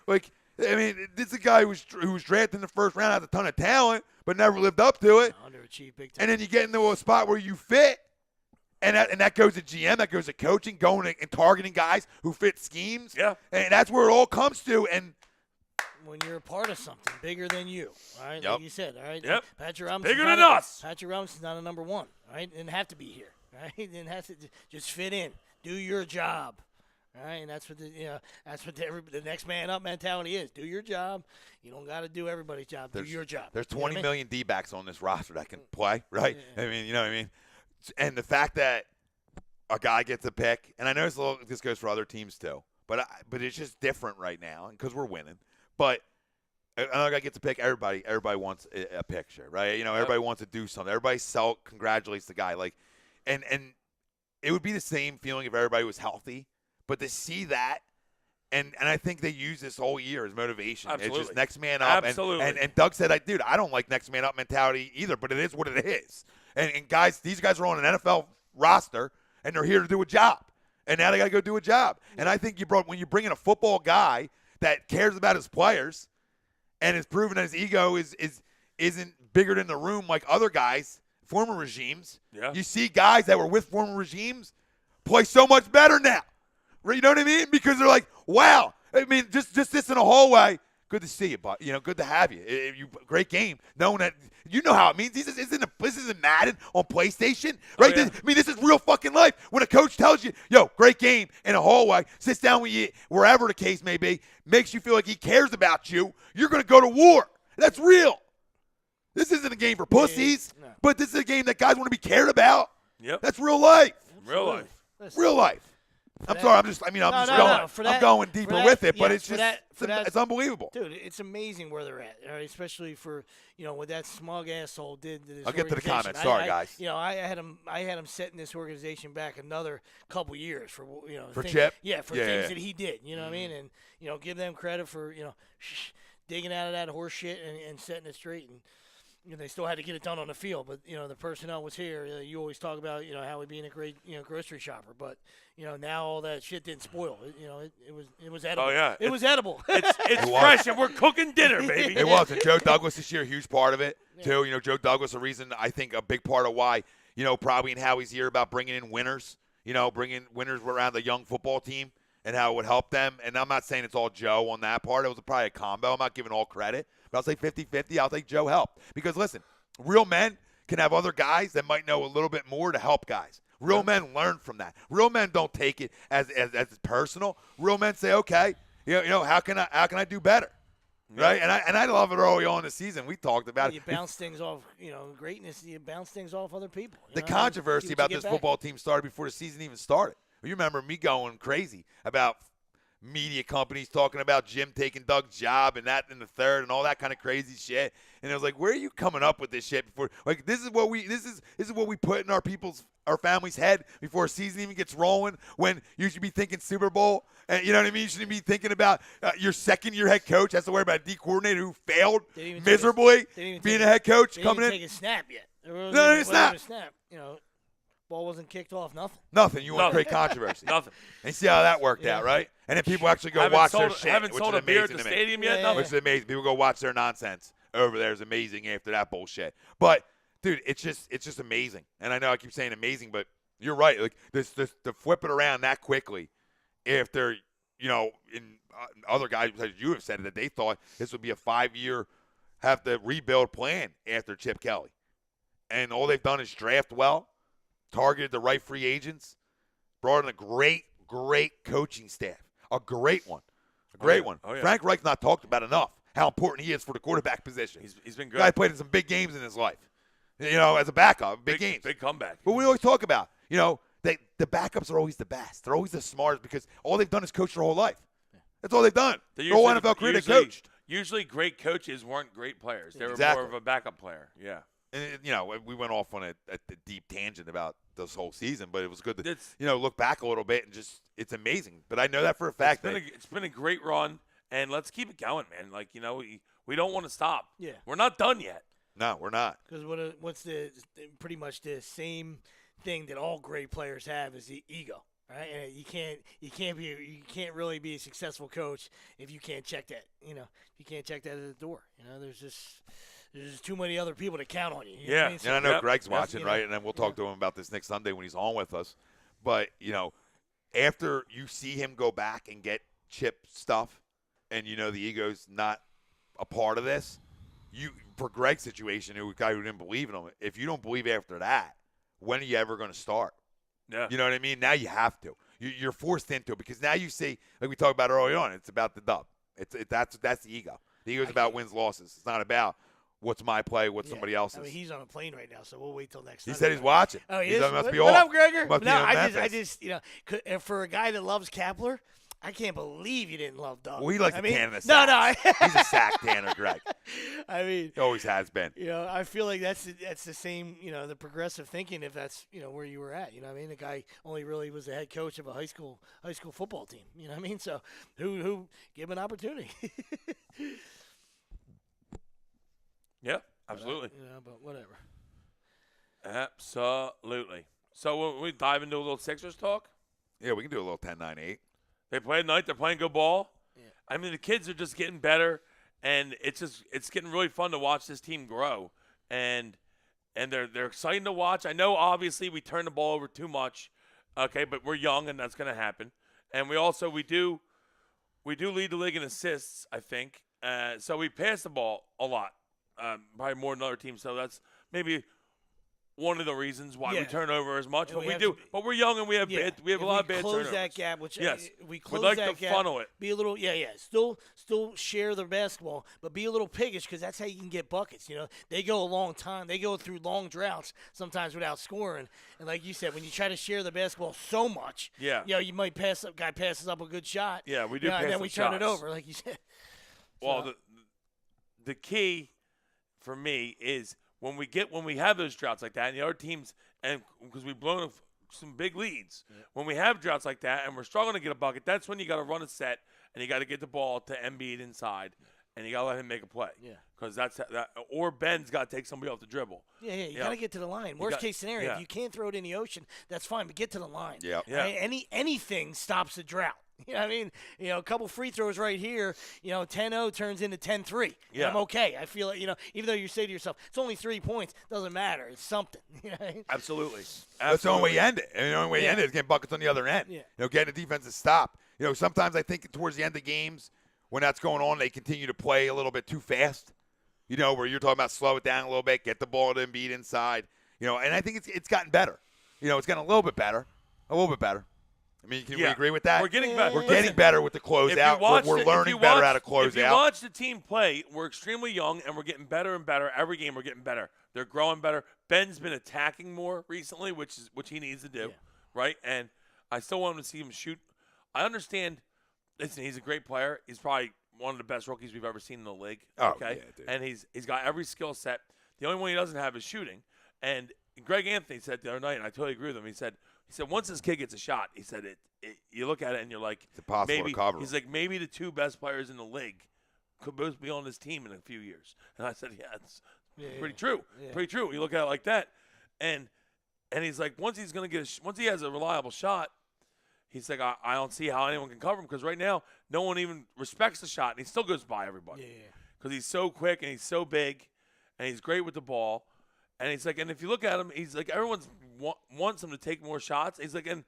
this is a guy who was drafted in the first round, has a ton of talent, but never lived up to it. Underachieved big time. And then you get into a spot where you fit, and that goes to GM, that goes to coaching, going and targeting guys who fit schemes. Yeah. And that's where it all comes to. And when you're a part of something bigger than you, all right? Yep. Like you said, all right? Yep. Patrick Robinson's Bigger not than us. Patrick Robinson's not a number 1, all right? Didn't have to be here, all right? Didn't have to just fit in. Do your job. All right, and that's what the next man up mentality is. Do your job. You don't got to do everybody's job. Do your job. There's You know 20 what I mean? million D-backs on this roster that can play, right? Yeah. I mean, you know what I mean? And the fact that a guy gets a pick, and I know this goes for other teams too, but it's just different right now because we're winning. But another guy gets a pick, everybody wants a picture, right? You know, everybody wants to do something. Everybody congratulates the guy. Like, and it would be the same feeling if everybody was healthy. But to see that, and I think they use this all year as motivation. Absolutely. It's just next man up. Absolutely. And Doug said, I don't like next man up mentality either, but it is what it is. And guys, these guys are on an NFL roster, and they're here to do a job. And now they got to go do a job. And I think when you bring in a football guy that cares about his players and is proven that his ego isn't bigger than the room like other guys, former regimes. Yeah. You see guys that were with former regimes play so much better now. You know what I mean? Because they're like, wow. I mean, just this in a hallway. Good to see you, but good to have you. Great game. Knowing that you know how it means. This isn't Madden on PlayStation, right? Oh, yeah. This is real fucking life. When a coach tells you, yo, great game in a hallway, sits down with you wherever the case may be, makes you feel like he cares about you. You're gonna go to war. That's real. This isn't a game for pussies, No. but this is a game that guys want to be cared about. Yep. That's real life. Real life. Listen, Real life. I'm that- sorry. I'm just No, I'm going deeper with it, but it's for just that- it's unbelievable. Dude, it's amazing where they're at, all right? Especially for what that smug asshole did to this I'll get to the organization. comments. Sorry, guys. I had him setting this organization back another couple years for For things, Chip? yeah, for Yeah, things yeah. that he did. You know what I mean? And give them credit for digging out of that horse shit and setting it straight. And they still had to get it done on the field, but the personnel was here. You always talk about how he being a great grocery shopper, but now all that shit didn't spoil. It was edible. Oh, yeah. It was edible. It's was. fresh, and we're cooking dinner, baby. It was. And Joe Douglas this year, a huge part of it, too. Joe Douglas, a reason, I think, a big part of why, probably in Howie's ear about bringing in winners, bringing winners around the young football team and how it would help them. And I'm not saying it's all Joe on that part. It was probably a combo. I'm not giving all credit. But I'll say 50-50. I'll take Joe helped. Because, listen, real men can have other guys that might know a little bit more to help guys. Real men learn from that. Real men don't take it as personal. Real men say, okay, how can I do better? right? And I love it early on in the season. We talked about You it. bounce things off, greatness. You bounce things off other people. The controversy about this football team started before the season even started. You remember me going crazy about media companies talking about Jim taking Doug's job and that in the third and all that kind of crazy shit. And I was like, where are you coming up with this shit before? Like, this is what we put in our family's head before a season even gets rolling. When you should be thinking Super Bowl, and you know what I mean. You shouldn't be thinking about your second-year head coach has to worry about a D coordinator who failed miserably being a head coach coming in. Didn't even take a snap yet. No, he snap. Ball wasn't kicked off. Nothing. You want to create controversy. Nothing. And see how that worked out, right? And then people actually go watch their shit, haven't which sold is a beer at amazing the to me. stadium yet. Yeah. Which is amazing. People go watch their nonsense over there. Is amazing after that bullshit. But dude, it's just amazing. And I know I keep saying amazing, but you're right. Like this to flip it around that quickly, after in other guys besides you have said that they thought this would be a 5-year have to rebuild plan after Chip Kelly, and all they've done is draft well, targeted the right free agents, brought in a great coaching staff, a great one. Oh, yeah. Frank Reich's not talked about enough. How important he is for the quarterback position. He's been good. Guy played in some big games in his life. As a backup, big games. Big comeback. But we always talk about, the backups are always the best. They're always the smartest because all they've done is coach their whole life. That's all they've done. Their whole NFL career they coached. Usually great coaches weren't great players. They were Exactly. more of a backup player. Yeah. And, we went off on a deep tangent about this whole season, but it was good to, look back a little bit and just, it's amazing. But I know that for a fact. It's been a great run, and let's keep it going, man. Like, we don't want to stop. Yeah. We're not done yet. No, we're not. Because what's pretty much the same thing that all great players have is the ego, right? And you can't really be a successful coach if you can't check that. You can't check that at the door. There's just too many other people to count on you. You know what I mean? And I know Yep. Greg's watching, right? And then we'll talk to him about this next Sunday when he's on with us. But, after you see him go back and get Chip stuff and, the ego's not a part of this, for Greg's situation, a guy who didn't believe in him, if you don't believe after that, when are you ever going to start? Yeah. You know what I mean? Now you have to. You're forced into it because now you see, like we talked about early on, it's about the dub. That's the ego. The ego's about wins, losses. It's not about what's my play, what's somebody else's. I mean, he's on a plane right now, so we'll wait till next. He Sunday. said he's watching. Oh, he He is. must be What off. up, Gregor? Must be No, in I Memphis. just, for a guy that loves Kapler, I can't believe you didn't love Doug. Well, he likes I to mean, tan the No, sacks. no. He's a sack tanner, Greg. I mean, He always has been. I feel like that's the same, the progressive thinking. If that's where you were at, I mean, the guy only really was the head coach of a high school football team. You know what I mean? So who give him an opportunity? Yeah, absolutely. But whatever. Absolutely. So we dive into a little Sixers talk. Yeah, we can do a little 10-9-8. They play tonight. They're playing good ball. Yeah. I mean, the kids are just getting better, and it's getting really fun to watch this team grow, and they're exciting to watch. I know, obviously, we turn the ball over too much, okay, but we're young, and that's going to happen. And we do lead the league in assists, I think. So we pass the ball a lot, probably more than other teams. So that's maybe one of the reasons why we turn over as much, but we do. But we're young and we have a lot of bad turnovers. Close that gap, which we close we'd like that to gap. funnel it. Be a little, Still share the basketball, but be a little piggish because that's how you can get buckets. They go a long time. They go through long droughts sometimes without scoring. And like you said, when you try to share the basketball so much, you might guy passes up a good shot. Yeah, we do. And then we turn it shots. over, like you said. Well, the key for me is when we have those droughts like that, and the other teams, and because we've blown some big leads, when we have droughts like that, and we're struggling to get a bucket, that's when you got to run a set, and you got to get the ball to Embiid inside, and you got to let him make a play. Yeah. Because or Ben's got to take somebody off the dribble. Yeah, you got to get to the line. Worst case scenario, if you can't throw it in the ocean, that's fine, but get to the line. Yeah. Right? Anything stops the drought. You know what I mean? A couple free throws right here, 10-0 turns into 10-3. Yeah. I'm okay. I feel like, even though you say to yourself, it's only 3 points, doesn't matter. It's something. You know what I mean? Absolutely. That's the only way you end it. And the only way you end it is getting buckets on the other end. Yeah. Getting the defense to stop. Sometimes I think towards the end of games, when that's going on, they continue to play a little bit too fast. Where you're talking about slow it down a little bit, get the ball to Embiid inside. And I think it's gotten better. It's gotten a little bit better. I mean, can we Yeah. agree with that? We're getting better. We're getting better with the closeout. We're learning better how to close If you out. watch the team play, we're extremely young, and we're getting better and better. Every game, we're getting better. They're growing better. Ben's been attacking more recently, which he needs to do, right? And I still want him to see him shoot. I understand. Listen, he's a great player. He's probably one of the best rookies we've ever seen in the league. Okay, yeah, dude. and he's got every skill set. The only one he doesn't have is shooting. And Greg Anthony said the other night, and I totally agree with him. He said once this kid gets a shot, he said you look at it and you're like, it's impossible maybe to cover. he's like, maybe the two best players in the league could both be on this team in a few years. And I said, it's pretty true. Yeah. Pretty true. You look at it like that, and he's like, once he has a reliable shot, he's like, I don't see how anyone can cover him because right now no one even respects the shot, and he still goes by everybody because he's so quick and he's so big, and he's great with the ball. And he's like, and if you look at him, he's like, everyone wants him to take more shots. He's like, and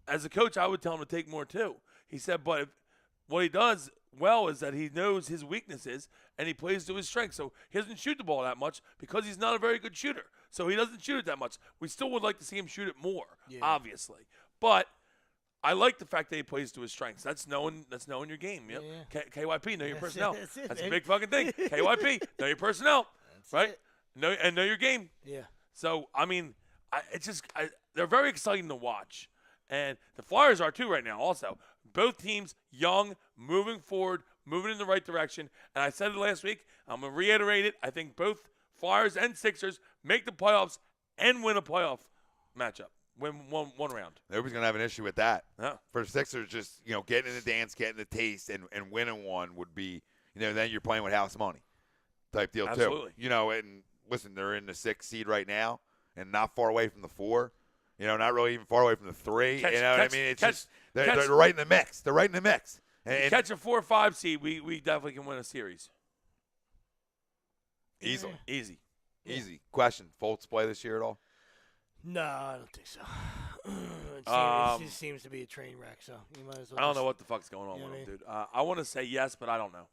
as a coach, I would tell him to take more too. He said, but what he does well is that he knows his weaknesses and he plays to his strengths. So he doesn't shoot the ball that much because he's not a very good shooter. So he doesn't shoot it that much. We still would like to see him shoot it more, obviously. But I like the fact that he plays to his strengths. That's knowing your game. Yep. Yeah. KYP, know your personnel. That's it, That's a baby. big fucking thing. KYP, know your personnel. Right? it. Know your game. Yeah. So, I mean, they're very exciting to watch. And the Flyers are too right now also. Both teams young, moving forward, moving in the right direction. And I said it last week. I'm going to reiterate it. I think both Flyers and Sixers make the playoffs and win a playoff matchup. Win one round. Nobody's going to have an issue with that. Yeah. For the Sixers, just, getting in the dance, getting the taste, and winning one would be, then you're playing with house money type deal Absolutely. too. And listen, they're in the 6th seed right now and not far away from the 4. Not really even far away from the 3. What I mean? It's just they're right in the mix. They're right in the mix. And catch a 4 or 5 seed, we definitely can win a series. Easily. Easy. Easy. Question, Fultz play this year at all? No, I don't think so. It just seems to be a train wreck, so you might as well I don't know what the fuck's going on with him, dude. I want to say yes, but I don't know.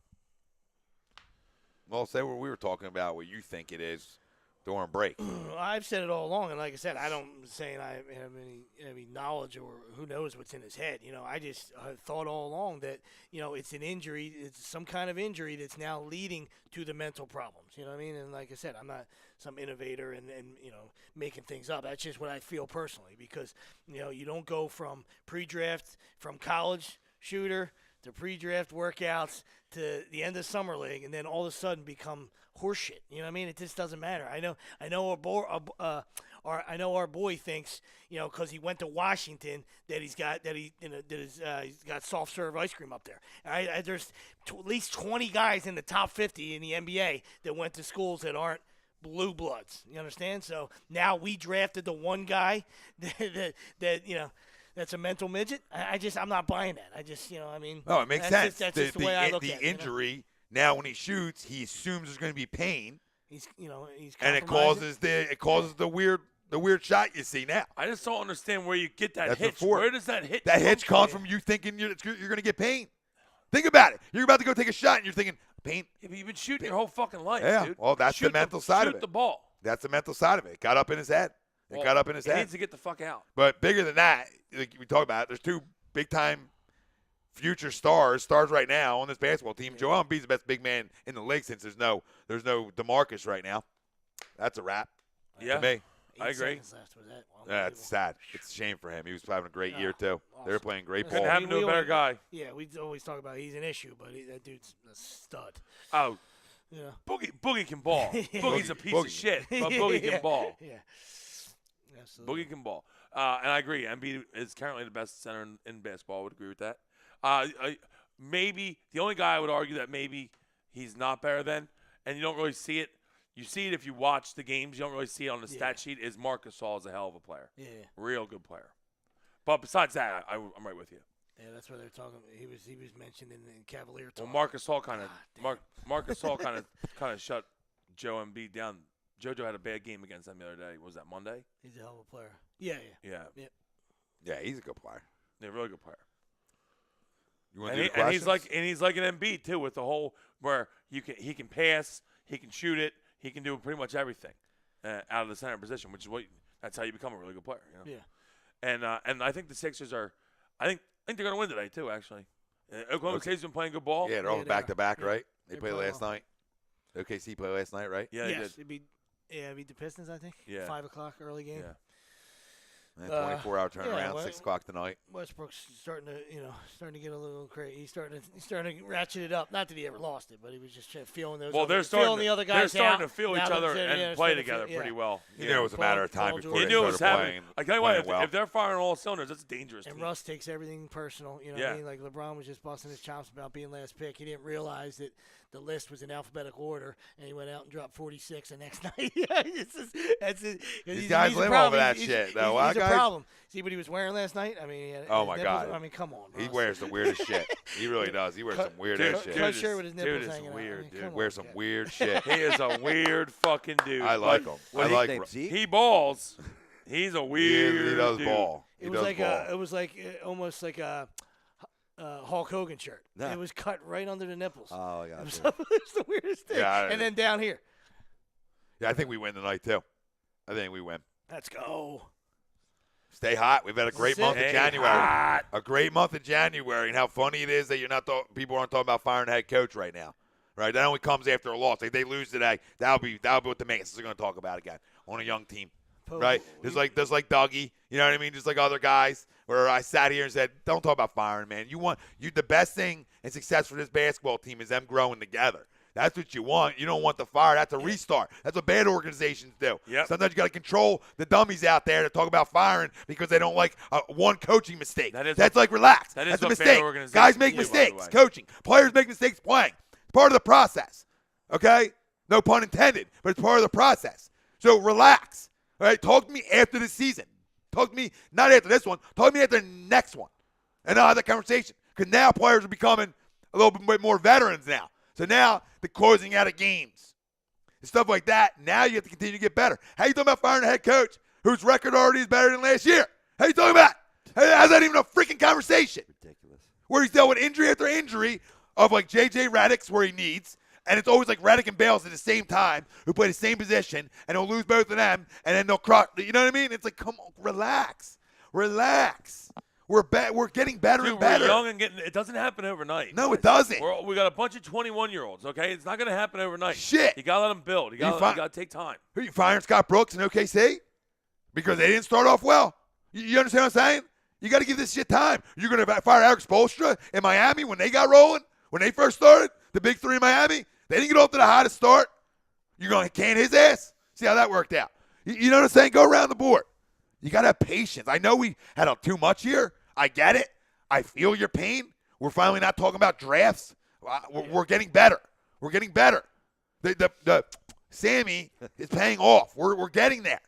Well, say what we were talking about, what you think it is during break. I've said it all along, and like I said, I don't saying I have any knowledge or who knows what's in his head. I just thought all along that it's an injury, it's some kind of injury that's now leading to the mental problems. You know what I mean? And like I said, I'm not some innovator and making things up. That's just what I feel personally because you don't go from pre-draft, from college shooter to pre-draft workouts to the end of summer league, and then all of a sudden become horseshit. You know what I mean? It just doesn't matter. I know our boy thinks because he went to Washington that he's got soft serve ice cream up there. There's at least 20 guys in the top 50 in the NBA that went to schools that aren't blue bloods. You understand? So now we drafted the one guy that that's a mental midget. I'm not buying that. No, it makes sense. That's just the way I look at it. The injury, now when he shoots, he assumes there's going to be pain. He's and it causes the weird shot you see now. I just don't understand where you get that That's hitch. before. Where does that hitch That hitch comes from you thinking you're going to get pain. Think about it. You're about to go take a shot, and you're thinking, pain. Yeah, but you've been shooting your whole fucking life, Yeah, dude. well, that's the mental side of Shoot it. the ball. That's the mental side of it. It got up in his head. He needs to get the fuck out. But bigger than that, like we talk about, there's 2 big-time future stars right now on this basketball team. Joel Embiid's the best big man in the league since there's no DeMarcus right now. That's a wrap Yeah, to me. I agree. Left with that. Yeah, it's sad. It's a shame for him. He was having a great year, too. Awesome. They were playing great Couldn't ball. happen to a better guy. Yeah, we always talk about he's an issue, but that dude's a stud. Oh, Yeah. Boogie can ball. Boogie's a piece Boogie. of shit, but Boogie can ball. Yeah. Absolutely. Boogie can ball. And I agree. Embiid is currently the best center in basketball. I would agree with that. Maybe the only guy I would argue that maybe he's not better than, and you don't really see it. You see it if you watch the games. You don't really see it on the stat sheet. Is Marc Gasol is a hell of a player. Yeah. Real good player. But besides that, I'm right with you. Yeah, that's what they're talking. He was mentioned in Cavalier talk. Well, Marc Gasol kind of Marc Gasol kind of shut Joe Embiid down. JoJo had a bad game against them the other day. Was that Monday? He's a hell of a player. Yeah. Yeah, he's a good player. Yeah, really good player. You want to And, do the he's like an Embiid too, with the whole where he can pass, he can shoot it, he can do pretty much everything out of the center position, which is that's how you become a really good player. You know? Yeah. And I think the Sixers are. I think they're going to win today, too, actually. Oklahoma State's been playing good ball. Yeah, they're all Yeah, they back-to-back, are. right? They They played play last well. night. OKC played last night, right? Yeah, they yes, did. it'd be the Pistons, I think. Yeah. 5 o'clock early game. Yeah. And 24-hour turnaround, well, 6 o'clock tonight. Westbrook's starting to get a little crazy. He's starting to ratchet it up. Not that he ever lost it, but he was just feeling those. Well, they're starting, feeling the other guys they're starting out. to feel Now each that other they're- and yeah, play starting to together feel- pretty yeah. well. You knew it was a matter of time Paul before George. You they knew it started was happening. playing. I tell you what, well. if they're firing all cylinders, that's a dangerous And team. Russ takes everything personal. You know what Yeah. I mean? Like LeBron was just busting his chops about being last pick. He didn't realize that the list was in alphabetical order, and he went out and dropped 46 the next night. These guys live off of that shit, though. He's a Guys- problem. See what he was wearing last night? I mean, he had Oh, my nipples- God. I mean, come on. He Russ. wears the weirdest shit. He really does. He wears some weird dude, ass shit. Cut dude, shirt with his dude nipples is hanging out. weird, I mean, dude. come on, Wears some kid. weird shit. He is a weird fucking dude. I like but him. What I is his like name, Zeke? He balls. He's a He weird does dude. ball. He It was does like ball. it was like almost like a Hulk Hogan shirt. Yeah. It was cut right under the nipples. Oh, I It got was, you. it was the weirdest thing. Yeah, And then down here, Yeah, I think we win tonight, too. I think we win. let's go. Stay hot. We've had a great month of Stay January. hot. A great month of January, and how funny it is that you're not people aren't talking about firing the head coach right now. Right? That only comes after a loss. Like they lose today, that'll be what the masses are going to talk about again on a young team. Right? Just like Dougie, you know what I mean? Just like other guys, where I sat here and said, "Don't talk about firing, man. The best thing and success for this basketball team is them growing together. That's what you want. You don't want the fire. That's a restart. That's what bad organizations do. Yep. Sometimes you got to control the dummies out there that talk about firing because they don't like one coaching mistake. That's like relax. that is That's a what bad mistake. organizations Guys make do, by the mistakes. way. Coaching. Players make mistakes playing. It's part of the process. Okay? No pun intended, but it's part of the process. So relax. All right? Talk to me after the season. Talk to me not after this one. Talk to me after the next one. And I'll have that conversation. Because now players are becoming a little bit more veterans now. So now the closing out of games and stuff like that, now you have to continue to get better. How you talking about firing a head coach whose record already is better than last year? How you talking about? How's that even a freaking conversation? Ridiculous. Where he's dealt with injury after injury of like J.J. Redick's where he needs, and it's always like Redick and Bales at the same time who play the same position, and he'll lose both of them, and then they'll crush. You know what I mean? It's like, come on, relax. We're getting better Dude, and better. we're young and getting. It doesn't happen overnight. No, it doesn't. We got a bunch of 21-years-olds. Okay, it's not going to happen overnight. Shit. You got to let them build. You got to take time. Who you firing Scott Brooks and OKC? Because they didn't start off well. You understand what I'm saying? You got to give this shit time. You're going to fire Eric Spoelstra in Miami when they got rolling? When they first started? The big three in Miami? They didn't get off to the hottest start. You're going to can his ass? See how that worked out. You know what I'm saying? Go around the board. You got to have patience. I know we had too much here. I get it. I feel your pain. We're finally not talking about drafts. We're getting better. We're getting better. The Sammy is paying off. We're getting there.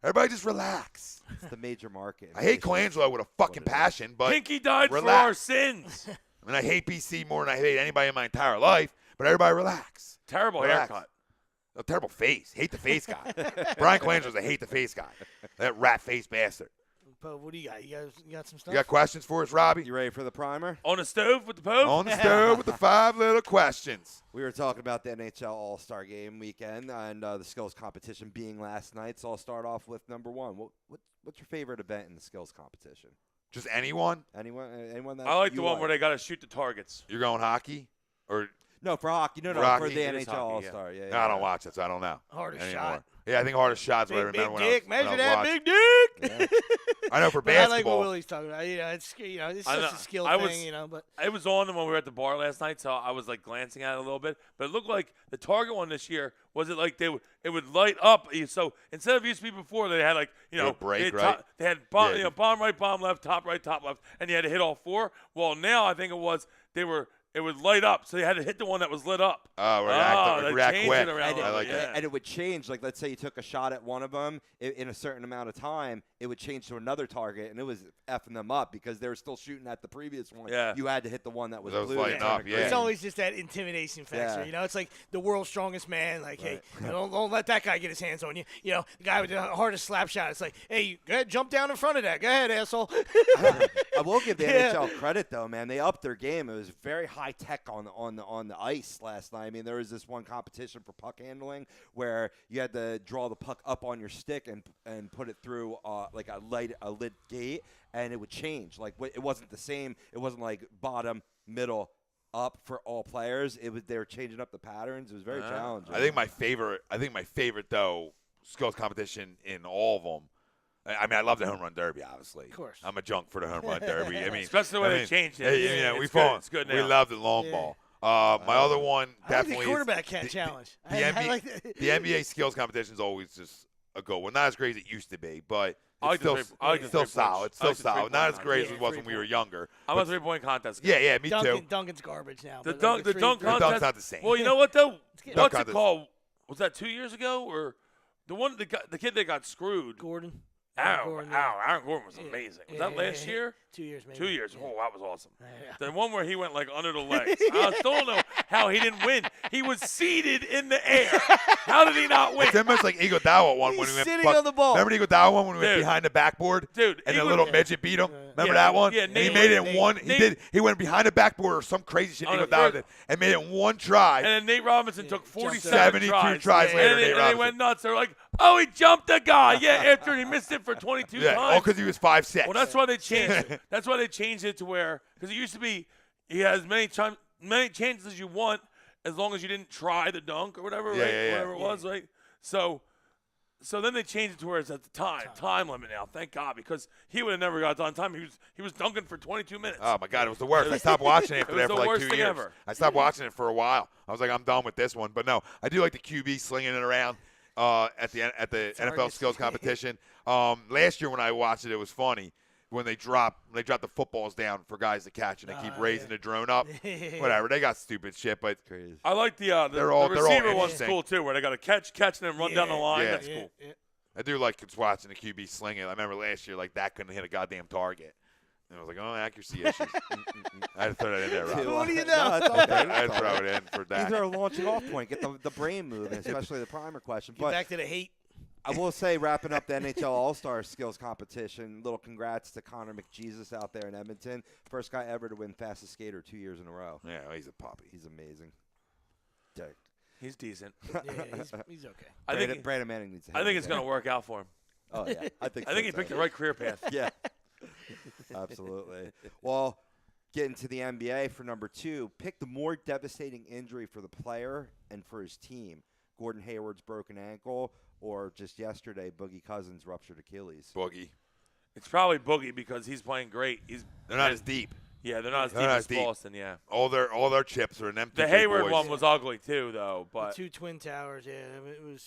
Everybody just relax. It's the major market. I hate Colangelo with a fucking passion, but Pinky died for relax. our sins. I mean, I hate BC more than I hate anybody in my entire life, but everybody relax. Terrible Relax. haircut. A terrible face. Hate the face guy. Brian Colangelo's a hate the face guy. That rat-faced bastard. But what do you got? You got some stuff? You got questions for us, Robbie? You ready for the primer? On the stove with the Pope? On the stove with the 5 little questions. We were talking about the NHL All-Star Game weekend and the skills competition being last night. So I'll start off with number one. What's your favorite event in the skills competition? Just anyone? Anyone that I like you the one where they got to shoot the targets. You're going hockey? Or No, for hockey. No, Hockey? for the It is NHL hockey, yeah. All-Star. Yeah, No, I don't watch it, so I don't know. Hardest anymore. shot. Yeah, I think hardest shots. What I Big, remember big when dick. I was Measure that watching. big dick. Yeah. I know for But I like what basketball. Willie's talking about. It's it's I such know. a skill I thing, was- But It was on when we were at the bar last night, so I was like glancing at it a little bit. But it looked like the target one this year was it like it would light up. So instead of used to be before, they had like It would break, they had, right? they had bomb, Yeah. bomb right, bomb left, top right, top left, and you had to hit all 4. Well, now I think it would light up, so you had to hit the one that was lit up. Oh, they react changed quick. it around. I like that. And it would change. Like, let's say you took a shot at one of them in a certain amount of time, it would change to another target, and it was effing them up because they were still shooting at the previous one. Yeah. You had to hit the one that was That was blue. lighting to turn up, it yeah. green. it's always just that intimidation factor. Yeah. You know, it's like the world's strongest man. Like, Right. hey, don't let that guy get his hands on you. You know, the guy with the hardest slap shot. It's like, hey, go ahead, jump down in front of that. Go ahead, asshole. I will give the Yeah. NHL credit, though, man. They upped their game. It was very high high tech on the ice last night. I mean, there was this one competition for puck handling where you had to draw the puck up on your stick and put it through like a lit gate, and it would change. Like it wasn't the same. It wasn't like bottom, middle, up for all players. They were changing up the patterns. It was very challenging. I think my favorite though skills competition in all of them. I mean, I love the home run derby, obviously. Of course. I'm a junk for the home run derby. I mean, especially the way they changed it. It's good now. We love the long ball. My other one definitely I like the quarterback challenge. The NBA skills competition is always just a good one. Not as great as it used to be, but it's still solid. It's still solid. Not as great as it was when we were younger. I'm a 3-point contest guy. Yeah, me too. Duncan's garbage now. The dunk contest. Dunk's not the same. Well, you know what though? What's it contest. called? Was that 2 years ago or the kid that got screwed? Gordon. Aaron Gordon was amazing. Was that last year? 2 years, maybe. 2 years. Yeah. Oh, that was awesome. Yeah. The one where he went like under the legs. I still don't know how he didn't win. He was seated in the air. How did he not win? It's almost like Iguodala one when he went sitting on the ball. Remember the Iguodala one when we went behind the backboard? Dude, and the little midget beat him. Remember Yeah, that one? yeah, And Nate- he made it in Nate- one. Nate- He went behind the backboard or some crazy shit On the Iguodala first- did, and made it in one try. And then Nate Robinson took 47 72 tries later, And Nate they Robinson. went nuts. They were like, "Oh, he jumped the guy." Yeah, after he missed it for 22 Yeah, all times. because he was 5'6". Well, that's why they changed it. That's why they changed it to where, because it used to be, he has many chances as you want, as long as you didn't try the dunk or whatever, right? Whatever it was, right? So then they changed it to where it's at the time limit now. Thank God, because he would have never got done time. He was dunking for 22 minutes. Oh my God, it was the worst. I stopped watching it It was there the for like worst 2 thing years. ever. I stopped watching it for a while. I was like, I'm done with this one. But no, I do like the QB slinging it around at the NFL skills competition. Last year when I watched it, it was funny when they drop the footballs down for guys to catch and they keep raising the drone up. Whatever, they got stupid shit, but Crazy. I like the receiver one's cool too, where they got to catch and then run down the line. Yeah. That's cool. Yeah. I do like watching the QB sling it. I remember last year, like, that couldn't hit a goddamn target. And I was like, oh, accuracy issues. I had to throw that in there, Rob. What do you No, know? it's okay. I had to throw it in for that. These are a launching off point. Get the brain moving, especially the primer question. Get But back to the hate. I will say, wrapping up the NHL All-Star skills competition, little congrats to Connor McJesus out there in Edmonton. First guy ever to win fastest skater 2 years in a row. Yeah, he's a puppy. He's amazing. Dick. He's decent. Yeah, he's okay. I think Brandon Manning needs to I think it's going to work out for him. Oh, yeah. I think I think he picked the right career path. Yeah. Absolutely. Well, getting to the NBA for number 2, pick the more devastating injury for the player and for his team. Gordon Hayward's broken ankle, or just yesterday, Boogie Cousins' ruptured Achilles. Boogie. It's probably Boogie because he's playing great. They're not as deep. Yeah, they're not as deep They're not as as deep. Boston. Yeah, All their chips are in them. the Hayward one was ugly too, though. The But 2 twin towers, yeah, I mean, it was.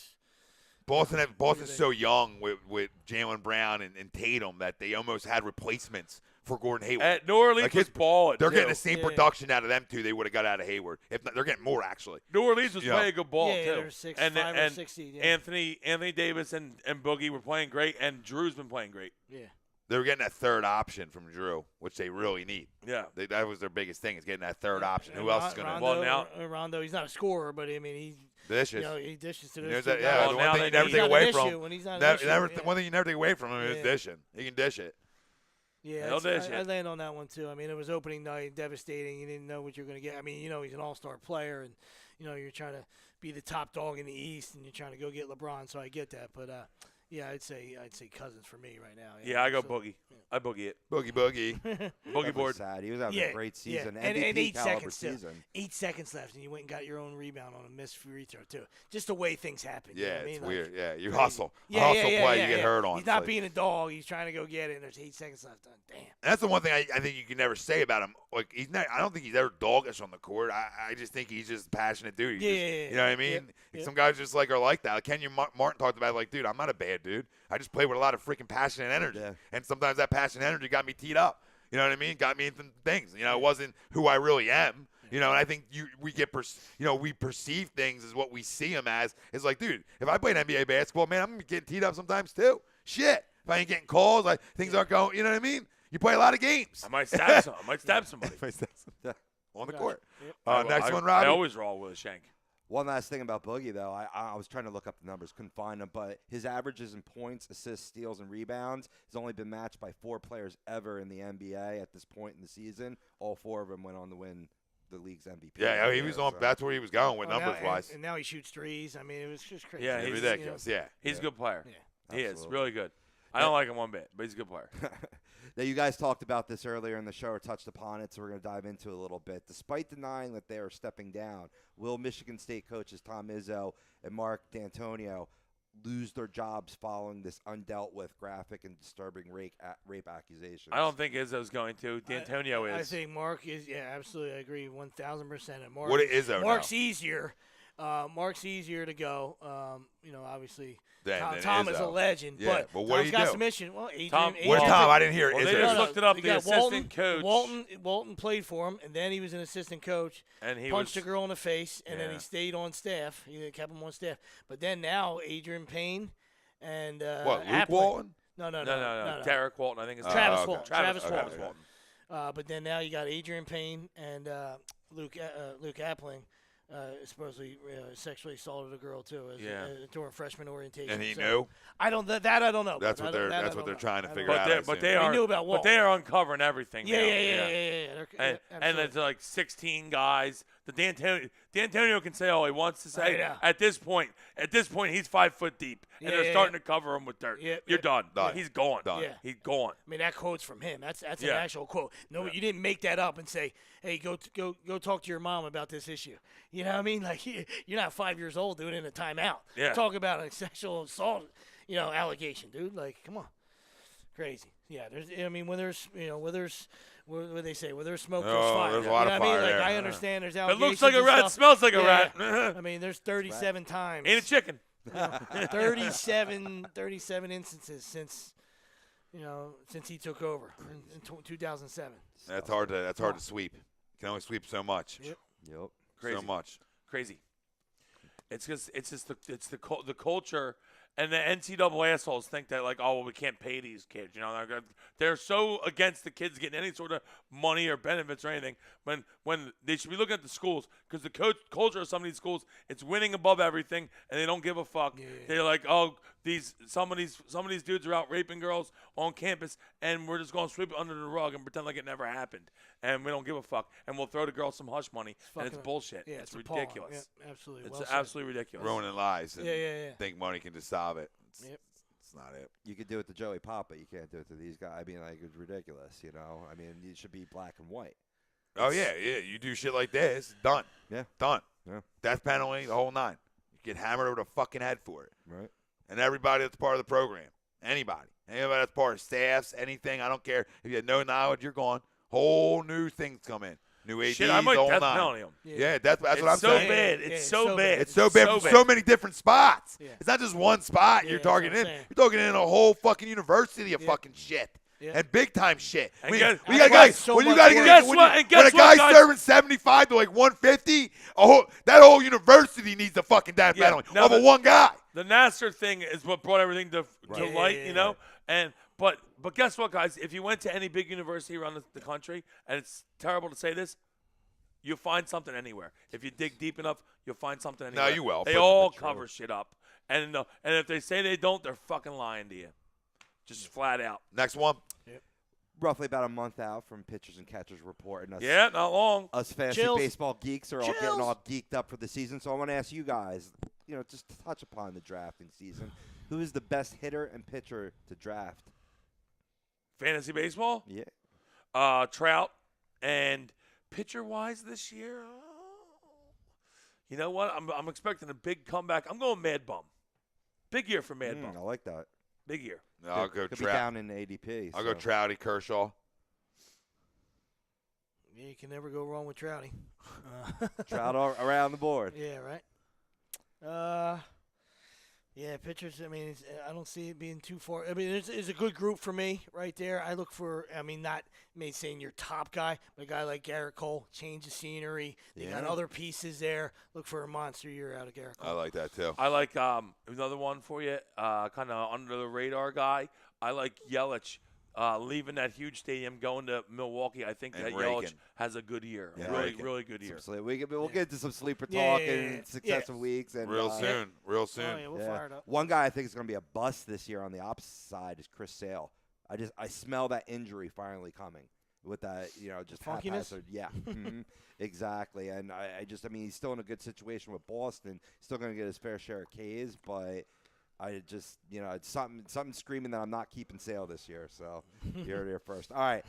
Boston's so young with Jaylen Brown and Tatum that they almost had replacements for Gordon Hayward. at New Orleans Like was his- balling. They're too. getting the same Yeah. production out of them two they would have got out of Hayward. If not, they're getting more actually. New Orleans was Yeah. playing good ball Yeah, too. they're 6'5" and or and 60, yeah. Anthony Davis and Boogie were playing great, and Drew's been playing great. Yeah. They were getting that third option from Drew, which they really need. Yeah. That was their biggest thing, is getting that third option. And Who else is going Rondo, to Well, now- Rondo, he's not a scorer, but I mean, he dishes? he dishes to There's those that, two yeah, guys. the now one thing they you never need- take He's away not an from issue when he's not an never, issue, never yeah. one thing you never take away from him is Yeah. dishing. He can dish it. Yeah, They'll it's- dish I it. land on that one too. I mean, it was opening night, devastating. You didn't know what you're going to get. I mean, he's an all-star player, and you're trying to be the top dog in the East, and you're trying to go get LeBron. So I get that, but yeah, I'd say Cousins for me right now. Yeah, I go so- Boogie. I Boogie it. Boogie. Boogie That board. was sad. He was having Yeah, a great yeah. season. And MVP 8 caliber seconds still. season. 8 seconds left, and you went and got your own rebound on a missed free throw too. Just the way things happen. you know Yeah, what I it's mean? weird. Yeah, you crazy. hustle. Yeah, hustle yeah, play, yeah, you get yeah. hurt on. He's It's not like- being a dog. He's trying to go get it, and there's 8 seconds left. Damn. And that's the one thing I think you can never say about him. Like, he's not. I don't think he's ever doggish on the court. I just think he's just a passionate dude. He's Yeah, just- yeah, you know what I yeah. mean? Yep, yep. Some guys just like are like that. Like Kenyon Martin talked about, like, dude, I'm not a bad dude. I just play with a lot of freaking passion and energy. Yeah. And sometimes that passion and energy got me teed up. You know what I mean? Got me into things. It wasn't who I really am. And I think we perceive things as what we see them as. It's like, dude, if I played NBA basketball, man, I'm gonna get teed up sometimes too. Shit, if I ain't getting calls, things aren't going. You know what I mean? You play a lot of games. I might stab somebody. On the court. Yep. Next one, I Robbie. always roll with a shank. One last thing about Boogie, though. I was trying to look up the numbers, couldn't find them, but his averages in points, assists, steals, and rebounds has only been matched by 4 players ever in the NBA at this point in the season. All 4 of them went on to win the league's MVP. Yeah, he was on. So. That's where he was going with Well, numbers wise. and now he shoots threes. I mean, it was just crazy. Yeah, It's he's ridiculous. Yeah. He's a good player. Yeah. He is Absolutely. really good. I don't like him one bit, but he's a good player. Now, you guys talked about this earlier in the show or touched upon it, so we're going to dive into it a little bit. Despite denying that they are stepping down, will Michigan State coaches Tom Izzo and Mark D'Antonio lose their jobs following this undealt with graphic and disturbing rape accusations? I don't think Izzo's going to. D'Antonio I is. think Mark is. Yeah, absolutely. I agree 1,000%. And Mark, What is Izzo Mark's now? easier. Mark's easier to go. Obviously, Than Tom is a Izzo. legend, Yeah, but but what Tom's do you got do? some issue. Well, Adrian, Tom- Adrian, Where's Tom? I didn't hear Well, they Izzo. just looked it up. You The got assistant coach. Walton played for him, and then he was an assistant coach. And he punched was, a girl in the face, and then Yeah. he stayed on staff. He kept him on staff. But then now Adrian Payne and What, Luke Applin- Walton? No. Derek Walton, I think it's Travis okay. Walton. Travis Walton. Walton. But then now you got Adrian Payne and Luke Appling. Supposedly sexually assaulted a girl too during freshman orientation. And he So, knew? I don't. That I don't know. That's I what don't- they're that I that's what don't they're know. trying to I don't figure know. out. I But assume. they We are. knew about But Walton. they are uncovering everything. Yeah, now. yeah. And Absolutely. it's like 16 guys. The D'Antonio can say all he wants to say. Yeah. At this point, he's 5 foot deep, and Yeah, they're yeah, starting to cover him with dirt. Yeah, You're yeah. done. Done. He's gone. Done. Yeah. He's gone. I mean, that quote's from him. That's an Yeah. actual quote. No, you didn't make that up and say, "Hey, go talk to your mom about this issue." You know what I mean? Like you're not 5 years old doing it in a timeout. Yeah. Talk about a sexual assault, allegation, dude. Like, come on, crazy. Yeah, what they say, where there's smoke, there's Oh, fire. there's a You lot know of what I mean? fire Like there. I Yeah. understand there's It allegations. looks like a and rat. stuff. Smells like a Yeah. rat. I mean, there's 37 times. Ain't a chicken. 37 instances since he took over in 2007. That's hard to sweep. You can only sweep so much. Yep. Yep. Crazy. So much. Crazy. It's the culture, and the NCAA assholes think that we can't pay these kids. They're so against the kids getting any sort of money or benefits or anything. When they should be looking at the schools, because the culture of some of these schools, it's winning above everything, and they don't give a fuck. Yeah. They're like, some of these dudes are out raping girls on campus, and we're just going to sweep it under the rug and pretend like it never happened, and we don't give a fuck, and we'll throw the girls some hush money, and it's bullshit. Yeah, it's appalling. ridiculous. Yeah, absolutely. It's Well said. absolutely ridiculous. Ruining lives. And Yeah. think money can just solve it. Yep. It's not it. You could do it to Joey Papa. You can't do it to these guys. I mean, it's ridiculous, I mean, it should be black and white. Oh, yeah. You do shit like this, done. Yeah. Done. Yeah. Death penalty, the whole nine. You get hammered over the fucking head for it. Right. And everybody that's part of the program, anybody that's part of staffs, anything, I don't care. If you had no knowledge, you're gone. Whole new things come in. New ADs, Shit, I might the whole death nine. penalty him. Yeah, that's what I'm It's so saying. bad. Yeah, It's so bad. It's so bad from so many different spots. Yeah. It's not just one spot Yeah, you're that's what targeting I'm in. saying. You're targeting in a whole fucking university of Yeah. fucking shit. Yeah. And big time shit. And We guess- got that's why guys. it's so When you much got to worse. get Guess what? And when guess a what, guy's guys? serving 75 to 150, that whole university needs a fucking death Yeah. penalty Now over the- one guy. The Nasser thing is what brought everything to Right. light, Yeah. And but guess what, guys? If you went to any big university around the country, and it's terrible to say this, you'll find something anywhere. If you dig deep enough, you'll find something anywhere. you will. They But- all but true. cover shit up, and if they say they don't, they're fucking lying to you, just flat out. Next one. Roughly about a month out from pitchers and catchers report, and us, Yeah, not long. us fantasy Chills. baseball geeks are all Chills. getting all geeked up for the season. So I want to ask you guys, just to touch upon the drafting season. Who is the best hitter and pitcher to draft? Fantasy baseball, Yeah. Trout, and pitcher-wise this year, you know what? I'm expecting a big comeback. I'm going Mad Bum. Big year for Mad I Bum. like that. Big year. No, I'll go Could be Trout. down in ADP. I'll go Trouty, Kershaw. Yeah, you can never go wrong with Trouty. Trout around the board. Yeah, right. Yeah, pitchers. I mean, I don't see it being too far. I mean, it's a good group for me right there. I look for. I mean, not saying your top guy, but a guy like Garrett Cole, change the scenery. They got Yeah. other pieces there. Look for a monster year out of Garrett Cole. I like that too. I like another one for you, kind of under the radar guy. I like Yelich leaving that huge stadium, going to Milwaukee. I think And that raking. Yelich has a good year. Yeah, really, raking. really good year. We'll get into some sleeper Yeah, talk yeah, yeah, and yeah. successive weeks. And Real soon. Real Oh, soon. yeah, we'll yeah. fire it up. One guy I think is going to be a bust this year on the opposite side is Chris Sale. I smell that injury finally coming. with that, just Funkiness? haphazard. Yeah, exactly. And I mean, he's still in a good situation with Boston. Still going to get his fair share of Ks, but I just, it's something screaming that I'm not keeping Sale this year. So you're here first. All right.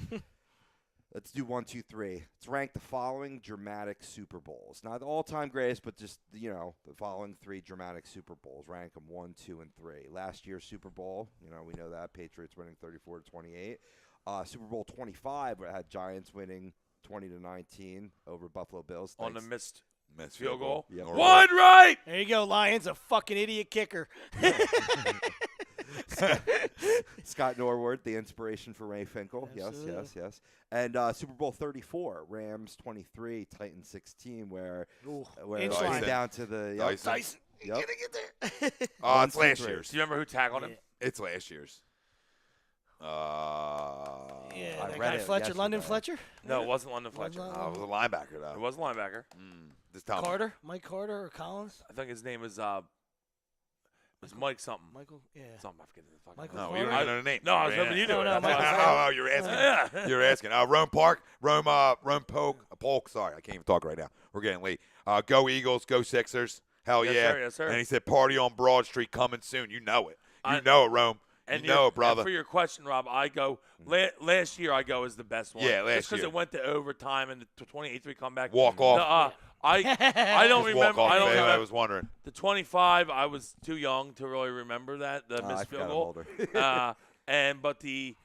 Let's do 1, 2, 3. Let's rank the following dramatic Super Bowls. Not the all-time greatest, but just, the following 3 dramatic Super Bowls. Rank them 1, 2, and 3. Last year's Super Bowl, we know that. Patriots winning 34-28. Super Bowl 25, where it had Giants winning 20-19 over Buffalo Bills. On the Thanks. missed field goal. Yep. One right. There you go, Lions. A fucking idiot kicker. Scott Norwood, the inspiration for Ray Finkel. Absolutely. Yes. And Super Bowl 34, Rams 23, Titans 16, where it Inch came line. down to the Tyson, you Yep. gotta get there. Oh, it's 1, 2, last 3. year's. Do you remember who tackled him? It's last year's. Yeah, I that read guy it Fletcher, London yesterday. Fletcher. No, it wasn't London Fletcher. Wasn't It was a linebacker, It though. was a linebacker. Just tell me. Carter, Mike Carter or Collins? I think his name is Mike something. Michael, yeah. Something. I forget the fucking Michael name. No, you don't even know the name. No, I was hoping you knew No, it. no, That's why I Michael. was Oh, you're asking. Yeah. You're asking. Rome Polk. Sorry, I can't even talk right now. We're getting late. Go Eagles. Go Sixers. Hell Yes, yeah. sir, yes, sir. And he said, party on Broad Street coming soon. You know it. You I- know it, Rome. And You know it, brother. And for your question, Rob, I go last year. I go as the best one. Yeah, last Just because year. it went to overtime and the 28-3 comeback. Walk off. I don't Just remember. walk off, I don't man. remember I was wondering. the 25. I was too young to really remember that the I missed forgot field I'm goal. older. But the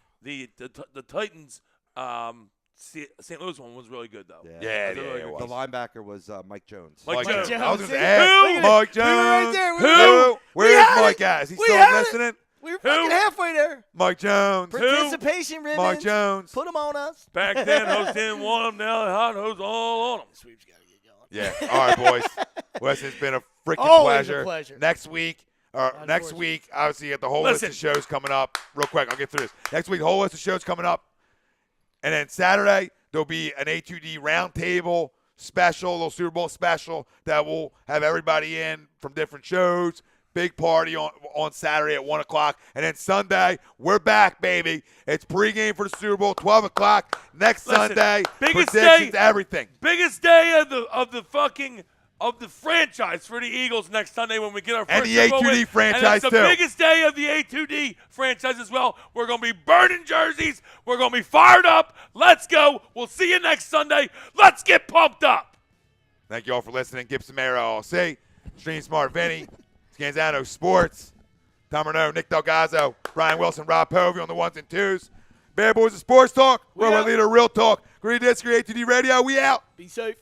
Titans St. Louis one was really good though. Yeah, It was really it good. was. The linebacker was Mike Jones. Mike Jones. I was going See? to ask. Who? Mike We were right Jones. there. We Who? We Where's had Mike it. at? Is he We still had it. listening? We were fucking halfway there. Mike Jones. Participation ribbons. Mike Jones. Put them on us. Back then, host didn't want them. Now the hot host all on them. Sweep's got to get going. Yeah. All right, boys. Wes, it's been a freaking Always a pleasure. pleasure. Next week, obviously, you got the whole list of Listen. shows coming up. Real quick, I'll get through this. Next week, the whole list of shows coming up. And then Saturday, there'll be an A2D roundtable special, a little Super Bowl special that will have everybody in from different shows. Big party on Saturday at 1 o'clock. And then Sunday, we're back, baby. It's pregame for the Super Bowl, 12 o'clock. Next Listen, Sunday, biggest predictions, day- everything. Biggest day of the franchise for the Eagles next Sunday when we get our first And the Super Bowl A2D win. franchise, and it's the too. biggest day of the A2D franchise as well. We're going to be burning jerseys. We're going to be fired up. Let's go. We'll see you next Sunday. Let's get pumped up. Thank you all for listening. Gibson Mara, LLC, Stream Smart Vinny, Scanzano Sports, Tom Renault, Nick Delgazzo, Brian Wilson, Rob Povey on the ones and twos. Bad Boys of Sports Talk, Worldwide out. Leader Real Talk, Agree to Disagree, A2D Radio, we out. Be safe.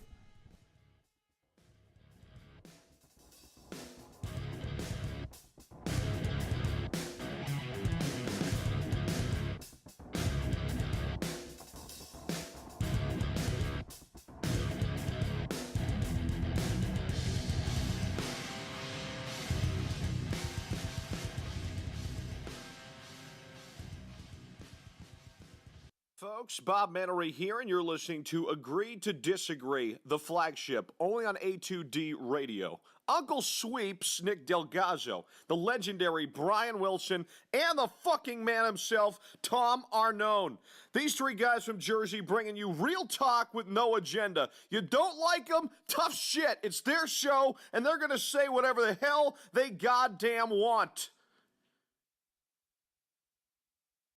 Folks, Bob Mannery here, and you're listening to Agree to Disagree, the flagship, only on A2D Radio. Uncle Sweeps, Nick Delgazzo, the legendary Brian Wilson, and the fucking man himself, Tom Arnone. These three guys from Jersey bringing you real talk with no agenda. You don't like them? Tough shit. It's their show, and they're going to say whatever the hell they goddamn want.